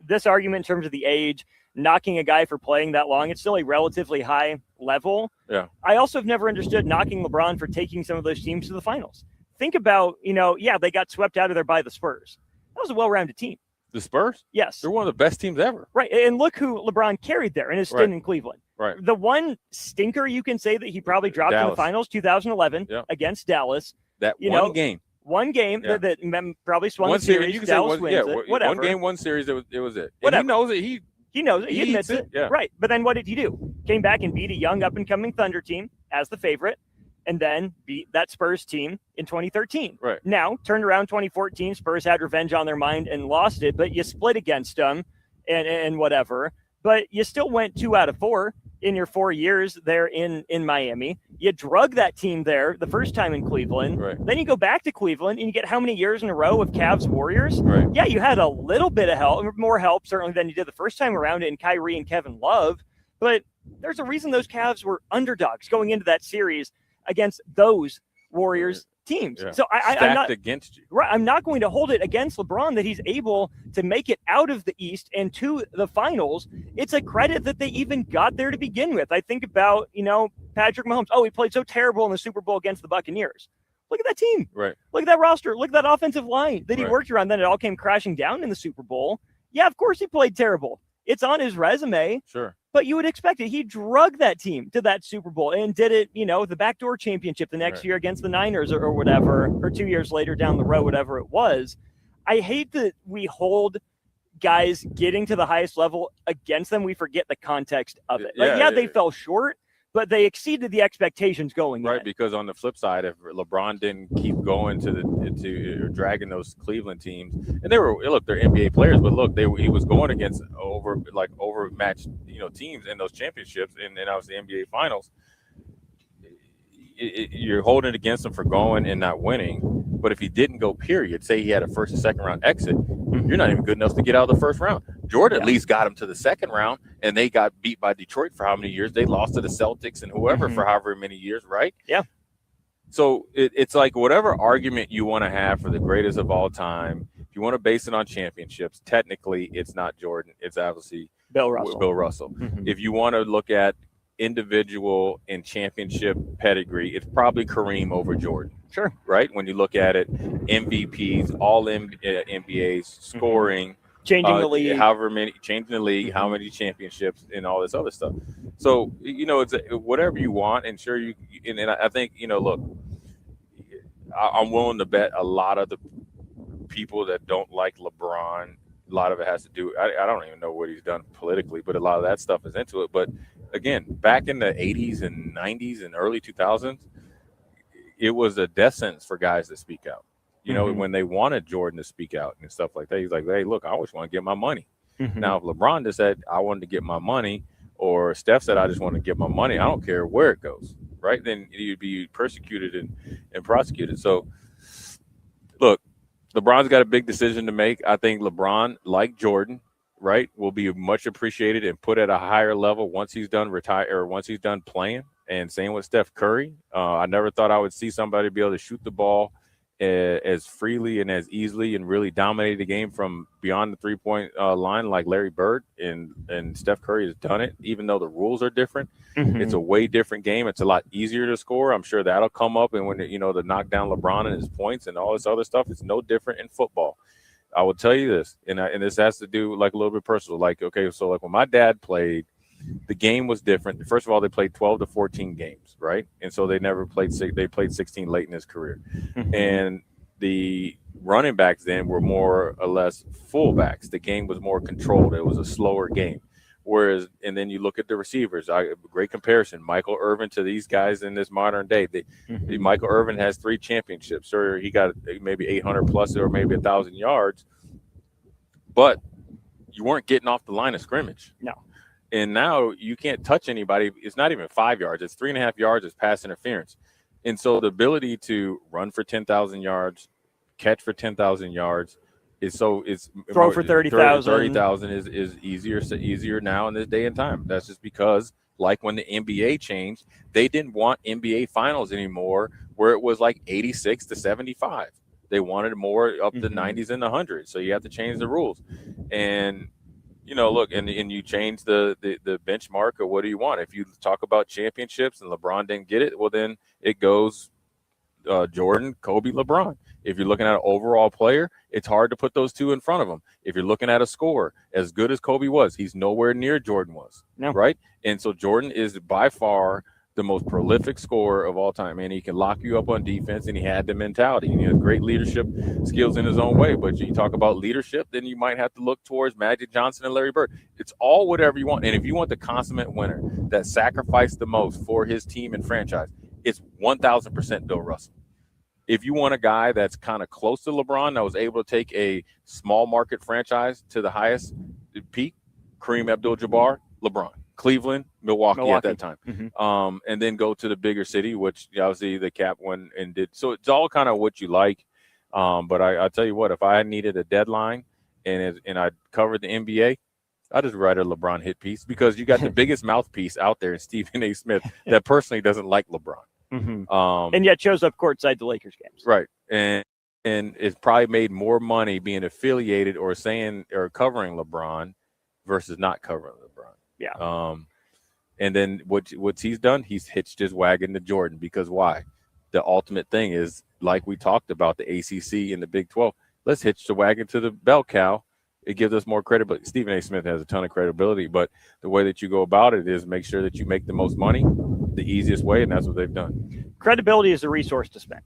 this argument in terms of the age, knocking a guy for playing that long. It's still a relatively high level. Yeah. I also have never understood knocking LeBron for taking some of those teams to the finals. Think about, they got swept out of there by the Spurs. That was a well-rounded team. The Spurs? Yes. They're one of the best teams ever. Right. And look who LeBron carried there in his stint in Cleveland. Right. The one stinker you can say that he probably dropped in the finals, 2011 against Dallas. That game. One game that probably swung the series. You can Dallas say wins it. Whatever. One game, one series, it was it. Whatever. And he knows it. He knows it. He admits it. Yeah. Right. But then what did he do? Came back and beat a young up-and-coming Thunder team as the favorite, and then beat that Spurs team in 2013. Right. Now, turned around 2014, Spurs had revenge on their mind and lost it, but you split against them and whatever. But you still went 2 out of 4 in your 4 years there in Miami. You drug that team there the first time in Cleveland. Right. Then you go back to Cleveland and you get how many years in a row of Cavs Warriors? Right. Yeah, you had a little bit of help, more help certainly than you did the first time around in Kyrie and Kevin Love. But there's a reason those Cavs were underdogs going into that series against those Warriors teams. Yeah. So I'm not against you. Right. I'm not going to hold it against LeBron that he's able to make it out of the East and to the finals. It's a credit that they even got there to begin with. I think about, Patrick Mahomes. Oh, he played so terrible in the Super Bowl against the Buccaneers. Look at that team. Right. Look at that roster. Look at that offensive line that he Right. worked around. Then it all came crashing down in the Super Bowl. Yeah, of course he played terrible. It's on his resume. Sure. But you would expect it. He drug that team to that Super Bowl and did it, the backdoor championship the next year against the Niners or whatever, or 2 years later down the road, whatever it was. I hate that we hold guys getting to the highest level against them. We forget the context of it. They fell short, but they exceeded the expectations going in. Right, because on the flip side, if LeBron didn't keep going to dragging those Cleveland teams, and they're NBA players, but look, he was going against overmatched teams in those championships, and obviously NBA Finals. You're holding it against him for going and not winning. But if he didn't go, period, say he had a first and second round exit, you're not even good enough to get out of the first round. Jordan at least got him to the second round, and they got beat by Detroit for how many years? They lost to the Celtics and whoever for however many years, right? Yeah. So it's like whatever argument you want to have for the greatest of all time, if you want to base it on championships, technically it's not Jordan. It's obviously Bill Russell. If you want to look at individual and championship pedigree, it's probably Kareem over Jordan. Sure. Right? When you look at it, MVPs, all NBAs, scoring, changing the league, changing the league, how many championships, and all this other stuff. So it's whatever you want, and sure and I think look, I'm willing to bet a lot of the people that don't like LeBron. A lot of it has to do. I don't even know what he's done politically, but a lot of that stuff is into it. But again, back in the 80s and 90s and early 2000s, it was a death sentence for guys to speak out. When they wanted Jordan to speak out and stuff like that, he's like, hey, look, I always want to get my money. Now, if LeBron just said, I wanted to get my money, or Steph said, I just want to get my money, I don't care where it goes, right? Then you'd be persecuted and prosecuted. So, look, LeBron's got a big decision to make. I think LeBron, like Jordan, right, will be much appreciated and put at a higher level once he's done once he's done playing. And same with Steph Curry. I never thought I would see somebody be able to shoot the ball as freely and as easily and really dominate the game from beyond the three-point line like Larry Bird, and Steph Curry has done it. Even though the rules are different, it's a way different game. It's a lot easier to score. I'm sure that'll come up, and when to knock down LeBron and his points and all this other stuff, it's no different in football. I will tell you this, and this has to do like a little bit personal. Like, okay, so like when my dad played, the game was different. First of all, they played 12 to 14 games, right? And so they never played they played 16 late in his career. And the running backs then were more or less fullbacks. The game was more controlled. It was a slower game. Whereas, and then you look at the receivers, great comparison, Michael Irvin to these guys in this modern day. Michael Irvin has 3 championships, or he got maybe 800 plus or maybe 1,000 yards, but you weren't getting off the line of scrimmage. No. And now you can't touch anybody. It's not even 5 yards. It's 3.5 yards. It's pass interference. And so the ability to run for 10,000 yards, catch for 10,000 yards, it's throw for 30,000. 30,000 is easier now in this day and time. That's just because, like when the NBA changed, they didn't want NBA finals anymore, where it was like 86 to 75. They wanted more up the 90s and the 100s. So you have to change the rules. And look, and you change the benchmark of what do you want. If you talk about championships and LeBron didn't get it, well, then it goes Jordan, Kobe, LeBron. If you're looking at an overall player, it's hard to put those two in front of him. If you're looking at a scorer, as good as Kobe was, he's nowhere near Jordan was, right? And so Jordan is by far the most prolific scorer of all time, and he can lock you up on defense, and he had the mentality, and he has great leadership skills in his own way. But you talk about leadership, then you might have to look towards Magic Johnson and Larry Bird. It's all whatever you want. And if you want the consummate winner that sacrificed the most for his team and franchise, it's 1,000% Bill Russell. If you want a guy that's kind of close to LeBron, that was able to take a small market franchise to the highest peak, Kareem Abdul-Jabbar, LeBron. Cleveland, Milwaukee at that time. And then go to the bigger city, which obviously the Cap went and did. So it's all kind of what you like. But I'll tell you what, if I needed a deadline and I covered the NBA, I just write a LeBron hit piece, because you got the biggest mouthpiece out there in Stephen A. Smith that personally doesn't like LeBron. And yet shows up courtside the Lakers games. Right. And it's probably made more money being affiliated or saying or covering LeBron versus not covering LeBron. Yeah. And then what he's done, he's hitched his wagon to Jordan, because why? The ultimate thing is, like we talked about, the ACC and the Big 12. Let's hitch the wagon to the bell cow. It gives us more credibility. Stephen A. Smith has a ton of credibility, but the way that you go about it is make sure that you make the most money the easiest way, and that's what they've done. Credibility is a resource to spend.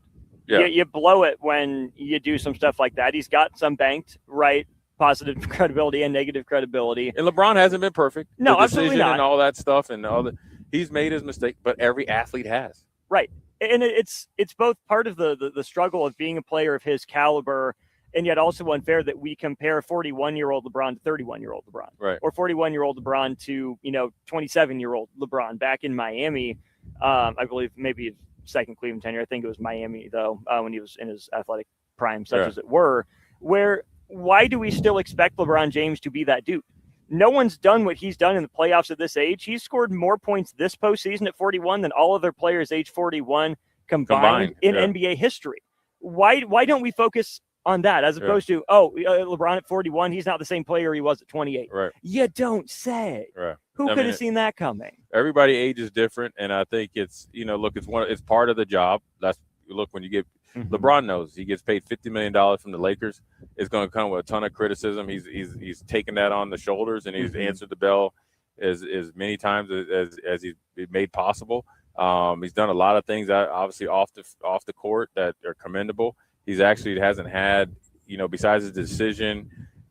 Yeah. You blow it when you do some stuff like that. He's got some banked, right? Positive credibility and negative credibility. And LeBron hasn't been perfect. No, the absolutely not. And all that stuff, and he's made his mistake, but every athlete has. Right. And it's both part of the struggle of being a player of his caliber, and yet also unfair that we compare 41-year-old LeBron to 31-year-old LeBron. Right. Or 41-year-old LeBron to, 27-year-old LeBron back in Miami. I believe maybe his second Cleveland tenure. I think it was Miami, though, when he was in his athletic prime, such as it were, why do we still expect LeBron James to be that dude? No one's done what he's done in the playoffs at this age. He's scored more points this postseason at 41 than all other players age 41 combined in NBA history. Why don't we focus on that as opposed to, LeBron at 41, he's not the same player he was at 28. Right. You don't say. Right. Who could have seen that coming? Everybody age is different, and I think it's, it's part of the job. When you get LeBron knows he gets paid $50 million from the Lakers. It's going to come with a ton of criticism. He's taken that on the shoulders, and he's answered the bell as many times as he's made possible. He's done a lot of things obviously off the court that are commendable. He's actually hasn't had, besides his decision,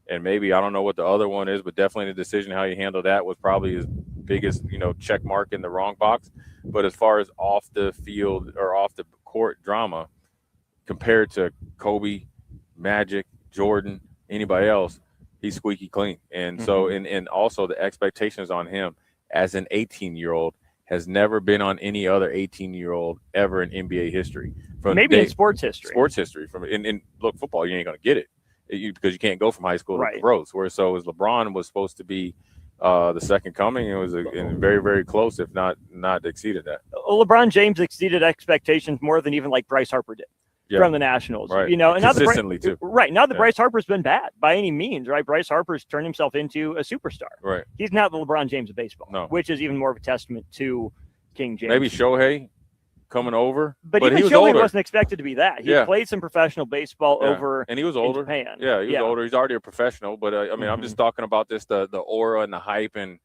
and maybe I don't know what the other one is, but definitely the decision how he handled that was probably his biggest, check mark in the wrong box. But as far as off the field or off the court drama, compared to Kobe, Magic, Jordan, anybody else, he's squeaky clean. And so, and also the expectations on him as an 18-year-old has never been on any other 18-year-old ever in NBA history. Maybe in sports history. Sports history. Look, football, you ain't going to get it because you can't go from high school to pros. As LeBron was supposed to be the second coming, it was very, very close, if not exceeded that. LeBron James exceeded expectations more than even like Bryce Harper did. From the Nationals, right. And consistently too. Right now, Bryce Harper's been bad by any means, right? Bryce Harper's turned himself into a superstar. Right. He's not the LeBron James of baseball, which is even more of a testament to King James. Maybe Shohei coming over, but even he was Shohei older. wasn't expected to be that. He played some professional baseball over, and he was older. In Japan. Yeah, he was older. He's already a professional, but I'm just talking about this the aura and the hype and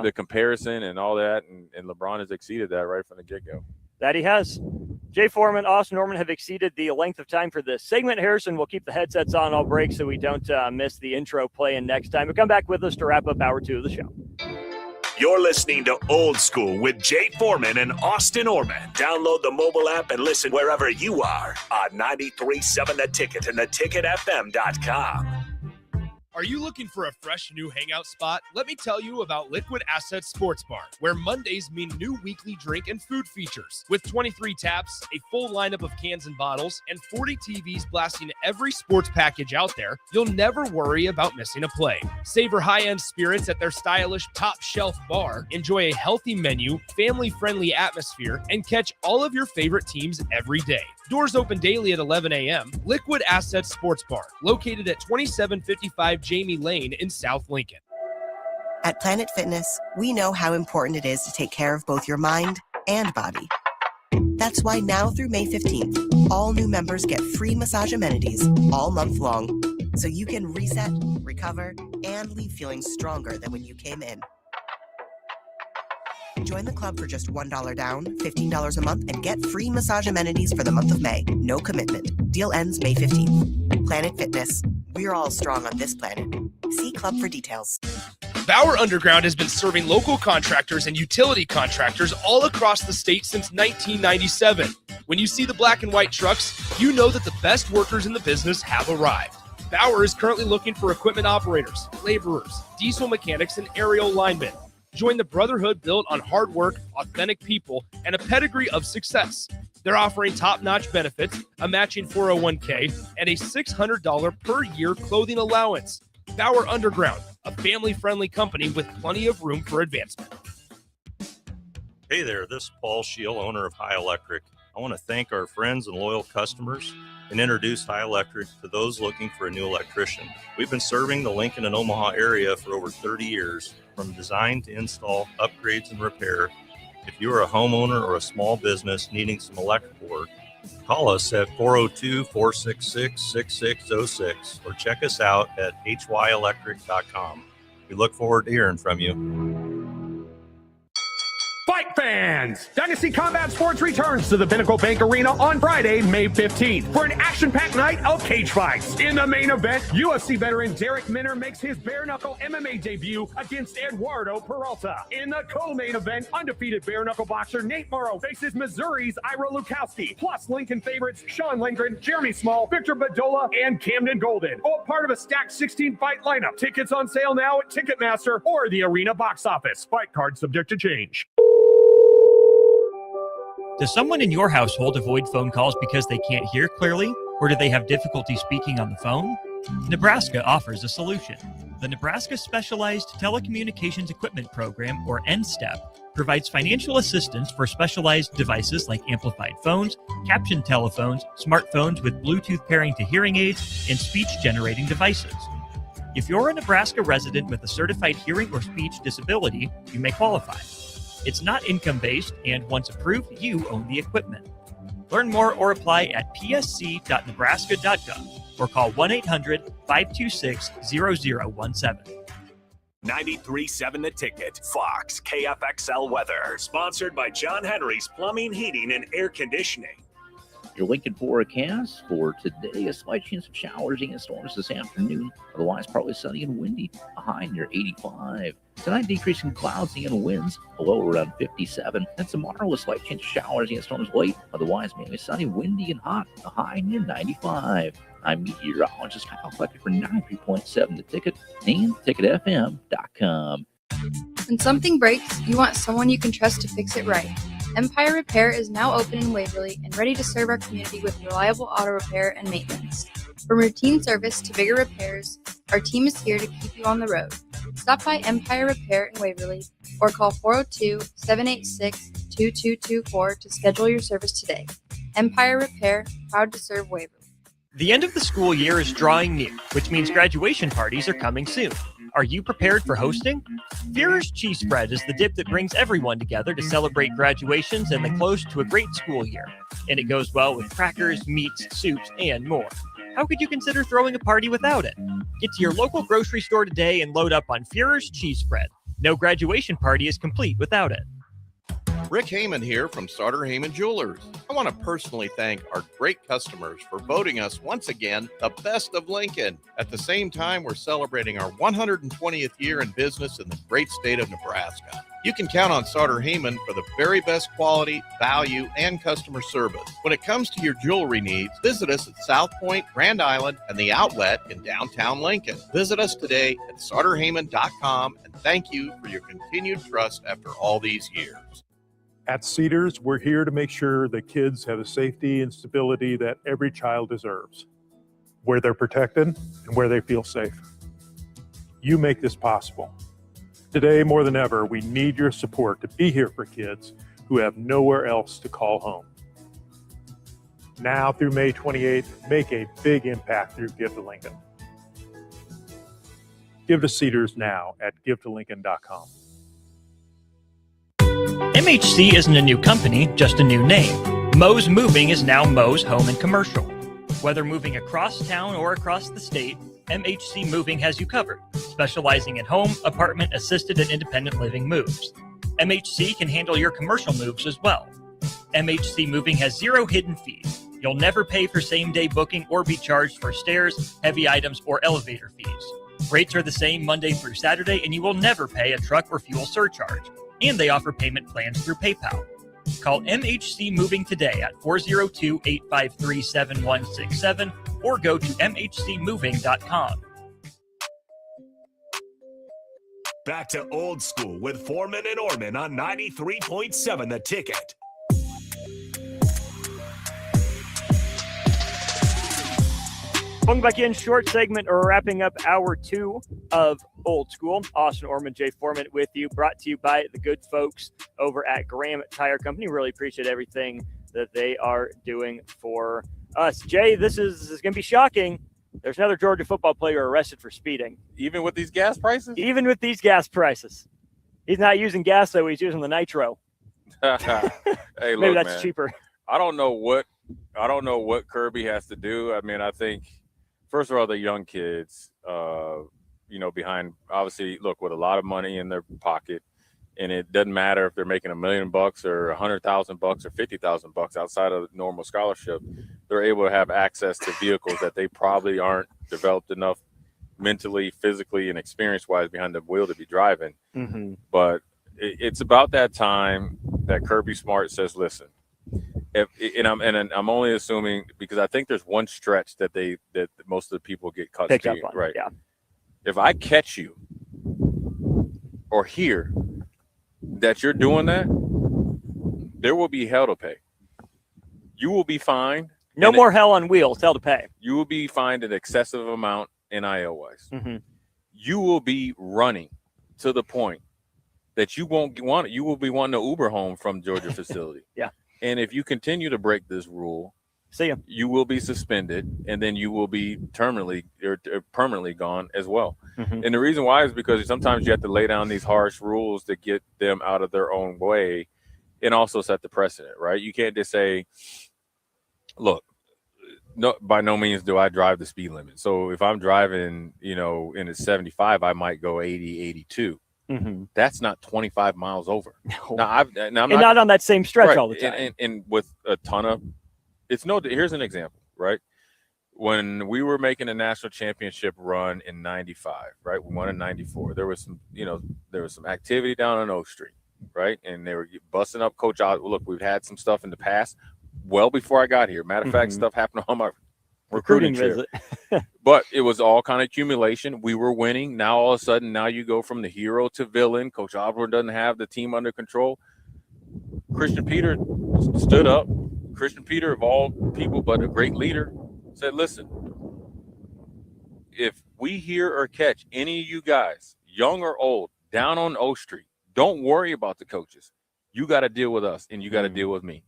the comparison and all that, and LeBron has exceeded that right from the get-go. That he has. Jay Foreman, Austin Norman have exceeded the length of time for this segment. Harrison will keep the headsets on all break so we don't miss the intro playing next time. But come back with us to wrap up hour 2 of the show. You're listening to Old School with Jay Foreman and Austin Orman. Download the mobile app and listen wherever you are on 93.7 The Ticket and theticketfm.com. Are you looking for a fresh new hangout spot? Let me tell you about Liquid Assets Sports Bar, where Mondays mean new weekly drink and food features. With 23 taps, a full lineup of cans and bottles, and 40 TVs blasting every sports package out there, you'll never worry about missing a play. Savor high-end spirits at their stylish top-shelf bar, enjoy a healthy menu, family-friendly atmosphere, and catch all of your favorite teams every day. Doors open daily at 11 a.m. Liquid Assets Sports Bar, located at 2755 Jamie Lane in South Lincoln. At Planet Fitness, we know how important it is to take care of both your mind and body. That's why now through May 15th, all new members get free massage amenities all month long, so you can reset, recover, and leave feeling stronger than when you came in. Join the club for just $1 down, $15 a month, and get free massage amenities for the month of May. No commitment. Deal ends May 15th. Planet Fitness. We're all strong on this planet. See club for details. Bauer Underground has been serving local contractors and utility contractors all across the state since 1997. When you see the black and white trucks, you know that the best workers in the business have arrived. Bauer is currently looking for equipment operators, laborers, diesel mechanics, and aerial linemen. Join the brotherhood built on hard work, authentic people, and a pedigree of success. They're offering top-notch benefits, a matching 401k, and a $600 per year clothing allowance. Bauer Underground, a family-friendly company with plenty of room for advancement. Hey there, this is Paul Scheel, owner of High Electric. I want to thank our friends and loyal customers and introduce High Electric to those looking for a new electrician. We've been serving the Lincoln and Omaha area for over 30 years, from design to install, upgrades, and repair. If you are a homeowner or a small business needing some electrical work, call us at 402-466-6606 or check us out at hyelectric.com. We look forward to hearing from you. Fight fans! Dynasty Combat Sports returns to the Pinnacle Bank Arena on Friday, May 15th for an action-packed night of cage fights. In the main event, UFC veteran Derek Minner makes his bare-knuckle MMA debut against Eduardo Peralta. In the co-main event, undefeated bare-knuckle boxer Nate Morrow faces Missouri's Ira Lukowski, plus Lincoln favorites Sean Lindgren, Jeremy Small, Victor Badola, and Camden Golden. All part of a stacked 16-fight lineup. Tickets on sale now at Ticketmaster or the arena box office. Fight card subject to change. Does someone in your household avoid phone calls because they can't hear clearly, or do they have difficulty speaking on the phone? Nebraska offers a solution. The Nebraska Specialized Telecommunications Equipment Program, or NSTEP, provides financial assistance for specialized devices like amplified phones, captioned telephones, smartphones with Bluetooth pairing to hearing aids, and speech-generating devices. If you're a Nebraska resident with a certified hearing or speech disability, you may qualify. It's not income-based, and once approved, you own the equipment. Learn more or apply at psc.nebraska.gov or call 1-800-526-0017. 93.7 The Ticket, Fox, KFXL weather. Sponsored by John Henry's Plumbing, Heating, and Air Conditioning. Your Lincoln forecast for today, a slight chance of showers and storms this afternoon. Otherwise, partly sunny and windy, a high near 85. Tonight, decreasing clouds and winds, a low around 57. And tomorrow, a slight chance of showers and storms late. Otherwise, mainly sunny, windy, and hot, a high near 95. I'm meteorologist Kyle Flecker for 93.7 The Ticket and ticketfm.com. When something breaks, you want someone you can trust to fix it right. Empire Repair is now open in Waverly and ready to serve our community with reliable auto repair and maintenance. From routine service to bigger repairs, our team is here to keep you on the road. Stop by Empire Repair in Waverly or call 402-786-2224 to schedule your service today. Empire Repair, proud to serve Waverly. The end of the school year is drawing near, which means graduation parties are coming soon. Are you prepared for hosting? Führer's Cheese Spread is the dip that brings everyone together to celebrate graduations and the close to a great school year. And it goes well with crackers, meats, soups, and more. How could you consider throwing a party without it? Get to your local grocery store today and load up on Führer's Cheese Spread. No graduation party is complete without it. Rick Heyman here from Sartor Heyman Jewelers. I want to personally thank our great customers for voting us once again the best of Lincoln. At the same time, we're celebrating our 120th year in business in the great state of Nebraska. You can count on Sartor Heyman for the very best quality, value, and customer service. When it comes to your jewelry needs, visit us at South Point, Grand Island, and the Outlet in downtown Lincoln. Visit us today at sartorheyman.com, and thank you for your continued trust after all these years. At Cedars, we're here to make sure that kids have the safety and stability that every child deserves, where they're protected and where they feel safe. You make this possible. Today, more than ever, we need your support to be here for kids who have nowhere else to call home. Now through May 28th, make a big impact through Give to Lincoln. Give to Cedars now at givetolincoln.com. MHC isn't a new company, just a new name. Moe's Moving is now Moe's Home and Commercial. Whether moving across town or across the state, MHC Moving has you covered, specializing in home, apartment, assisted, and independent living moves. MHC can handle your commercial moves as well. MHC Moving has 0 hidden fees. You'll never pay for same-day booking or be charged for stairs, heavy items, or elevator fees. Rates are the same Monday through Saturday, and you will never pay a truck or fuel surcharge. And they offer payment plans through PayPal. Call MHC Moving today at 402-853-7167 or go to mhcmoving.com. Back to Old School with Foreman and Orman on 93.7 The Ticket. Welcome back in. Short segment or wrapping up hour 2 of Old School. Austin Orman, Jay Foreman with you. Brought to you by the good folks over at Graham Tire Company. Really appreciate everything that they are doing for us. Jay, this is going to be shocking. There's another Georgia football player arrested for speeding. Even with these gas prices? Even with these gas prices. He's not using gas, though. He's using the nitro. Hey, Maybe look, that's man, cheaper. I don't know what Kirby has to do. I mean, I think first of all, the young kids, behind obviously look with a lot of money in their pocket, and it doesn't matter if they're making $1 million or $100,000 or $50,000 outside of normal scholarship. They're able to have access to vehicles that they probably aren't developed enough mentally, physically, and experience-wise behind the wheel to be driving. Mm-hmm. But it's about that time that Kirby Smart says, "Listen." I'm only assuming because I think there's one stretch that most of the people get caught Picked up speeding, on, right? yeah. If I catch you or hear that you're doing that, there will be hell to pay. You will be fined. No more hell on wheels. Hell to pay. You will be fined an excessive amount NIL-wise. Mm-hmm. You will be running to the point that you won't want it. You will be wanting to Uber home from Georgia facility. Yeah. And if you continue to break this rule, you will be suspended, and then you will be permanently gone as well. Mm-hmm. And the reason why is because sometimes you have to lay down these harsh rules to get them out of their own way and also set the precedent, right? You can't just say, look, no, by no means do I drive the speed limit. So if I'm driving, in a 75, I might go 80, 82. Mm-hmm. That's not 25 miles over. No. Now, I'm not on that same stretch right, all the time. And with a ton of, here's an example, right? When we were making a national championship run in 95, right? We won in 94. There was some activity down on Oak Street, right? And they were busting up Coach Oz. Look, we've had some stuff in the past, well before I got here. Matter of fact, stuff happened on my recruiting trip. But it was all kind of accumulation. We were winning. Now all of a sudden, you go from the hero to villain. Coach Osborne doesn't have the team under control. Christian Peter stood up. Christian Peter, of all people, but a great leader, said, "Listen, if we hear or catch any of you guys, young or old, down on O Street, don't worry about the coaches. You got to deal with us, and you got to deal with me."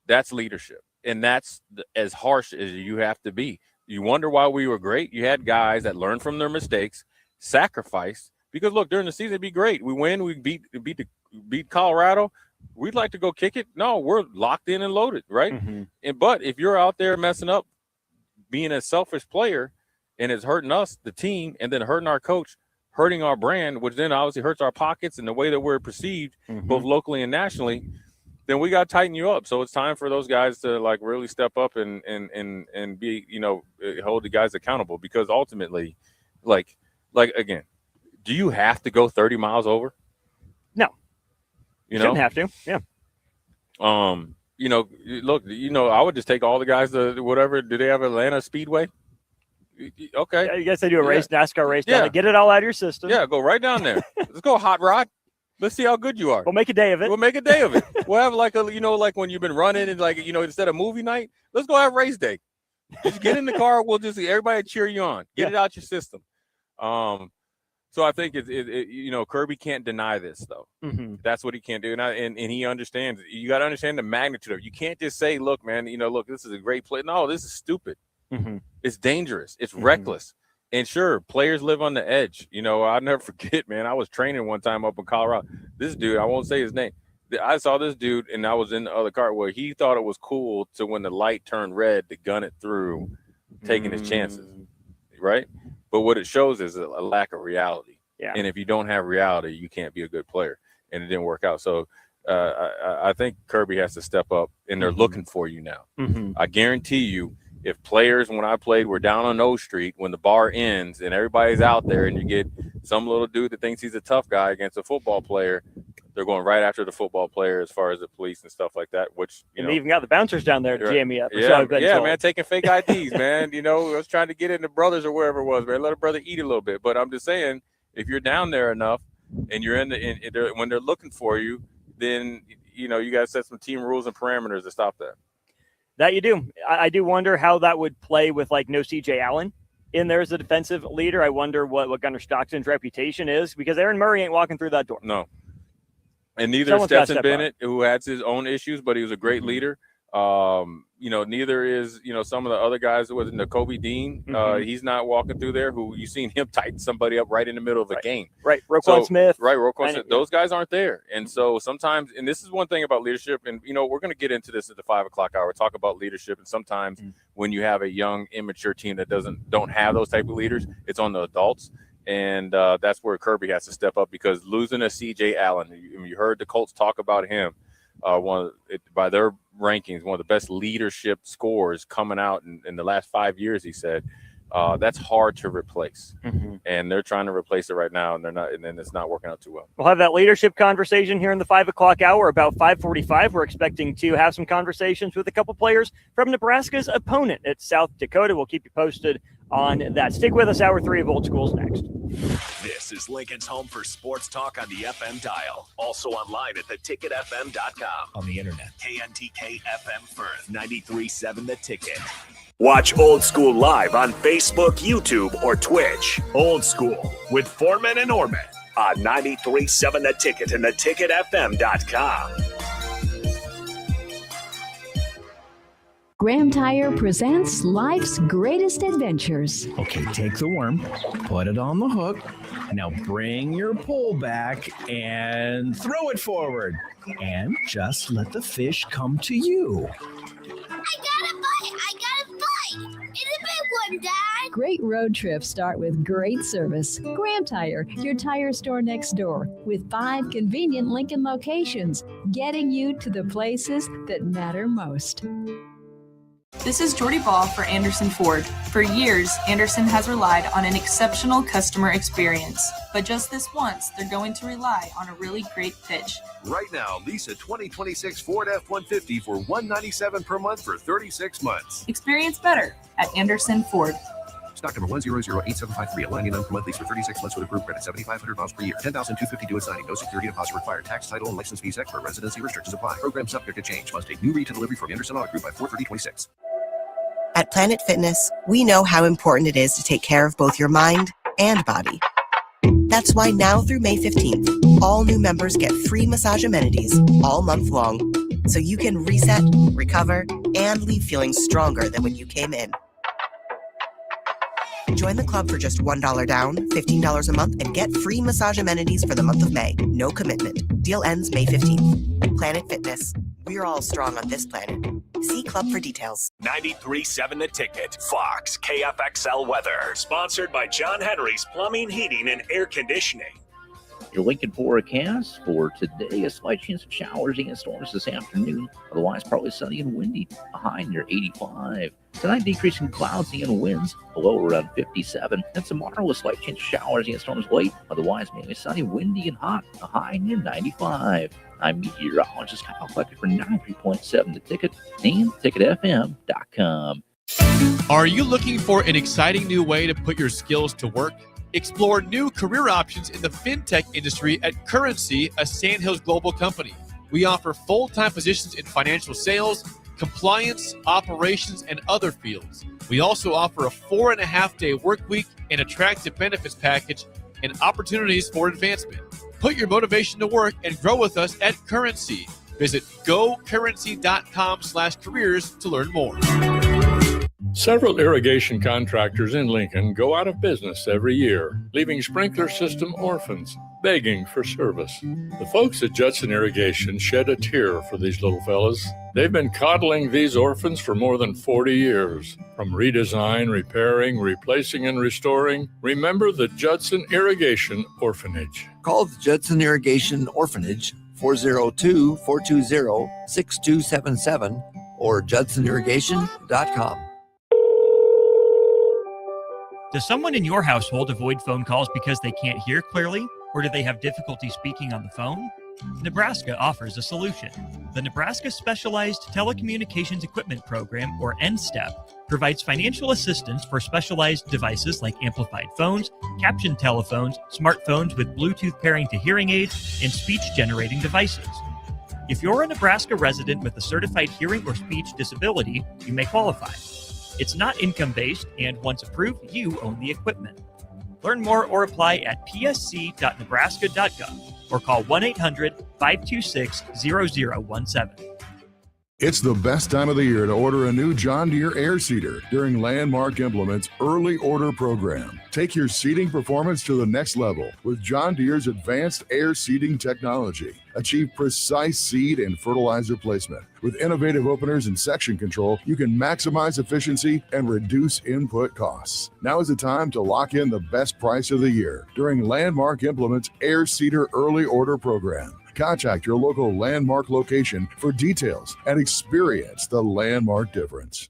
That's leadership. And that's as harsh as you have to be. You wonder why we were great. You had guys that learned from their mistakes, sacrificed. Because look, during the season, it'd be great. We win. We beat Colorado. We'd like to go kick it. No, we're locked in and loaded, right? Mm-hmm. But if you're out there messing up, being a selfish player, and it's hurting us, the team, and then hurting our coach, hurting our brand, which then obviously hurts our pockets and the way that we're perceived, both locally and nationally, then we got to tighten you up. So it's time for those guys to really step up and be, hold the guys accountable, because ultimately, again, do you have to go 30 miles over? No. You shouldn't have to. Yeah. Look, I would just take all the guys to whatever. Do they have Atlanta Speedway? Okay. Yeah, you guys say do a race, NASCAR race down there. Get it all out of your system. Yeah, go right down there. Let's go, Hot Rod. Let's see how good you are. We'll make a day of it. We'll make a day of it. We'll have like when you've been running and instead of movie night, let's go have race day. Just get in the car. We'll just everybody cheer you on. Get it out your system. So I think Kirby can't deny this though. Mm-hmm. That's what he can't do, and he understands. You got to understand the magnitude of it. You can't just say, "Look, man, look, this is a great play." No, this is stupid. Mm-hmm. It's dangerous. It's reckless. And sure, players live on the edge. I'll never forget, man. I was training one time up in Colorado. This dude, I won't say his name. I saw this dude, and I was in the other car where he thought it was cool to, when the light turned red, to gun it through, taking his chances, right? But what it shows is a lack of reality. Yeah. And if you don't have reality, you can't be a good player. And it didn't work out. So I think Kirby has to step up, and they're looking for you now. I guarantee you, if players, when I played, were down on O Street, when the bar ends and everybody's out there and you get some little dude that thinks he's a tough guy against a football player, they're going right after the football player as far as the police and stuff like that, which, you know. They even got the bouncers down there to jam me up. Yeah, man, taking fake IDs, man. You know, I was trying to get in the Brothers or wherever it was, man. Let a brother eat a little bit. But I'm just saying, if you're down there enough and you're when they're looking for you, then, you know, you got to set some team rules and parameters to stop that. That you do. I do wonder how that would play with, like, no C.J. Allen in there as a defensive leader. I wonder what Gunnar Stockton's reputation is, because Aaron Murray ain't walking through that door. No. And neither is Stetson Bennett, who has his own issues, but he was a great leader. You know, neither is, you know, some of the other guys who was Nakobe Dean. He's not walking through there, who you seen him tighten somebody up right in the middle of a game. Right. Roquan Smith. Right. Roquan Smith. Those guys aren't there. And so sometimes, and this is one thing about leadership, and, you know, we're going to get into this at the 5 o'clock hour, talk about leadership. And sometimes when you have a young, immature team that don't have those type of leaders, it's on the adults. And that's where Kirby has to step up, because losing a C.J. Allen, you heard the Colts talk about him, by their rankings, one of the best leadership scores coming out in the last 5 years, he said. That's hard to replace. And they're trying to replace it right now, and they're not, and then it's not working out too well. We'll have that leadership conversation here in the 5 o'clock hour. About 5:45, we're expecting to have some conversations with a couple players from Nebraska's opponent at South Dakota. We'll keep you posted on that. Stick with us. Hour 3 of Old School's next. This is Lincoln's home for sports talk on the FM dial. Also online at theticketfm.com. On the internet. KNTK FM Firth, 93.7 The Ticket. Watch Old School live on Facebook, YouTube, or Twitch. Old School with Foreman and Orman on 93.7 The Ticket and theticketfm.com. Graham Tire presents life's greatest adventures. Okay, take the worm, put it on the hook. Now bring your pole back and throw it forward. And just let the fish come to you. I got a bite! It's a big one, Dad! Great road trips start with great service. Graham Tire, your tire store next door, with 5 convenient Lincoln locations, getting you to the places that matter most. This is Jordy Ball for Anderson Ford. For years, Anderson has relied on an exceptional customer experience. But just this once, they're going to rely on a really great pitch. Right now, lease a 2026 Ford F-150 for $197 per month for 36 months. Experience better at Anderson Ford. Stock number 1008753. $99 per month lease for 36 months with approved credit. 7,500 miles per year. $10,250 due at signing. No security deposit required. Tax, title, and license fees extra. Residency restrictions apply. Program subject to change. Must take new retail delivery from Anderson Auto Group by 4/30/26. At Planet Fitness, we know how important it is to take care of both your mind and body. That's why now through May 15th, all new members get free massage amenities all month long, so you can reset, recover, and leave feeling stronger than when you came in. Join the club for just $1 down, $15 a month, and get free massage amenities for the month of May. No commitment. Deal ends May 15th. Planet Fitness. We're all strong on this planet. See club for details. 93.7 The Ticket. Fox KFXL weather. Sponsored by John Henry's Plumbing, Heating, and Air Conditioning. Your Lincoln forecast for today: a slight chance of showers and storms this afternoon. Otherwise, probably sunny and windy. A high near 85. Tonight, decreasing clouds and winds. A low around 57. And tomorrow, a slight chance of showers and storms late. Otherwise, mainly sunny, windy, and hot. A high near 95. I'm meteorologist Kyle Flecker for 93.7 The Ticket and TicketFM.com. Are you looking for an exciting new way to put your skills to work? Explore new career options in the fintech industry at Currency, a Sandhills global company. We offer full-time positions in financial sales, compliance, operations, and other fields. We also offer a 4.5-day work week, an attractive benefits package, and opportunities for advancement. Put your motivation to work and grow with us at Currency. Visit gocurrency.com/careers to learn more. Several irrigation contractors in Lincoln go out of business every year, leaving sprinkler system orphans. begging for service. The folks at Judson Irrigation shed a tear for these little fellas. They've been coddling these orphans for more than 40 years. From redesign, repairing, replacing, and restoring, remember the Judson Irrigation Orphanage. Call the Judson Irrigation Orphanage 402-420-6277 or judsonirrigation.com. Does someone in your household avoid phone calls because they can't hear clearly, or do they have difficulty speaking on the phone? Nebraska offers a solution. The Nebraska Specialized Telecommunications Equipment Program, or NSTEP, provides financial assistance for specialized devices like amplified phones, captioned telephones, smartphones with Bluetooth pairing to hearing aids, and speech-generating devices. If you're a Nebraska resident with a certified hearing or speech disability, you may qualify. It's not income-based, and once approved, you own the equipment. Learn more or apply at psc.nebraska.gov or call 1-800-526-0017. It's the best time of the year to order a new John Deere air seeder during Landmark Implement's Early Order Program. Take your seeding performance to the next level with John Deere's advanced air seeding technology. Achieve precise seed and fertilizer placement. With innovative openers and section control, you can maximize efficiency and reduce input costs. Now is the time to lock in the best price of the year during Landmark Implement's Air Seeder Early Order Program. Contact your local Landmark location for details and experience the Landmark difference.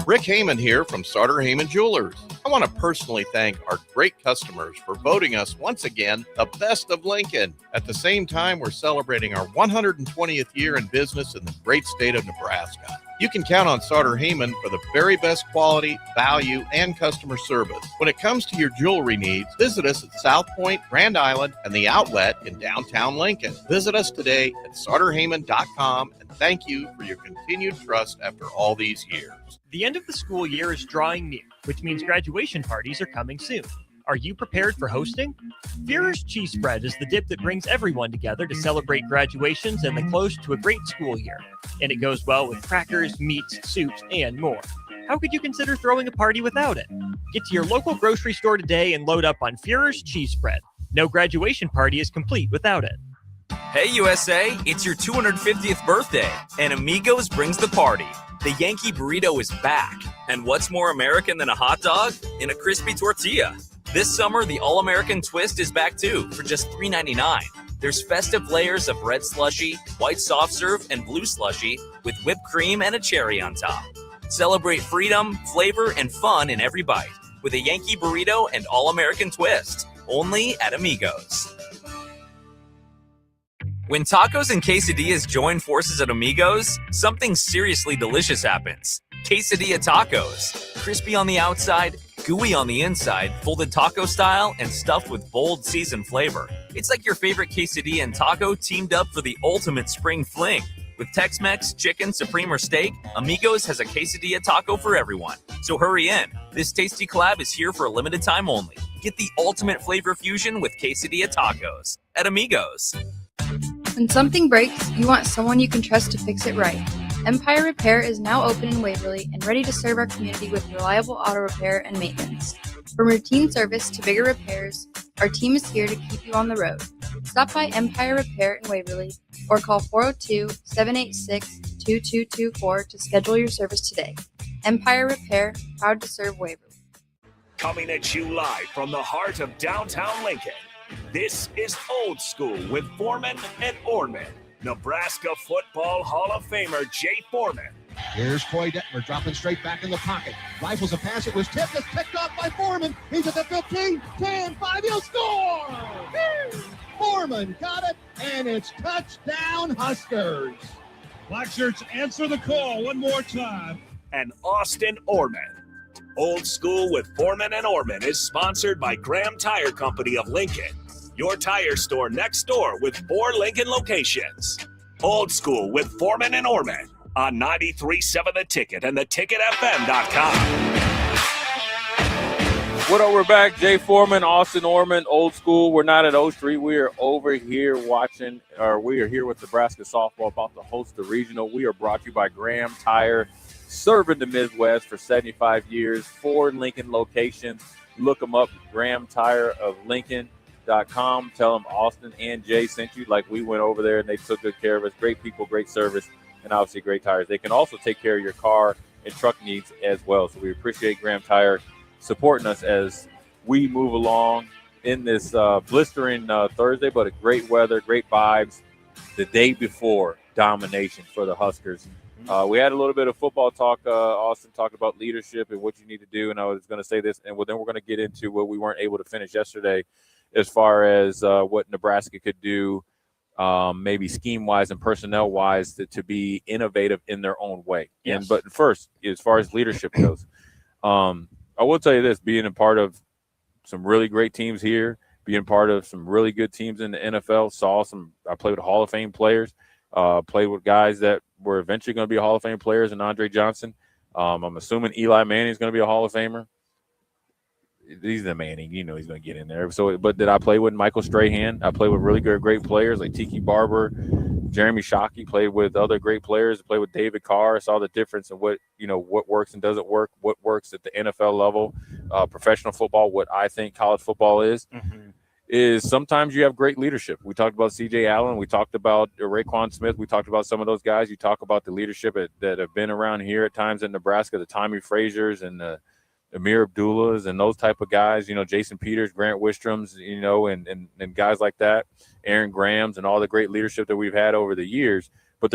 Rick Heyman here from Sartor Heyman Jewelers. I want to personally thank our great customers for voting us once again the best of Lincoln. At the same time, we're celebrating our 120th year in business in the great state of Nebraska. You can count on Sartor Heyman for the very best quality, value, and customer service. When it comes to your jewelry needs, visit us at South Point, Grand Island, and the Outlet in downtown Lincoln. Visit us today at sartorheyman.com, and thank you for your continued trust after all these years. The end of the school year is drawing near, which means graduation parties are coming soon. Are you prepared for hosting? Führer's Cheese Spread is the dip that brings everyone together to celebrate graduations and the close to a great school year. And it goes well with crackers, meats, soups, and more. How could you consider throwing a party without it? Get to your local grocery store today and load up on Führer's Cheese Spread. No graduation party is complete without it. Hey USA, it's your 250th birthday, and Amigos brings the party. The Yankee Burrito is back. And what's more American than a hot dog? In a crispy tortilla. This summer, the All-American Twist is back too, for just $3.99. There's festive layers of red slushy, white soft serve, and blue slushy with whipped cream and a cherry on top. Celebrate freedom, flavor, and fun in every bite with a Yankee Burrito and All-American Twist, only at Amigos. When tacos and quesadillas join forces at Amigos, something seriously delicious happens. Quesadilla tacos. Crispy on the outside, gooey on the inside, folded taco style, and stuffed with bold seasoned flavor. It's like your favorite quesadilla and taco teamed up for the ultimate spring fling. With Tex-Mex, chicken, supreme, or steak, Amigos has a quesadilla taco for everyone. So hurry in. This tasty collab is here for a limited time only. Get the ultimate flavor fusion with quesadilla tacos at Amigos. When something breaks, you want someone you can trust to fix it right. Empire Repair is now open in Waverly and ready to serve our community with reliable auto repair and maintenance. From routine service to bigger repairs, our team is here to keep you on the road. Stop by Empire Repair in Waverly or call 402-786-2224 to schedule your service today. Empire Repair, proud to serve Waverly. Coming at you live from the heart of downtown Lincoln. This is Old School with Foreman and Orman. Nebraska Football Hall of Famer Jay Foreman. Here's Coy Detmer dropping straight back in the pocket. Rifles a pass. It was tipped. It's picked off by Foreman. He's at the 15, 10, 5. He'll score! Foreman got it, and it's touchdown Huskers. Black Shirts answer the call one more time. And Austin Orman. Old School with Foreman and Orman is sponsored by Graham Tire Company of Lincoln. Your tire store next door with 4 Lincoln locations. Old School with Foreman and Orman on 93.7 The Ticket and theticketfm.com. What up, we're back. Jay Foreman, Austin Orman, Old School. We're not at O Street. We are over here we are here with Nebraska softball about to host the regional. We are brought to you by Graham Tire, serving the Midwest for 75 years, 4 Lincoln locations. Look them up, Graham Tire of Lincoln. grahamtire.com. Tell them Austin and Jay sent you. Like, we went over there and they took good care of us. Great people, great service, and obviously great tires. They can also take care of your car and truck needs as well. So we appreciate Graham Tire supporting us as we move along in this blistering Thursday, but a great weather, great vibes. The day before domination for the Huskers. We had a little bit of football talk. Austin talked about leadership and what you need to do, and I was going to say this, and then we're going to get into what we weren't able to finish yesterday as far as what Nebraska could do, maybe scheme-wise and personnel-wise, to be innovative in their own way. Yes. But first, as far as leadership goes, I will tell you this, being a part of some really great teams here, being part of some really good teams in the NFL, I played with Hall of Fame players, played with guys that were eventually going to be Hall of Fame players, and Andre Johnson. I'm assuming Eli Manning is going to be a Hall of Famer. He's the Manning, he's going to get in there. So, but did I play with Michael Strahan? I played with really great players like Tiki Barber, Jeremy Shockey. Played with other great players. Played with David Carr. Saw the difference in what works and doesn't work. What works at the NFL level, professional football. What I think college football is. Is sometimes you have great leadership. We talked about C.J. Allen. We talked about Raekwon Smith. We talked about some of those guys. You talk about the leadership that have been around here at times in Nebraska, the Tommy Frazier's and the Amir Abdullah's and those type of guys, Jason Peters, Grant Wistrom's, and guys like that, Aaron Graham's, and all the great leadership that we've had over the years. But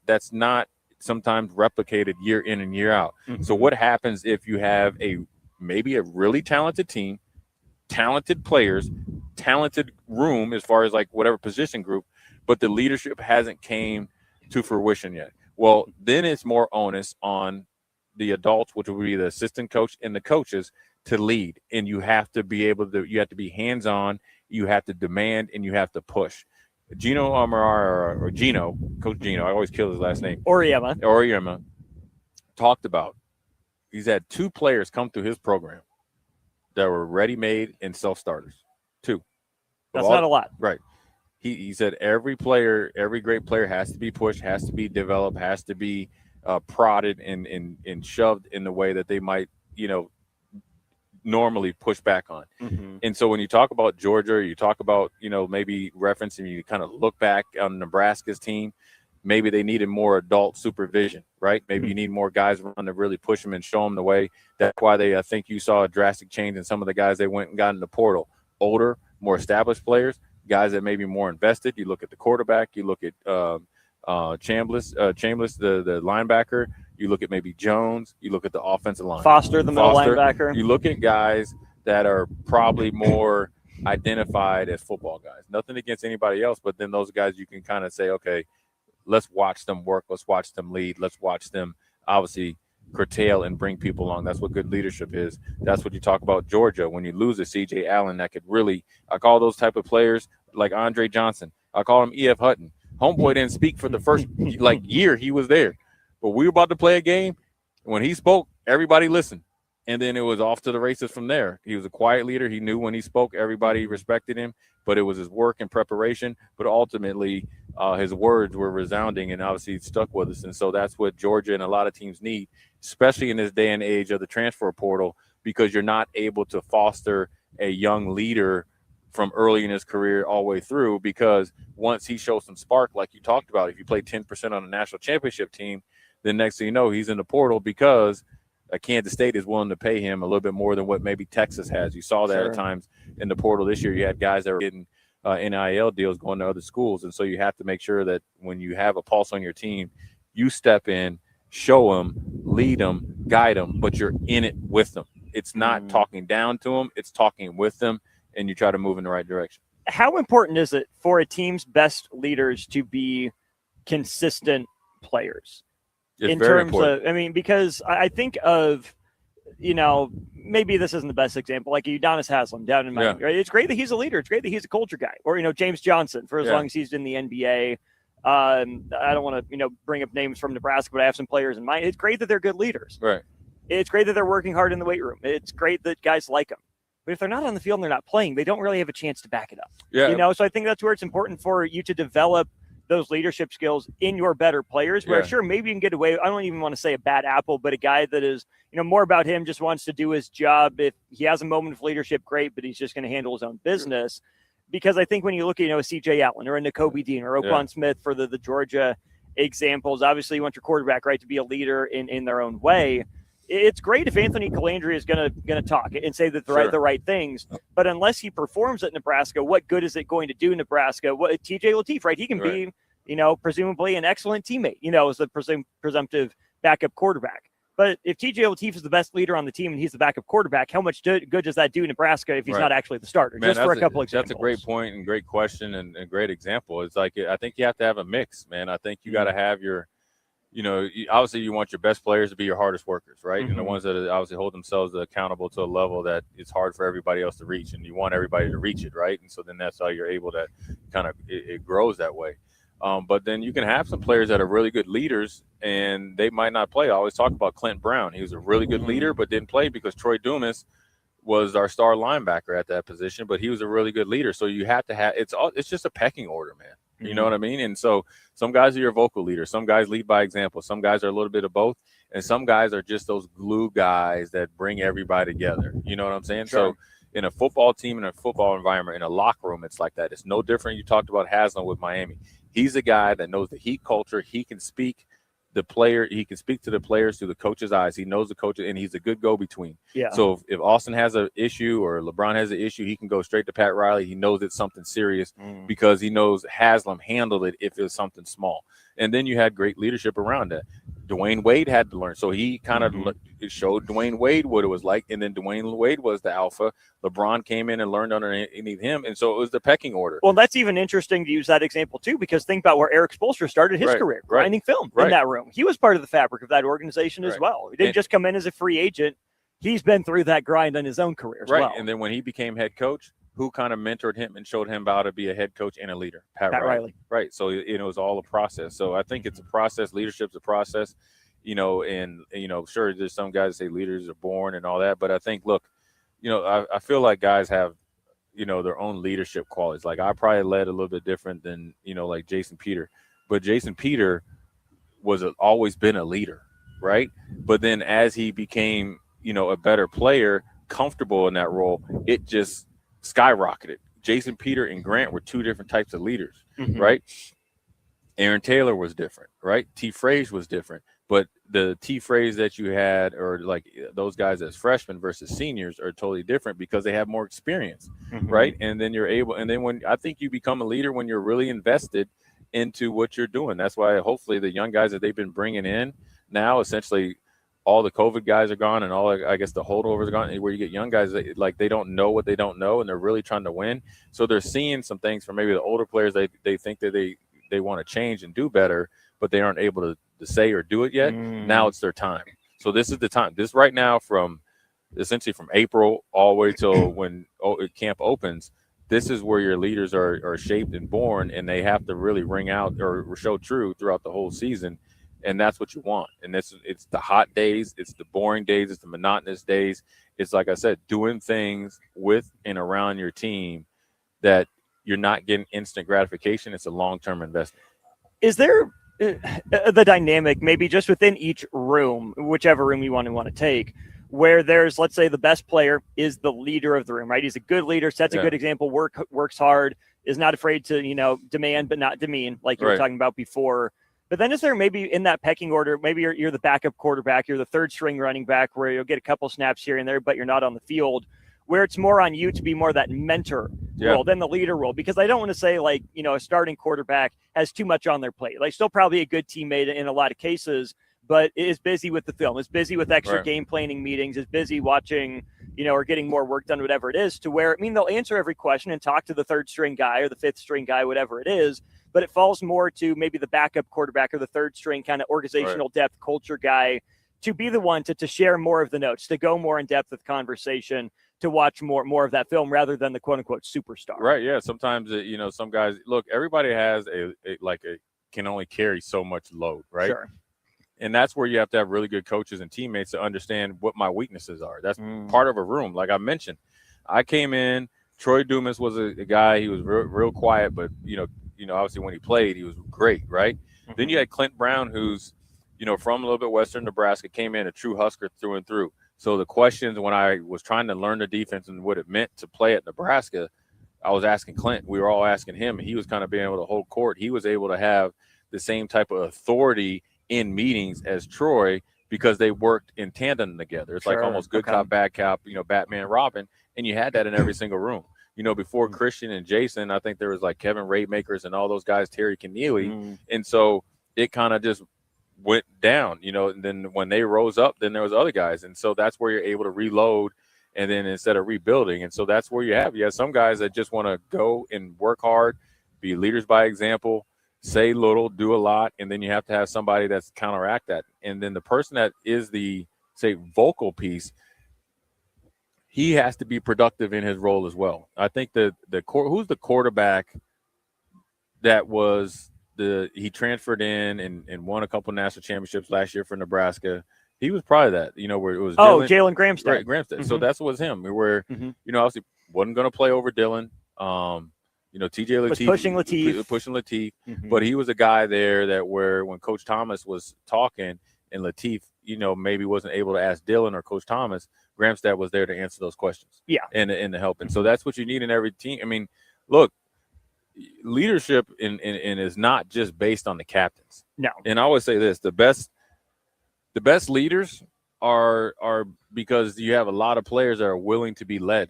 that's not sometimes replicated year in and year out. So what happens if you have maybe a really talented team, talented players, talented room as far as like whatever position group, but the leadership hasn't came to fruition yet? Well, then it's more onus on the adults, which will be the assistant coach and the coaches, to lead. And you have to be you have to be hands-on, you have to demand, and you have to push. Gino Amara, or Gino, Coach Gino, I always kill his last name. Oriema talked about, he's had 2 players come through his program that were ready-made and self-starters. 2. That's not a lot. Right. He said every great player has to be pushed, has to be developed, has to be prodded and shoved in the way that they might, normally push back on. And so when you talk about Georgia, you talk about, maybe referencing, you kind of look back on Nebraska's team, maybe they needed more adult supervision, right? Maybe you need more guys around to really push them and show them the way. That's why I think you saw a drastic change in some of the guys they went and got in the portal. Older, more established players, guys that may be more invested. You look at the quarterback, you look at Chambliss, the linebacker. You look at maybe Jones. You look at the offensive line. Foster, the middle linebacker. You look at guys that are probably more identified as football guys. Nothing against anybody else, but then those guys you can kind of say, okay, let's watch them work. Let's watch them lead. Let's watch them obviously curtail and bring people along. That's what good leadership is. That's what you talk about Georgia. When you lose a C.J. Allen, that could really – I call those type of players like Andre Johnson. I call him E.F. Hutton. Homeboy didn't speak for the first year he was there. But we were about to play a game. When he spoke, everybody listened. And then it was off to the races from there. He was a quiet leader. He knew when he spoke, everybody respected him. But it was his work and preparation. But ultimately, his words were resounding and obviously stuck with us. And so that's what Georgia and a lot of teams need, especially in this day and age of the transfer portal, because you're not able to foster a young leader from early in his career all the way through, because once he shows some spark, like you talked about, if you play 10% on a national championship team, then next thing you know, he's in the portal because Kansas State is willing to pay him a little bit more than what maybe Texas has. You saw that at times in the portal this year. You had guys that were getting NIL deals going to other schools. And so you have to make sure that when you have a pulse on your team, you step in, show them, lead them, guide them, but you're in it with them. It's not talking down to them. It's talking with them, and you try to move in the right direction. How important is it for a team's best leaders to be consistent players? It's in very terms important. of, I mean, because I think of, maybe this isn't the best example, like Udonis Haslem down in Miami, right? It's great that he's a leader. It's great that he's a culture guy. Or, James Johnson for as long as he's in the NBA. I don't want to, bring up names from Nebraska, but I have some players in mind. It's great that they're good leaders. Right. It's great that they're working hard in the weight room. It's great that guys like them. But if they're not on the field and they're not playing, they don't really have a chance to back it up. Yeah. So I think that's where it's important for you to develop those leadership skills in your better players, where sure, maybe you can get away. I don't even want to say a bad apple, but a guy that is, more about him, just wants to do his job. If he has a moment of leadership, great, but he's just going to handle his own business. because I think when you look at, a C.J. Allen or a Nakobe Dean or Roquan Smith for the Georgia examples, obviously you want your quarterback, right, to be a leader in their own way. It's great if Anthony Calandria is going to talk and say that the right things, but unless he performs at Nebraska, what good is it going to do Nebraska? What T.J. Lateef, right? He can be, presumably an excellent teammate, as the presumptive backup quarterback. But if T.J. Lateef is the best leader on the team and he's the backup quarterback, how much good does that do Nebraska if he's not actually the starter? Man, just for a couple examples. That's a great point and great question and a great example. It's like I think you have to have a mix, man. I think you got to have your obviously you want your best players to be your hardest workers, right? And the ones that obviously hold themselves accountable to a level that it's hard for everybody else to reach, and you want everybody to reach it, right? And so then that's how you're able to kind of it grows that way. But then you can have some players that are really good leaders and they might not play. I always talk about Clint Brown. He was a really good leader, but didn't play because Troy Dumas was our star linebacker at that position, but he was a really good leader. So you have to have it's just a pecking order, man. You know what I mean? And so some guys are your vocal leaders. Some guys lead by example. Some guys are a little bit of both. And some guys are just those glue guys that bring everybody together. You know what I'm saying? Sure. So in a football team, in a football environment, in a locker room, it's like that. It's no different. You talked about Haslam with Miami. He's a guy that knows the Heat culture. He can speak the player. He can speak to the players through the coach's eyes. He knows the coaches, and he's a good go-between. Yeah. So if Austin has an issue or LeBron has an issue, he can go straight to Pat Riley. He knows it's something serious because he knows Haslam handled it if it was something small. And then you had great leadership around that. Dwayne Wade had to learn. So he kind of showed Dwayne Wade what it was like. And then Dwayne Wade was the alpha. LeBron came in and learned underneath him. And so it was the pecking order. Well, that's even interesting to use that example, too, because think about where Eric Spoelstra started his career, grinding film in that room. He was part of the fabric of that organization as well. He didn't just come in as a free agent. He's been through that grind in his own career as well. And then when he became head coach, who kind of mentored him and showed him how to be a head coach and a leader? Pat Riley. Right. So it was all a process. So I think it's a process. Leadership's a process, and sure, there's some guys that say leaders are born and all that. But I think, look, I feel like guys have, their own leadership qualities. Like I probably led a little bit different than, like Jason Peter. But Jason Peter always been a leader, right? But then as he became, a better player, comfortable in that role, it just skyrocketed. Jason Peter and Grant were two different types of leaders, right? Aaron Taylor was different, right? T. Fraze was different. But the T. Fraze that you had, or like those guys as freshmen versus seniors, are totally different because they have more experience, right? And then when I think you become a leader when you're really invested into what you're doing. That's why hopefully the young guys that they've been bringing in now, essentially all the COVID guys are gone and all, I guess, the holdovers are gone, where you get young guys that, like, they don't know what they don't know and they're really trying to win. So they're seeing some things from maybe the older players they think that they want to change and do better, but they aren't able to say or do it yet. Now it's their time. So this is the time. This right now, from essentially from April all the way till when camp opens, this is where your leaders are shaped and born, and they have to really ring out or show true throughout the whole season. And that's what you want. And it's the hot days, it's the boring days, it's the monotonous days. It's, like I said, doing things with and around your team that you're not getting instant gratification. It's a long-term investment. Is there the dynamic, maybe just within each room, whichever room you want to take, where there's, let's say, the best player is the leader of the room, right? He's a good leader, sets a good example, works hard, is not afraid to, demand but not demean, like you were talking about before. But then is there maybe in that pecking order, maybe you're the backup quarterback, you're the third string running back where you'll get a couple snaps here and there, but you're not on the field, where it's more on you to be more that mentor role than the leader role? Because I don't want to say, like, a starting quarterback has too much on their plate. Like, still probably a good teammate in a lot of cases, but is busy with the film, is busy with extra game planning meetings, is busy watching, or getting more work done, whatever it is, to where, they'll answer every question and talk to the third string guy or the fifth string guy, whatever it is. But it falls more to maybe the backup quarterback or the third string kind of organizational depth culture guy to be the one to share more of the notes, to go more in depth with conversation, to watch more of that film rather than the quote unquote superstar. Right. Yeah. Sometimes, some guys, look, everybody has can only carry so much load. Right. Sure. And that's where you have to have really good coaches and teammates to understand what my weaknesses are. That's part of a room. Like I mentioned, I came in, Troy Dumas was a guy, he was real quiet, but, obviously when he played, he was great, right? Then you had Clint Brown, who's, from a little bit Western Nebraska, came in a true Husker through and through. So the questions when I was trying to learn the defense and what it meant to play at Nebraska, I was asking Clint, we were all asking him, and he was kind of being able to hold court. He was able to have the same type of authority in meetings as Troy because they worked in tandem together. It's like almost good cop, bad cop, Batman, Robin, and you had that in every single room. Before Christian and Jason, I think there was like Kevin Raidmakers and all those guys, Terry Keneally, and so it kind of just went down, and then when they rose up, then there was other guys, and so that's where you're able to reload, and then instead of rebuilding, and so that's where you have some guys that just want to go and work hard, be leaders by example, say little, do a lot, and then you have to have somebody that's counteract that, and then the person that is the vocal piece, he has to be productive in his role as well. I think who's the quarterback that was he transferred in and won a couple national championships last year for Nebraska. He was probably that, where it was Jalen Gramstead. Right, Gramstead. So that was him, where, obviously wasn't going to play over Dylan. TJ Lateef was pushing Lateef. But he was a guy there that where when Coach Thomas was talking and Lateef, maybe wasn't able to ask Dylan or Coach Thomas, Gramstead was there to answer those questions. Yeah. And to help. And so that's what you need in every team. I mean, look, leadership is not just based on the captains. No. And I always say this, the best leaders are because you have a lot of players that are willing to be led.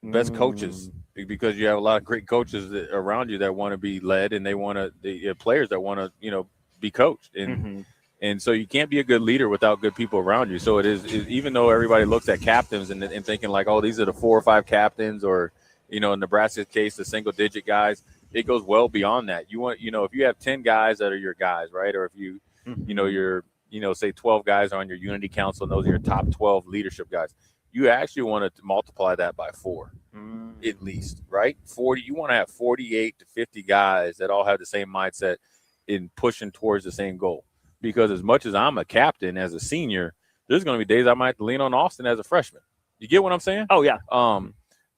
Best coaches, because you have a lot of great coaches around you that want to be led, and they want the players that want to be coached, and so you can't be a good leader without good people around you. So it is even though everybody looks at captains and thinking like, oh, these are the 4 or 5 captains, or in Nebraska's case, the single digit guys, it goes well beyond that. You want if you have 10 guys that are your guys, right, or if you you're say 12 guys are on your unity council, and those are your top 12 leadership guys. You actually want to multiply that by 4, at least, right? 40. You want to have 48 to 50 guys that all have the same mindset in pushing towards the same goal. Because as much as I'm a captain as a senior, there's going to be days I might have to lean on Austin as a freshman. You get what I'm saying? Oh yeah.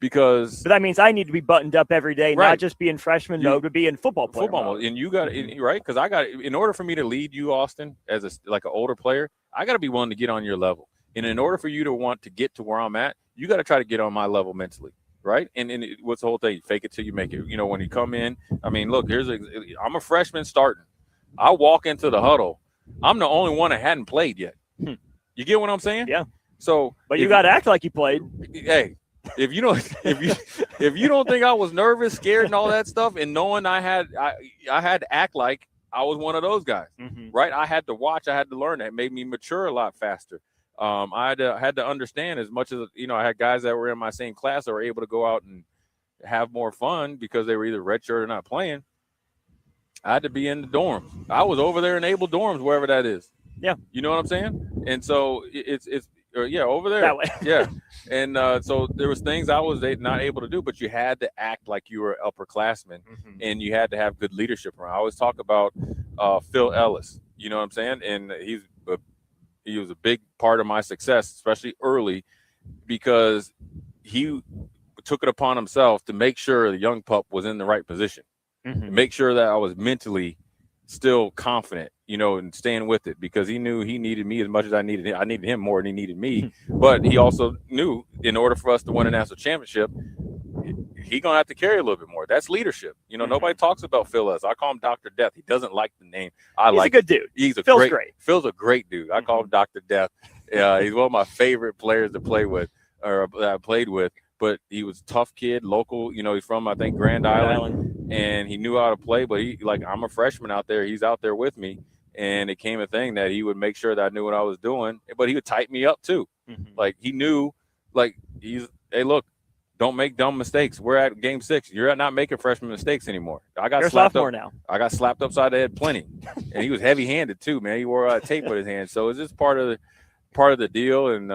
Because but that means I need to be buttoned up every day, right. Not just be in freshman mode, but be in football mode. And you got right, because I got in order for me to lead you, Austin, as an older player, I got to be willing to get on your level. And in order for you to want to get to where I'm at, you got to try to get on my level mentally, right? And what's the whole thing? Fake it till you make it. When you come in, I mean, look, I'm a freshman starting. I walk into the huddle. I'm the only one that hadn't played yet. You get what I'm saying? Yeah. So, but you got to act like you played. Hey, if you don't think I was nervous, scared, and all that stuff, and knowing I had to act like I was one of those guys, right? I had to watch. I had to learn. That made me mature a lot faster. I had to understand as much as I had guys that were in my same class that were able to go out and have more fun because they were either redshirt or not playing. I had to be in the dorms. I was over there in Able dorms, wherever that is. Yeah, you know what I'm saying. And so it's over there. That way. Yeah, and so there was things I was not able to do, but you had to act like you were upperclassmen, and you had to have good leadership around. I always talk about Phil Ellis. You know what I'm saying, and he was a big part of my success, especially early, because he took it upon himself to make sure the young pup was in the right position, make sure that I was mentally still confident, and staying with it, because he knew he needed me as much as I needed him. I needed him more than he needed me, but he also knew in order for us to win a national championship, he gonna have to carry a little bit more. That's leadership. Nobody talks about Phil as. I call him Dr. Death. He doesn't like the name. He's a good dude. Phil's great. Phil's a great dude. I call him Dr. Death. He's one of my favorite players to play with, or that I played with. But he was a tough kid, local. He's from, I think, Grand Island, and he knew how to play. But I'm a freshman out there. He's out there with me, and it came a thing that he would make sure that I knew what I was doing. But he would tighten me up too. Like he knew, hey, look. Don't make dumb mistakes. We're at game 6. You're not making freshman mistakes anymore. You're slapped up now. I got slapped upside the head plenty, and he was heavy-handed too, man. He wore tape with his hand. So it's just part of the deal. And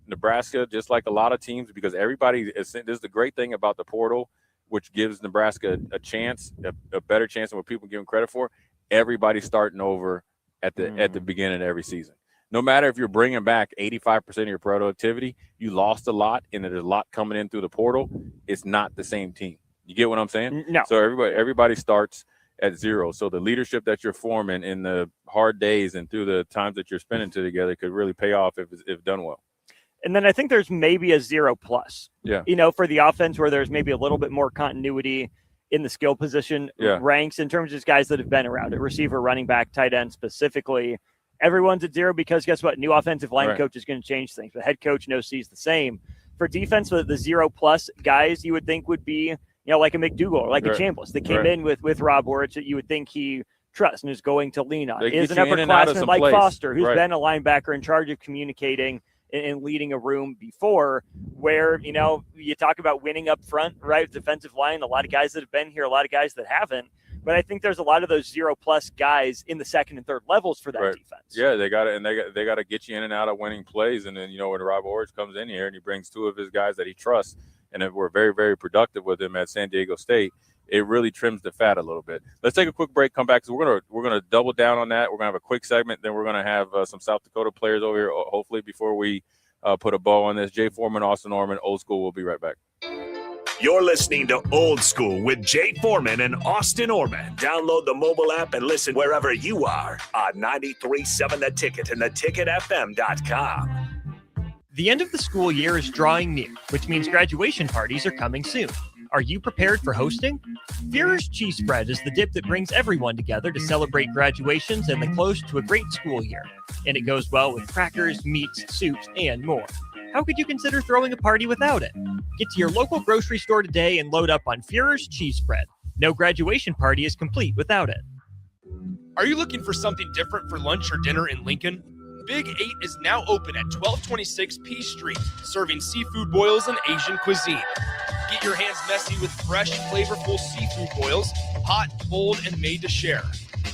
Nebraska, just like a lot of teams, because everybody is. This is the great thing about the portal, which gives Nebraska a chance, a better chance than what people give them credit for. Everybody's starting over at the beginning of every season. No matter if you're bringing back 85% of your productivity, you lost a lot, and there's a lot coming in through the portal. It's not the same team. You get what I'm saying? No. So everybody starts at 0. So the leadership that you're forming in the hard days and through the times that you're spending together could really pay off if done well. And then I think there's maybe a 0+. Yeah. For the offense where there's maybe a little bit more continuity in the skill position ranks in terms of just guys that have been around it, receiver, running back, tight end specifically. Everyone's at 0 because guess what? New offensive line coach is going to change things. The head coach knows he's the same. For defense, the 0+ guys you would think would be, like a McDougal or like a Chambliss that came in with Rob Orich that you would think he trusts and is going to lean on. Is an upperclassman like Foster, who's been a linebacker in charge of communicating and leading a room before, where, you talk about winning up front, right? Defensive line, a lot of guys that have been here, a lot of guys that haven't. But I think there's a lot of those 0+ guys in the second and third levels for that defense. Yeah, they got it, and they got to get you in and out of winning plays. And then, when Rob Orich comes in here and he brings 2 of his guys that he trusts, and if we're very, very productive with him at San Diego State, it really trims the fat a little bit. Let's take a quick break, come back, because we're gonna double down on that. We're gonna have a quick segment, then we're gonna have some South Dakota players over here, hopefully, before we put a bow on this. Jay Foreman, Austin Orman, Old School. We'll be right back. You're listening to Old School with Jay Foreman and Austin Orman. Download the mobile app and listen wherever you are on 93.7 The Ticket and theticketfm.com. The end of the school year is drawing near, which means graduation parties are coming soon. Are you prepared for hosting? Führer's Cheese Spread is the dip that brings everyone together to celebrate graduations and the close to a great school year. And it goes well with crackers, meats, soups, and more. How could you consider throwing a party without it? Get to your local grocery store today and load up on Führer's Cheese Spread. No graduation party is complete without it. Are you looking for something different for lunch or dinner in Lincoln? Big 8 is now open at 1226 P Street, serving seafood boils and Asian cuisine. Get your hands messy with fresh, flavorful seafood boils, hot, cold, and made to share.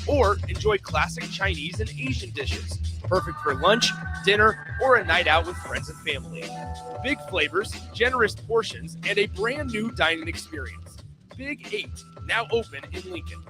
Or enjoy classic Chinese and Asian dishes, perfect for lunch, dinner, or a night out with friends and family. Big flavors, generous portions, and a brand new dining experience. Big 8, now open in Lincoln.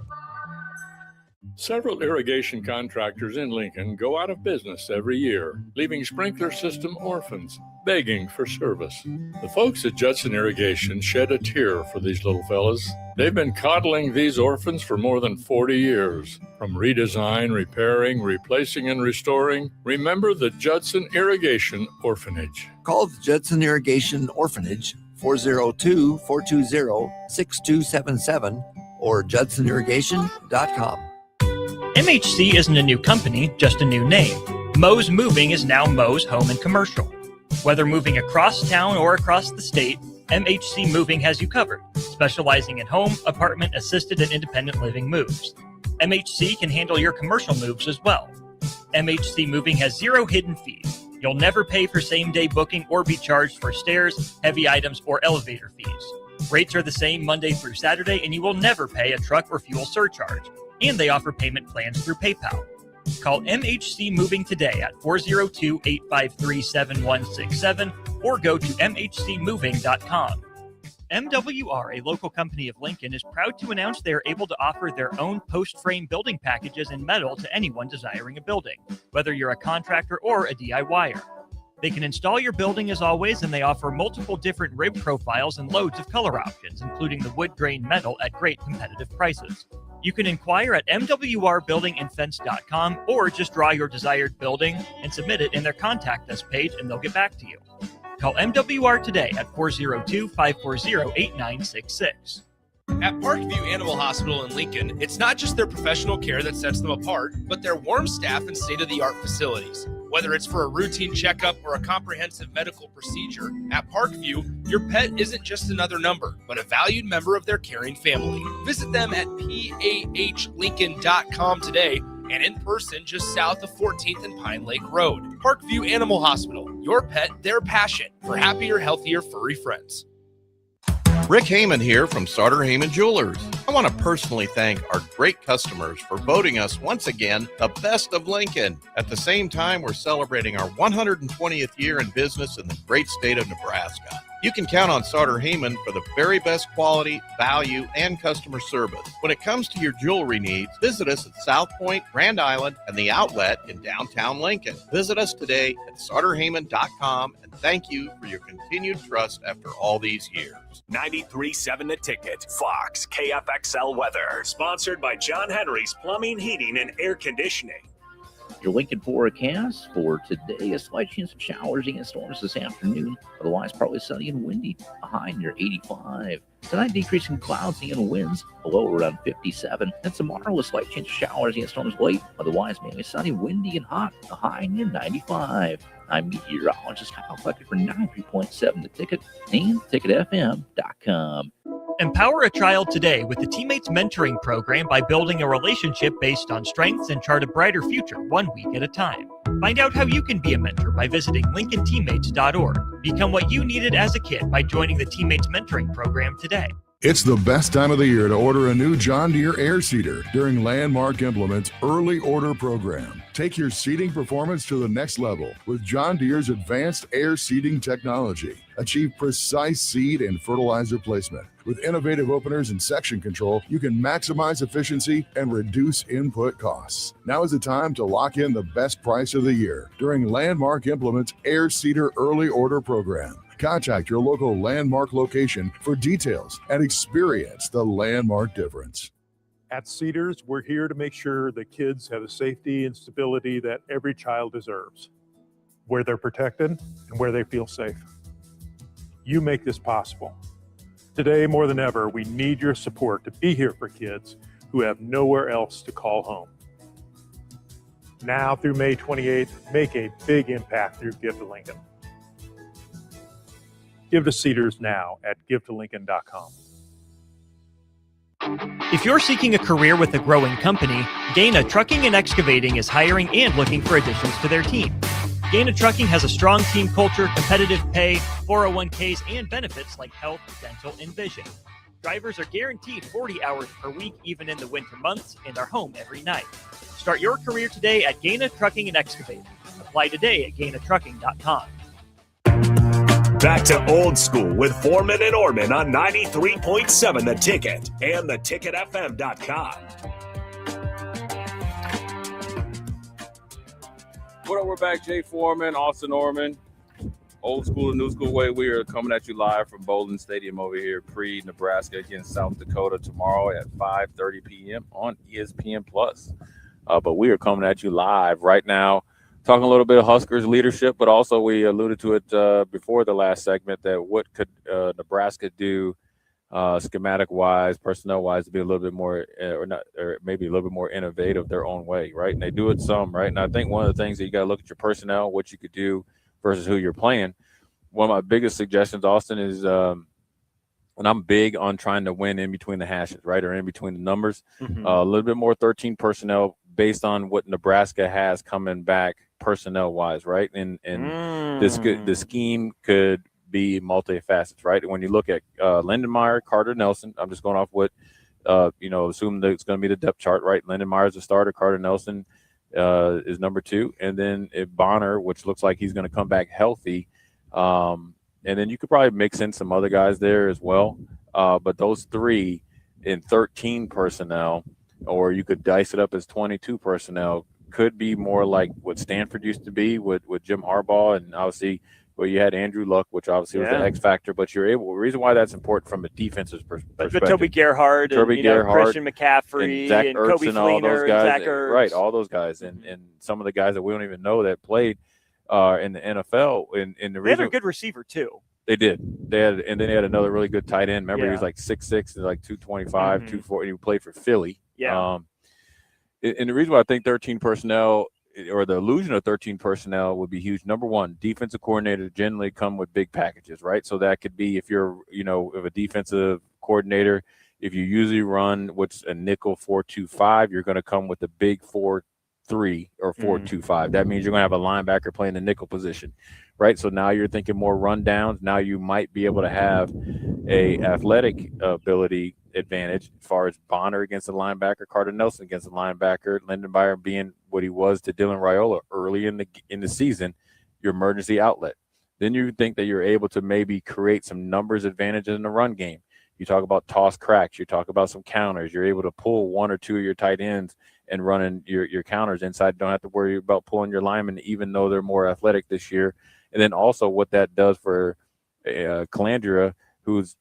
Several irrigation contractors in Lincoln go out of business every year, leaving sprinkler system orphans begging for service. The folks at Judson Irrigation shed a tear for these little fellas. They've been coddling these orphans for more than 40 years. From redesign, repairing, replacing, and restoring, remember the Judson Irrigation Orphanage. Call the Judson Irrigation Orphanage 402-420-6277 or judsonirrigation.com. MHC isn't a new company, just a new name. Moe's Moving is now Moe's Home and Commercial. Whether moving across town or across the state, MHC Moving has you covered, specializing in home, apartment, assisted, and independent living moves. MHC can handle your commercial moves as well. MHC Moving has 0 hidden fees. You'll never pay for same-day booking or be charged for stairs, heavy items, or elevator fees. Rates are the same Monday through Saturday, and you will never pay a truck or fuel surcharge. And they offer payment plans through PayPal. Call MHC Moving today at 402-853-7167 or go to mhcmoving.com. MWR, a local company of Lincoln, is proud to announce they are able to offer their own post-frame building packages in metal to anyone desiring a building, whether you're a contractor or a DIYer. They can install your building as always, and they offer multiple different rib profiles and loads of color options, including the wood grain metal at great competitive prices. You can inquire at mwrbuildingandfence.com or just draw your desired building and submit it in their Contact Us page, and they'll get back to you. Call MWR today at 402-540-8966. At Parkview Animal Hospital in Lincoln, it's not just their professional care that sets them apart, but their warm staff and state-of-the-art facilities. Whether it's for a routine checkup or a comprehensive medical procedure, at Parkview, your pet isn't just another number, but a valued member of their caring family. Visit them at pahlincoln.com today and in person just south of 14th and Pine Lake Road. Parkview Animal Hospital, your pet, their passion for happier, healthier, furry friends. Rick Heyman here from Sartor Heyman Jewelers. I want to personally thank our great customers for voting us once again the best of Lincoln. At the same time, we're celebrating our 120th year in business in the great state of Nebraska. You can count on Sartor Heyman for the very best quality, value, and customer service. When it comes to your jewelry needs, visit us at South Point, Grand Island, and the Outlet in downtown Lincoln. Visit us today at sartorheyman.com, and thank you for your continued trust after all these years. 93.7 The Ticket, Fox, KFXL weather. Sponsored by John Henry's Plumbing, Heating, and Air Conditioning. Your Lincoln forecast for today, a slight chance of showers and storms this afternoon. Otherwise, partly sunny and windy. A high near 85. Tonight, decreasing clouds and winds. A low around 57. And tomorrow, a slight chance of showers and storms late. Otherwise, mainly sunny, windy, and hot. A high near 95. I'm meteorologist Kyle Flecker for 93.7 The Ticket and TicketFM.com. Empower a child today with the Teammates Mentoring Program by building a relationship based on strengths and chart a brighter future 1 week at a time. Find out how you can be a mentor by visiting LincolnTeammates.org. Become what you needed as a kid by joining the Teammates Mentoring Program today. It's the best time of the year to order a new John Deere air seeder during Landmark Implement's early order program. Take your seeding performance to the next level with John Deere's advanced air seeding technology. Achieve precise seed and fertilizer placement. With innovative openers and section control, you can maximize efficiency and reduce input costs. Now is the time to lock in the best price of the year during Landmark Implement's air seeder early order program. Contact your local Landmark location for details and experience the Landmark difference. At Cedars, we're here to make sure that kids have the safety and stability that every child deserves, where they're protected and where they feel safe. You make this possible. Today, more than ever, we need your support to be here for kids who have nowhere else to call home. Now through May 28th, make a big impact through Give to Lincoln. Give to Cedars now at givetolincoln.com. If you're seeking a career with a growing company, Gaina Trucking and Excavating is hiring and looking for additions to their team. Gaina Trucking has a strong team culture, competitive pay, 401ks, and benefits like health, dental, and vision. Drivers are guaranteed 40 hours per week, even in the winter months, and are home every night. Start your career today at Gaina Trucking and Excavating. Apply today at GainaTrucking.com. Back to old school with Foreman and Orman on 93.7 The Ticket and theticketfm.com. What up, we're back. Jay Foreman, Austin Orman, old school and new school way. We are coming at you live from Bowlin Stadium over here, pre-Nebraska against South Dakota tomorrow at 5:30 p.m. on ESPN+. But we are coming at you live right now, talking a little bit of Huskers leadership, but also we alluded to it before the last segment that what could Nebraska do schematic-wise, personnel-wise, to be a little bit more or maybe a little bit more innovative their own way, right? And they do it some, right? And I think one of the things that you got to look at your personnel, what you could do versus who you're playing. One of my biggest suggestions, Austin, is and I'm big on trying to win in between the hashes, right, or in between the numbers. Mm-hmm. A little bit more 13 personnel based on what Nebraska has coming back personnel-wise, right? And the scheme could be multifaceted, right? And when you look at Lindenmeyer, Carter Nelson, I'm just going off what, assume that it's going to be the depth chart, right? Lindenmeyer's the starter, Carter Nelson is number 2, and then Bonner, which looks like he's going to come back healthy. And then you could probably mix in some other guys there as well. But those 3 in 13 personnel, or you could dice it up as 22 personnel, could be more like what Stanford used to be with Jim Harbaugh. And obviously, well, you had Andrew Luck, which obviously was the X factor, but you're able. The reason why that's important from a defensive perspective. But Toby Gerhardt, Christian McCaffrey, and Kobe Fleener, Zach Ertz. Right, all those guys, and some of the guys that we don't even know that played in the NFL. In the they have a good receiver too. They did. They had another really good tight end. Remember, he was like 6'6", and like 225, 240. He played for Philly. Yeah. And the reason why I think 13 personnel, or the illusion of 13 personnel, would be huge. Number one, defensive coordinators generally come with big packages, right? So that could be if you're, if a defensive coordinator, if you usually run what's a nickel 4-2-5, you're going to come with a big 4-3 or 4-2-5. That means you're going to have a linebacker playing the nickel position, right? So now you're thinking more rundowns. Now you might be able to have a athletic ability advantage as far as Bonner against the linebacker, Carter Nelson against the linebacker, Lindenmeyer being what he was to Dylan Raiola early in the season, your emergency outlet. Then you think that you're able to maybe create some numbers advantages in the run game. You talk about toss cracks, you talk about some counters. You're able to pull 1 or 2 of your tight ends and running your counters inside. Don't have to worry about pulling your linemen, even though they're more athletic this year. And then also what that does for Calandria, who's,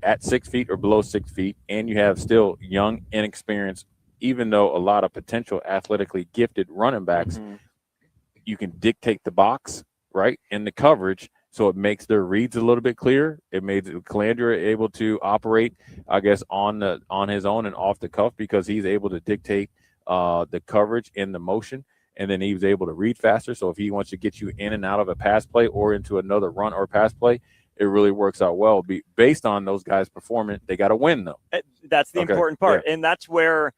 at 6 feet or below 6 feet, and you have still young, inexperienced even though a lot of potential athletically gifted running backs, you can dictate the box, right, in the coverage, so it makes their reads a little bit clearer. It made Calandra able to operate, I guess, on his own and off the cuff, because he's able to dictate the coverage in the motion, and then he was able to read faster. So if he wants to get you in and out of a pass play or into another run or pass play, it really works out well. Based on those guys' performance, they got to win, though. That's the important part, yeah. and that's where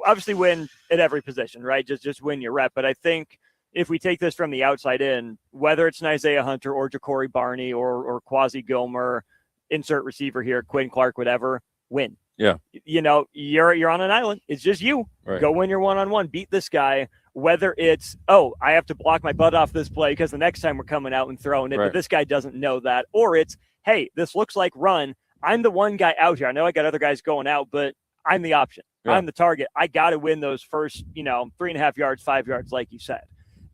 obviously win at every position, right? Just win your rep. But I think if we take this from the outside in, whether it's an Isaiah Hunter or Ja'Cory Barney or Quasi Gilmer, insert receiver here, Quinn Clark, whatever, win. Yeah. You know, you're on an island. It's just you. Right. Go win your one-on-one. Beat this guy. Whether it's, oh, I have to block my butt off this play because the next time we're coming out and throwing it, Right. but this guy doesn't know that. Or it's, hey, this looks like run. I'm the one guy out here. I know I got other guys going out, but I'm the option. Yeah. I'm the target. I got to win those first, 3.5 yards, 5 yards, like you said.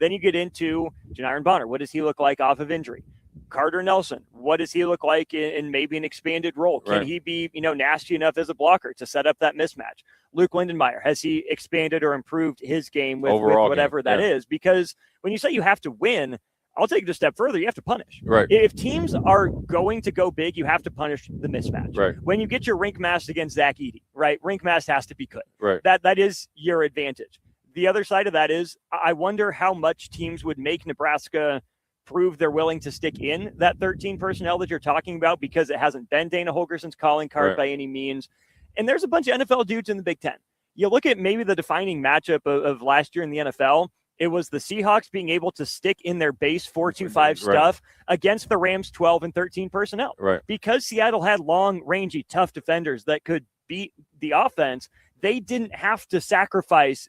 Then you get into Janiron Bonner. What does he look like off of injury? Carter Nelson, what does he look like in maybe an expanded role? Can Right. he be, nasty enough as a blocker to set up that mismatch? Luke Lindenmeyer, has he expanded or improved his game with whatever that is? Because when you say you have to win, I'll take it a step further. You have to punish. Right. If teams are going to go big, you have to punish the mismatch. Right. When you get your rink mask against Zach Edey, right? Rink mask has to be good. Right. That is your advantage. The other side of that is I wonder how much teams would make Nebraska prove they're willing to stick in that 13 personnel that you're talking about, because it hasn't been Dana Holgerson's calling card Right. by any means. And there's a bunch of NFL dudes in the Big Ten. You look at maybe the defining matchup of last year in the NFL, it was the Seahawks being able to stick in their base 4-2-5 Right. stuff against the Rams 12 and 13 personnel. Right. Because Seattle had long, rangy, tough defenders that could beat the offense, they didn't have to sacrifice,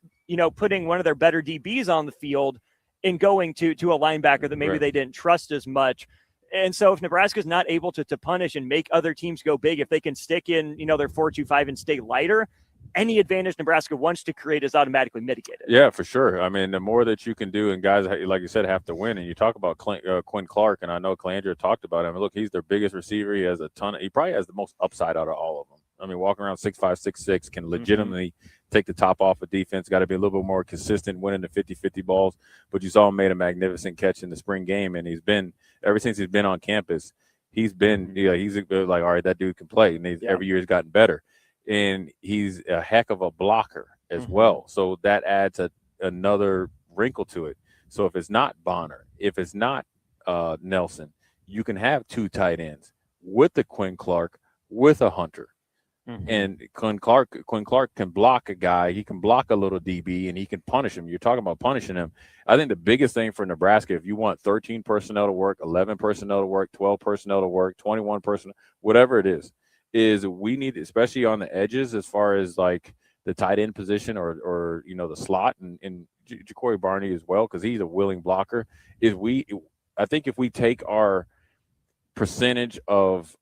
putting one of their better DBs on the field and going to a linebacker that maybe Right. they didn't trust as much. And so if Nebraska's not able to punish and make other teams go big, if they can stick in, their 4-2-5 and stay lighter, any advantage Nebraska wants to create is automatically mitigated. Yeah, for sure. I mean, the more that you can do, and guys, like you said, have to win. And you talk about Quinn Clark, and I know Calandra talked about him. Look, he's their biggest receiver. He has he probably has the most upside out of all of them. I mean, walking around 6'5", 6'6", can legitimately take the top off of defense. Got to be a little bit more consistent, winning the 50-50 balls. But you saw him made a magnificent catch in the spring game, and he's been, ever since he's been on campus, he's been, he's like, all right, that dude can play. And every year he's gotten better. And he's a heck of a blocker as well. So that adds another wrinkle to it. So if it's not Bonner, if it's not Nelson, you can have two tight ends with the Quinn Clark, with a Hunter. And Quinn Clark can block a guy. He can block a little DB, and he can punish him. You're talking about punishing him. I think the biggest thing for Nebraska, if you want 13 personnel to work, 11 personnel to work, 12 personnel to work, 21 personnel, whatever it is we need, especially on the edges, as far as like the tight end position or the slot, and Ja'Cory Barney as well, because he's a willing blocker. I think if we take our percentage of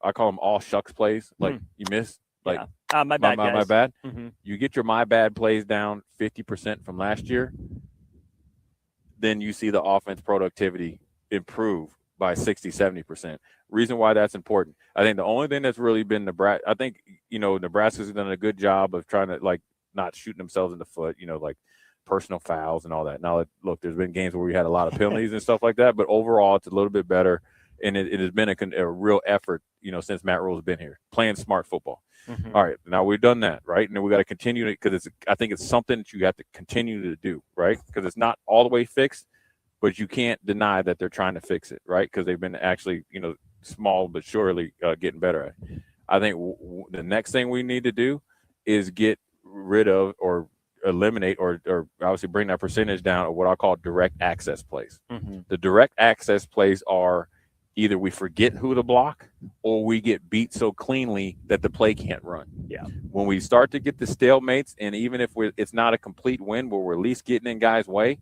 I call them all shucks plays, like you miss, like my bad, my bad. Mhm. You get your my bad plays down 50% from last year, then you see the offense productivity improve by 60-70%. Reason why that's important, I think the only thing that's really been Nebraska, I think Nebraska's done a good job of trying to like not shooting themselves in the foot, like personal fouls and all that. Now, look, there's been games where we had a lot of penalties and stuff like that, but overall it's a little bit better. And it has been a real effort, since Matt Rule's been here, playing smart football. All right, now we've done that, right? And then we got to continue it, because I think it's something that you have to continue to do, right? Because it's not all the way fixed, but you can't deny that they're trying to fix it, right? Because they've been actually, small but surely getting better at it. I think the next thing we need to do is get rid of or eliminate or obviously bring that percentage down of what I call direct access plays. The direct access plays are either we forget who to block or we get beat so cleanly that the play can't run. Yeah. When we start to get the stalemates, and even if it's not a complete win, but we're at least getting in guys' way,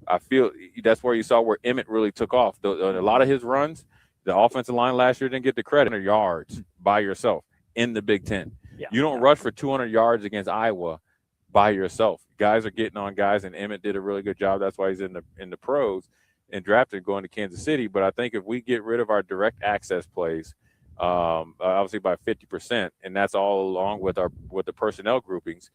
I feel that's where you saw where Emmett really took off. A lot of his runs, the offensive line last year didn't get the credit. 100 yards by yourself in the Big Ten. Yeah. You don't rush for 200 yards against Iowa by yourself. Guys are getting on guys, and Emmett did a really good job. That's why he's in the pros and drafted going to Kansas City. But I think if we get rid of our direct access plays, obviously by 50%, and that's all along with the personnel groupings,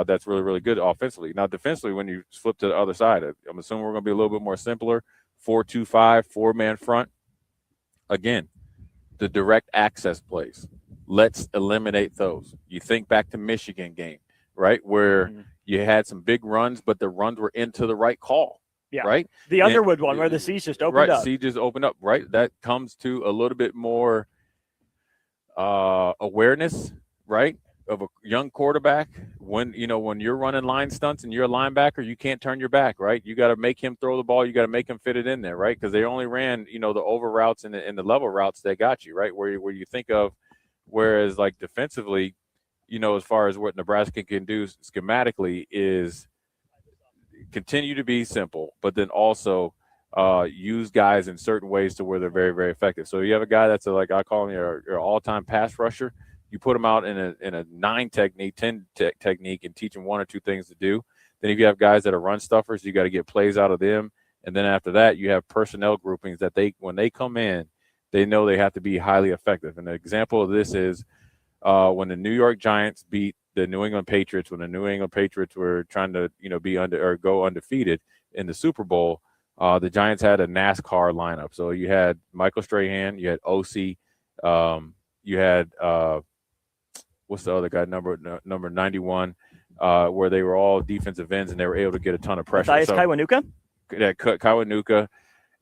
that's really, really good offensively. Now, defensively, when you flip to the other side, I'm assuming we're going to be a little bit more simpler. 4-2-5, 4-man front. Again, the direct access plays. Let's eliminate those. You think back to Michigan game, right, where you had some big runs, but the runs were into the right call. Yeah. Right? The Underwood one where the C's just opened right, up. C just opened up, right? That comes to a little bit more awareness, right, of a young quarterback. When you're running line stunts and you're a linebacker, you can't turn your back, right? You got to make him throw the ball. You got to make him fit it in there, right? Because they only ran, the over routes and the level routes that got you, right? Where you think of, whereas like defensively, as far as what Nebraska can do schematically is continue to be simple, but then also use guys in certain ways to where they're very, very effective. So you have a guy that's I call him your all-time pass rusher. You put him out in a 9 technique, 10 technique, and teach him 1 or 2 things to do. Then if you have guys that are run stuffers, you got to get plays out of them. And then after that, you have personnel groupings that when they come in, they know they have to be highly effective. And an example of this is when the New York Giants beat the New England Patriots, when the New England Patriots were trying to, be go undefeated in the Super Bowl, the Giants had a NASCAR lineup. So you had Michael Strahan, you had OC, you had what's the other guy, number 91, where they were all defensive ends and they were able to get a ton of pressure. Matthias Kaiwanuka? Yeah, Kaiwanuka,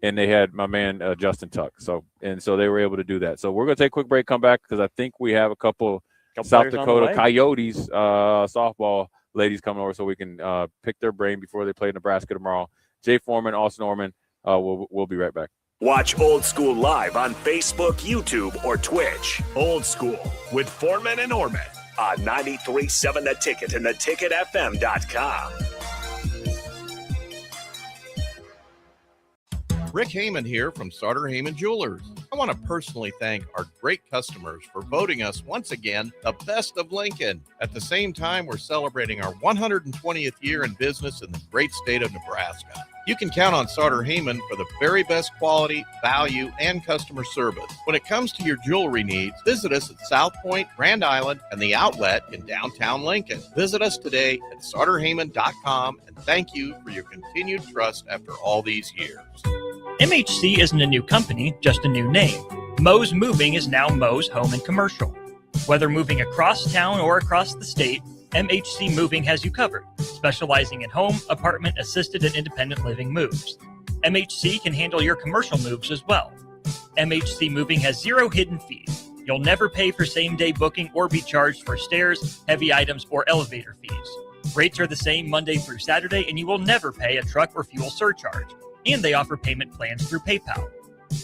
and they had my man Justin Tuck. So they were able to do that. So we're going to take a quick break, come back, because I think we have a couple South Dakota Coyotes softball ladies coming over so we can pick their brain before they play Nebraska tomorrow. Jay Foreman, Austin Orman, we'll be right back. Watch Old School live on Facebook, YouTube, or Twitch. Old School with Foreman and Orman on 93.7 The Ticket and theticketfm.com. Rick Heyman here from Sartor Heyman Jewelers. I want to personally thank our great customers for voting us once again the best of Lincoln. At the same time, we're celebrating our 120th year in business in the great state of Nebraska. You can count on Sartor Heyman for the very best quality, value, and customer service. When it comes to your jewelry needs, visit us at South Point, Grand Island, and the Outlet in downtown Lincoln. Visit us today at sartorheyman.com, and thank you for your continued trust after all these years. MHC isn't a new company, just a new name. Moe's Moving is now Moe's Home and Commercial. Whether moving across town or across the state, MHC Moving has you covered, specializing in home, apartment, assisted, and independent living moves. MHC can handle your commercial moves as well. MHC Moving has 0 hidden fees. You'll never pay for same-day booking or be charged for stairs, heavy items, or elevator fees. Rates are the same Monday through Saturday, and you will never pay a truck or fuel surcharge. And they offer payment plans through PayPal.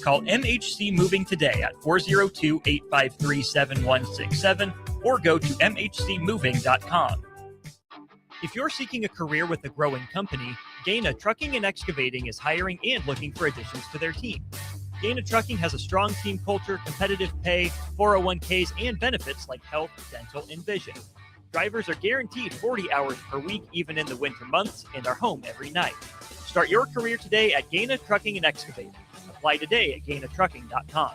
Call MHC Moving today at 402-853-7167 or go to mhcmoving.com. If you're seeking a career with a growing company, Gaina Trucking and Excavating is hiring and looking for additions to their team. Gaina Trucking has a strong team culture, competitive pay, 401ks, and benefits like health, dental, and vision. Drivers are guaranteed 40 hours per week, even in the winter months, and are home every night. Start your career today at Gaina Trucking and Excavating. Apply today at gainatrucking.com.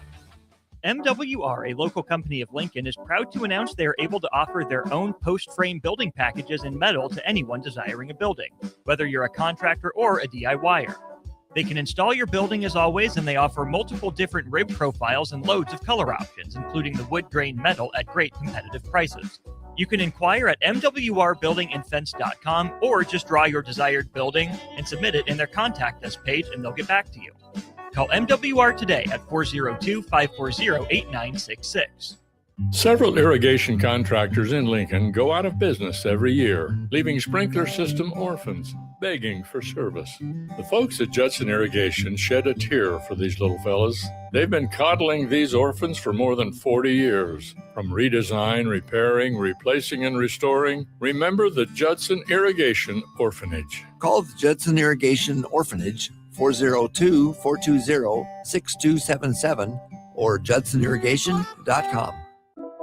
MWR, a local company of Lincoln, is proud to announce they are able to offer their own post-frame building packages in metal to anyone desiring a building, whether you're a contractor or a DIYer. They can install your building as always, and they offer multiple different rib profiles and loads of color options, including the wood grain metal at great competitive prices. You can inquire at mwrbuildingandfence.com or just draw your desired building and submit it in their Contact Us page, and they'll get back to you. Call MWR today at 402-540-8966. Several irrigation contractors in Lincoln go out of business every year, leaving sprinkler system orphans begging for service. The folks at Judson Irrigation shed a tear for these little fellas. They've been coddling these orphans for more than 40 years. From redesign, repairing, replacing, and restoring, remember the Judson Irrigation Orphanage. Call the Judson Irrigation Orphanage 402-420-6277 or judsonirrigation.com.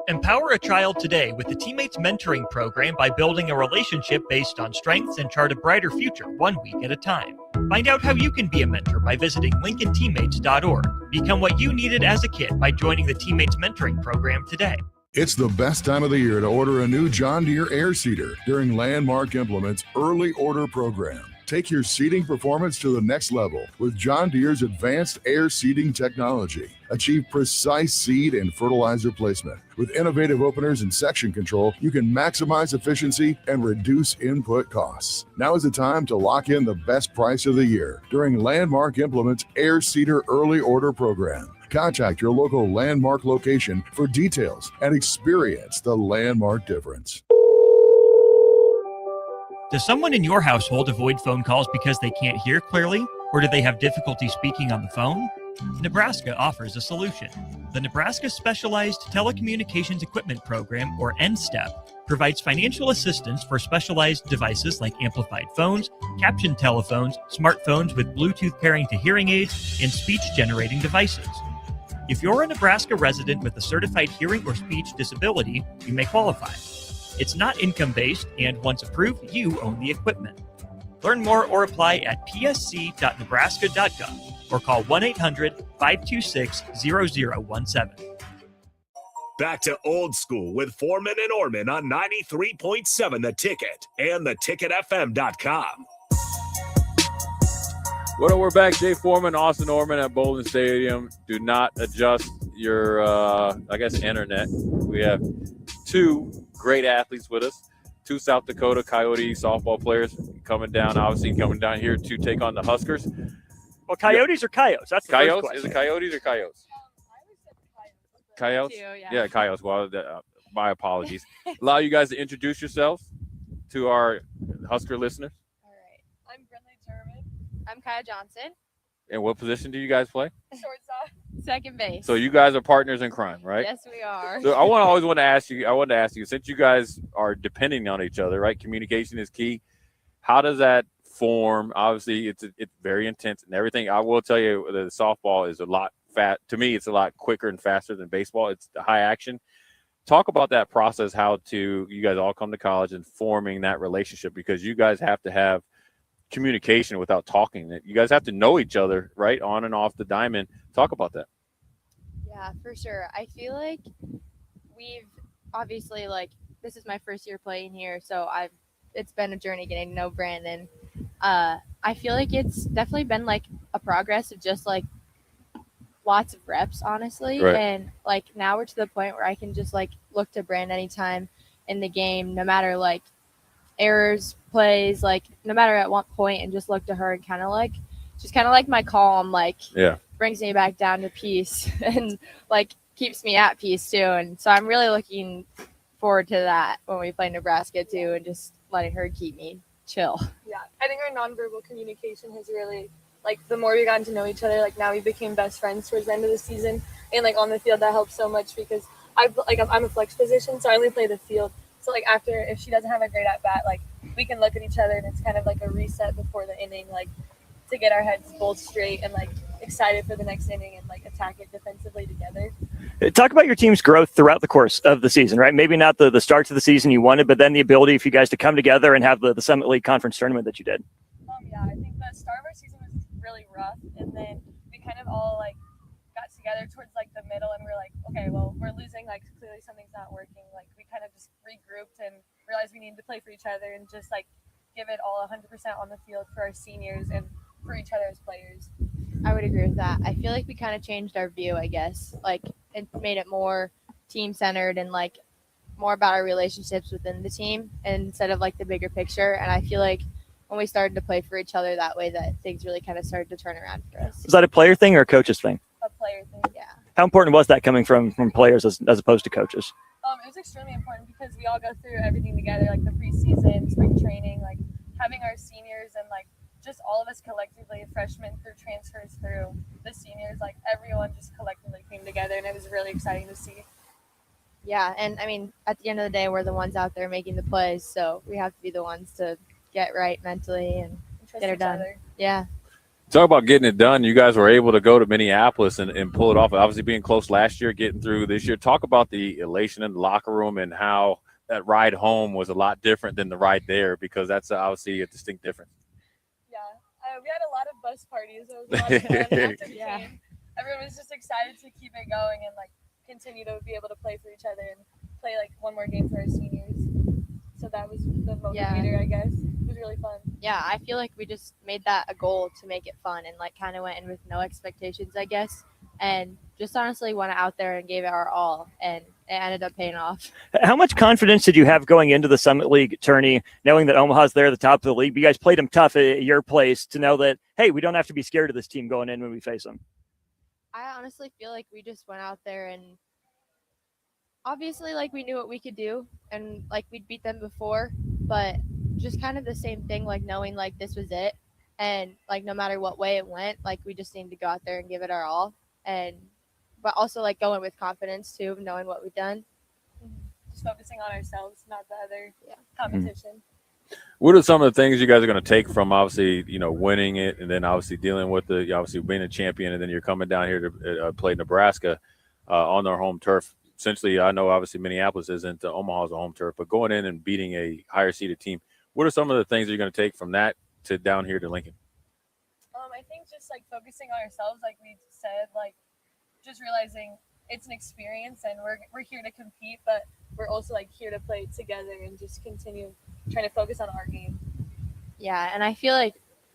Empower a child today with the Teammates Mentoring Program by building a relationship based on strengths and chart a brighter future 1 week at a time. Find out how you can be a mentor by visiting lincolnteammates.org. Become what you needed as a kid by joining the Teammates Mentoring Program today. It's the best time of the year to order a new John Deere air seeder during Landmark Implement's early order program. Take your seeding performance to the next level with John Deere's advanced air seeding technology. Achieve precise seed and fertilizer placement. With innovative openers and section control, you can maximize efficiency and reduce input costs. Now is the time to lock in the best price of the year during Landmark Implement's air seeder early order program. Contact your local Landmark location for details and experience the Landmark difference. Does someone in your household avoid phone calls because they can't hear clearly, or do they have difficulty speaking on the phone? Nebraska offers a solution. The Nebraska Specialized Telecommunications Equipment Program, or NSTEP, provides financial assistance for specialized devices like amplified phones, captioned telephones, smartphones with Bluetooth pairing to hearing aids, and speech-generating devices. If you're a Nebraska resident with a certified hearing or speech disability, you may qualify. It's not income-based, and once approved, you own the equipment. Learn more or apply at psc.nebraska.gov or call 1-800-526-0017. Back to Old School with Foreman and Orman on 93.7 The Ticket and theticketfm.com. Well, we're back. Jay Foreman, Austin Orman at Bowlin Stadium. Do not adjust your, internet. We have two great athletes with us, two South Dakota Coyote softball players coming down here to take on the Huskers. Well, Coyotes or Coyotes? That's the Coyotes? first question. Is it Coyotes or Coyotes? Coyotes? Yeah, Coyotes. Well, my apologies. Allow you guys to introduce yourselves to our Husker listeners. I'm Brinley German. I'm Kaya Johnson. And what position do you guys play? Shortstop. Second base. So you guys are partners in crime, right? Yes, we are. So I wanted to ask you, since you guys are depending on each other, right? Communication is key. How does that form? Obviously, it's very intense and everything. I will tell you that softball is a lot to me, it's a lot quicker and faster than baseball. It's high action. Talk about that process, you guys all come to college and forming that relationship, because you guys have to have communication without talking. You guys have to know each other, right, on and off the diamond. Talk about that. Yeah, for sure. I feel like we've obviously, this is my first year playing here, so it's been a journey getting to know Brandon. I feel like it's definitely been a progress of just lots of reps, honestly. Right. And now we're to the point where I can just look to Brandon anytime in the game, no matter errors, plays, no matter at what point, and just look to her and kind of my calm, brings me back down to peace and keeps me at peace too. And so I'm really looking forward to that when we play Nebraska too, and just letting her keep me chill. Yeah, I think our nonverbal communication has really, the more we gotten to know each other, now we became best friends towards the end of the season. And on the field, that helps so much, because I'm a flex position, so I only play the field. So after, if she doesn't have a great at bat, we can look at each other, and it's kind of a reset before the inning, to get our heads both straight and excited for the next inning and attack it defensively together. Talk about your team's growth throughout the course of the season, right? Maybe not the start to the season you wanted, but then the ability for you guys to come together and have the Summit League Conference tournament that you did. Yeah, I think the start of our season was really rough, and then we kind of all got together towards the middle, and we're okay, well, we're losing, clearly something's not working. We kind of just regrouped and realized we needed to play for each other and just give it all 100% on the field for our seniors and for each other as players. I would agree with that. I feel like we kind of changed our view, I guess. It made it more team-centered and, more about our relationships within the team instead of, the bigger picture. And I feel like when we started to play for each other that way, that things really kind of started to turn around for us. Was that a player thing or a coach's thing? A player thing, yeah. How important was that coming from players as opposed to coaches? It was extremely important because we all go through everything together, the preseason, spring training, having our seniors and, just all of us collectively, freshmen through transfers through the seniors, everyone just collectively came together, and it was really exciting to see. Yeah, and I mean, at the end of the day, we're the ones out there making the plays, so we have to be the ones to get right mentally and get it done. Yeah. Talk about getting it done. You guys were able to go to Minneapolis and pull it off. Obviously being close last year, getting through this year. Talk about the elation in the locker room and how that ride home was a lot different than the ride there, because that's obviously a distinct difference. We had a lot of bus parties. It was a lot of fun after the game. Everyone was just excited to keep it going and continue to be able to play for each other. And play like one more game for our seniors. So that was the motivator, I guess. It was really fun. Yeah, I feel like we just made that a goal to make it fun and like kind of went in with no expectations, I guess, and just honestly went out there and gave it our all, and it ended up paying off. How much confidence did you have going into the Summit League tourney, knowing that Omaha's there at the top of the league? You guys played them tough at your place to know that, hey, we don't have to be scared of this team going in when we face them. I honestly feel like we just went out there and obviously like we knew what we could do and like we'd beat them before, but just kind of the same thing, like knowing like this was it, and like no matter what way it went, like we just needed to go out there and give it our all, and but also like going with confidence too, knowing what we've done. Just focusing on ourselves, not the other competition. What are some of the things you guys are going to take from obviously, winning it, and then obviously dealing with obviously being a champion, and then you're coming down here to play Nebraska on their home turf? Essentially, I know obviously Minneapolis isn't Omaha's a home turf, but going in and beating a higher seeded team, what are some of the things that you're going to take from that to down here to Lincoln? I think just like focusing on ourselves, like we said, like just realizing it's an experience and we're here to compete, but we're also like here to play together and just continue trying to focus on our game. Yeah, and I feel like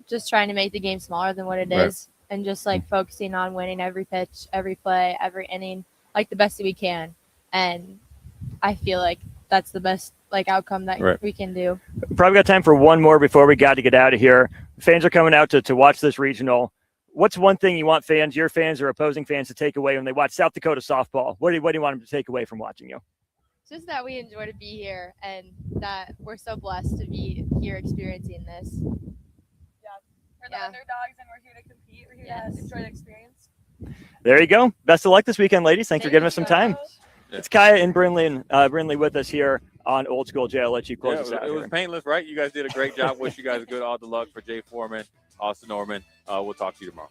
just trying to make the game smaller than what it is, and just like focusing on winning every pitch, every play, every inning, like the best that we can. And I feel like that's the best like outcome that we can do. Probably got time for one more before we got to get out of here. Fans are coming out to watch this regional. What's one thing you want fans, your fans or opposing fans, to take away when they watch South Dakota softball? What do you want them to take away from watching you? Just that we enjoy to be here and that we're so blessed to be here experiencing this. Yeah, we're the underdogs and we're here to compete. We're here to enjoy the experience. There you go. Best of luck this weekend, ladies. Thanks for giving us some time. It's Kaya and Brinley with us here on Old School Jay. I'll let you close us out. It was painless, right? You guys did a great job. Wish you guys good all the luck for Jay Foreman, Austin Norman. We'll talk to you tomorrow.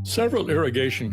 Several irrigation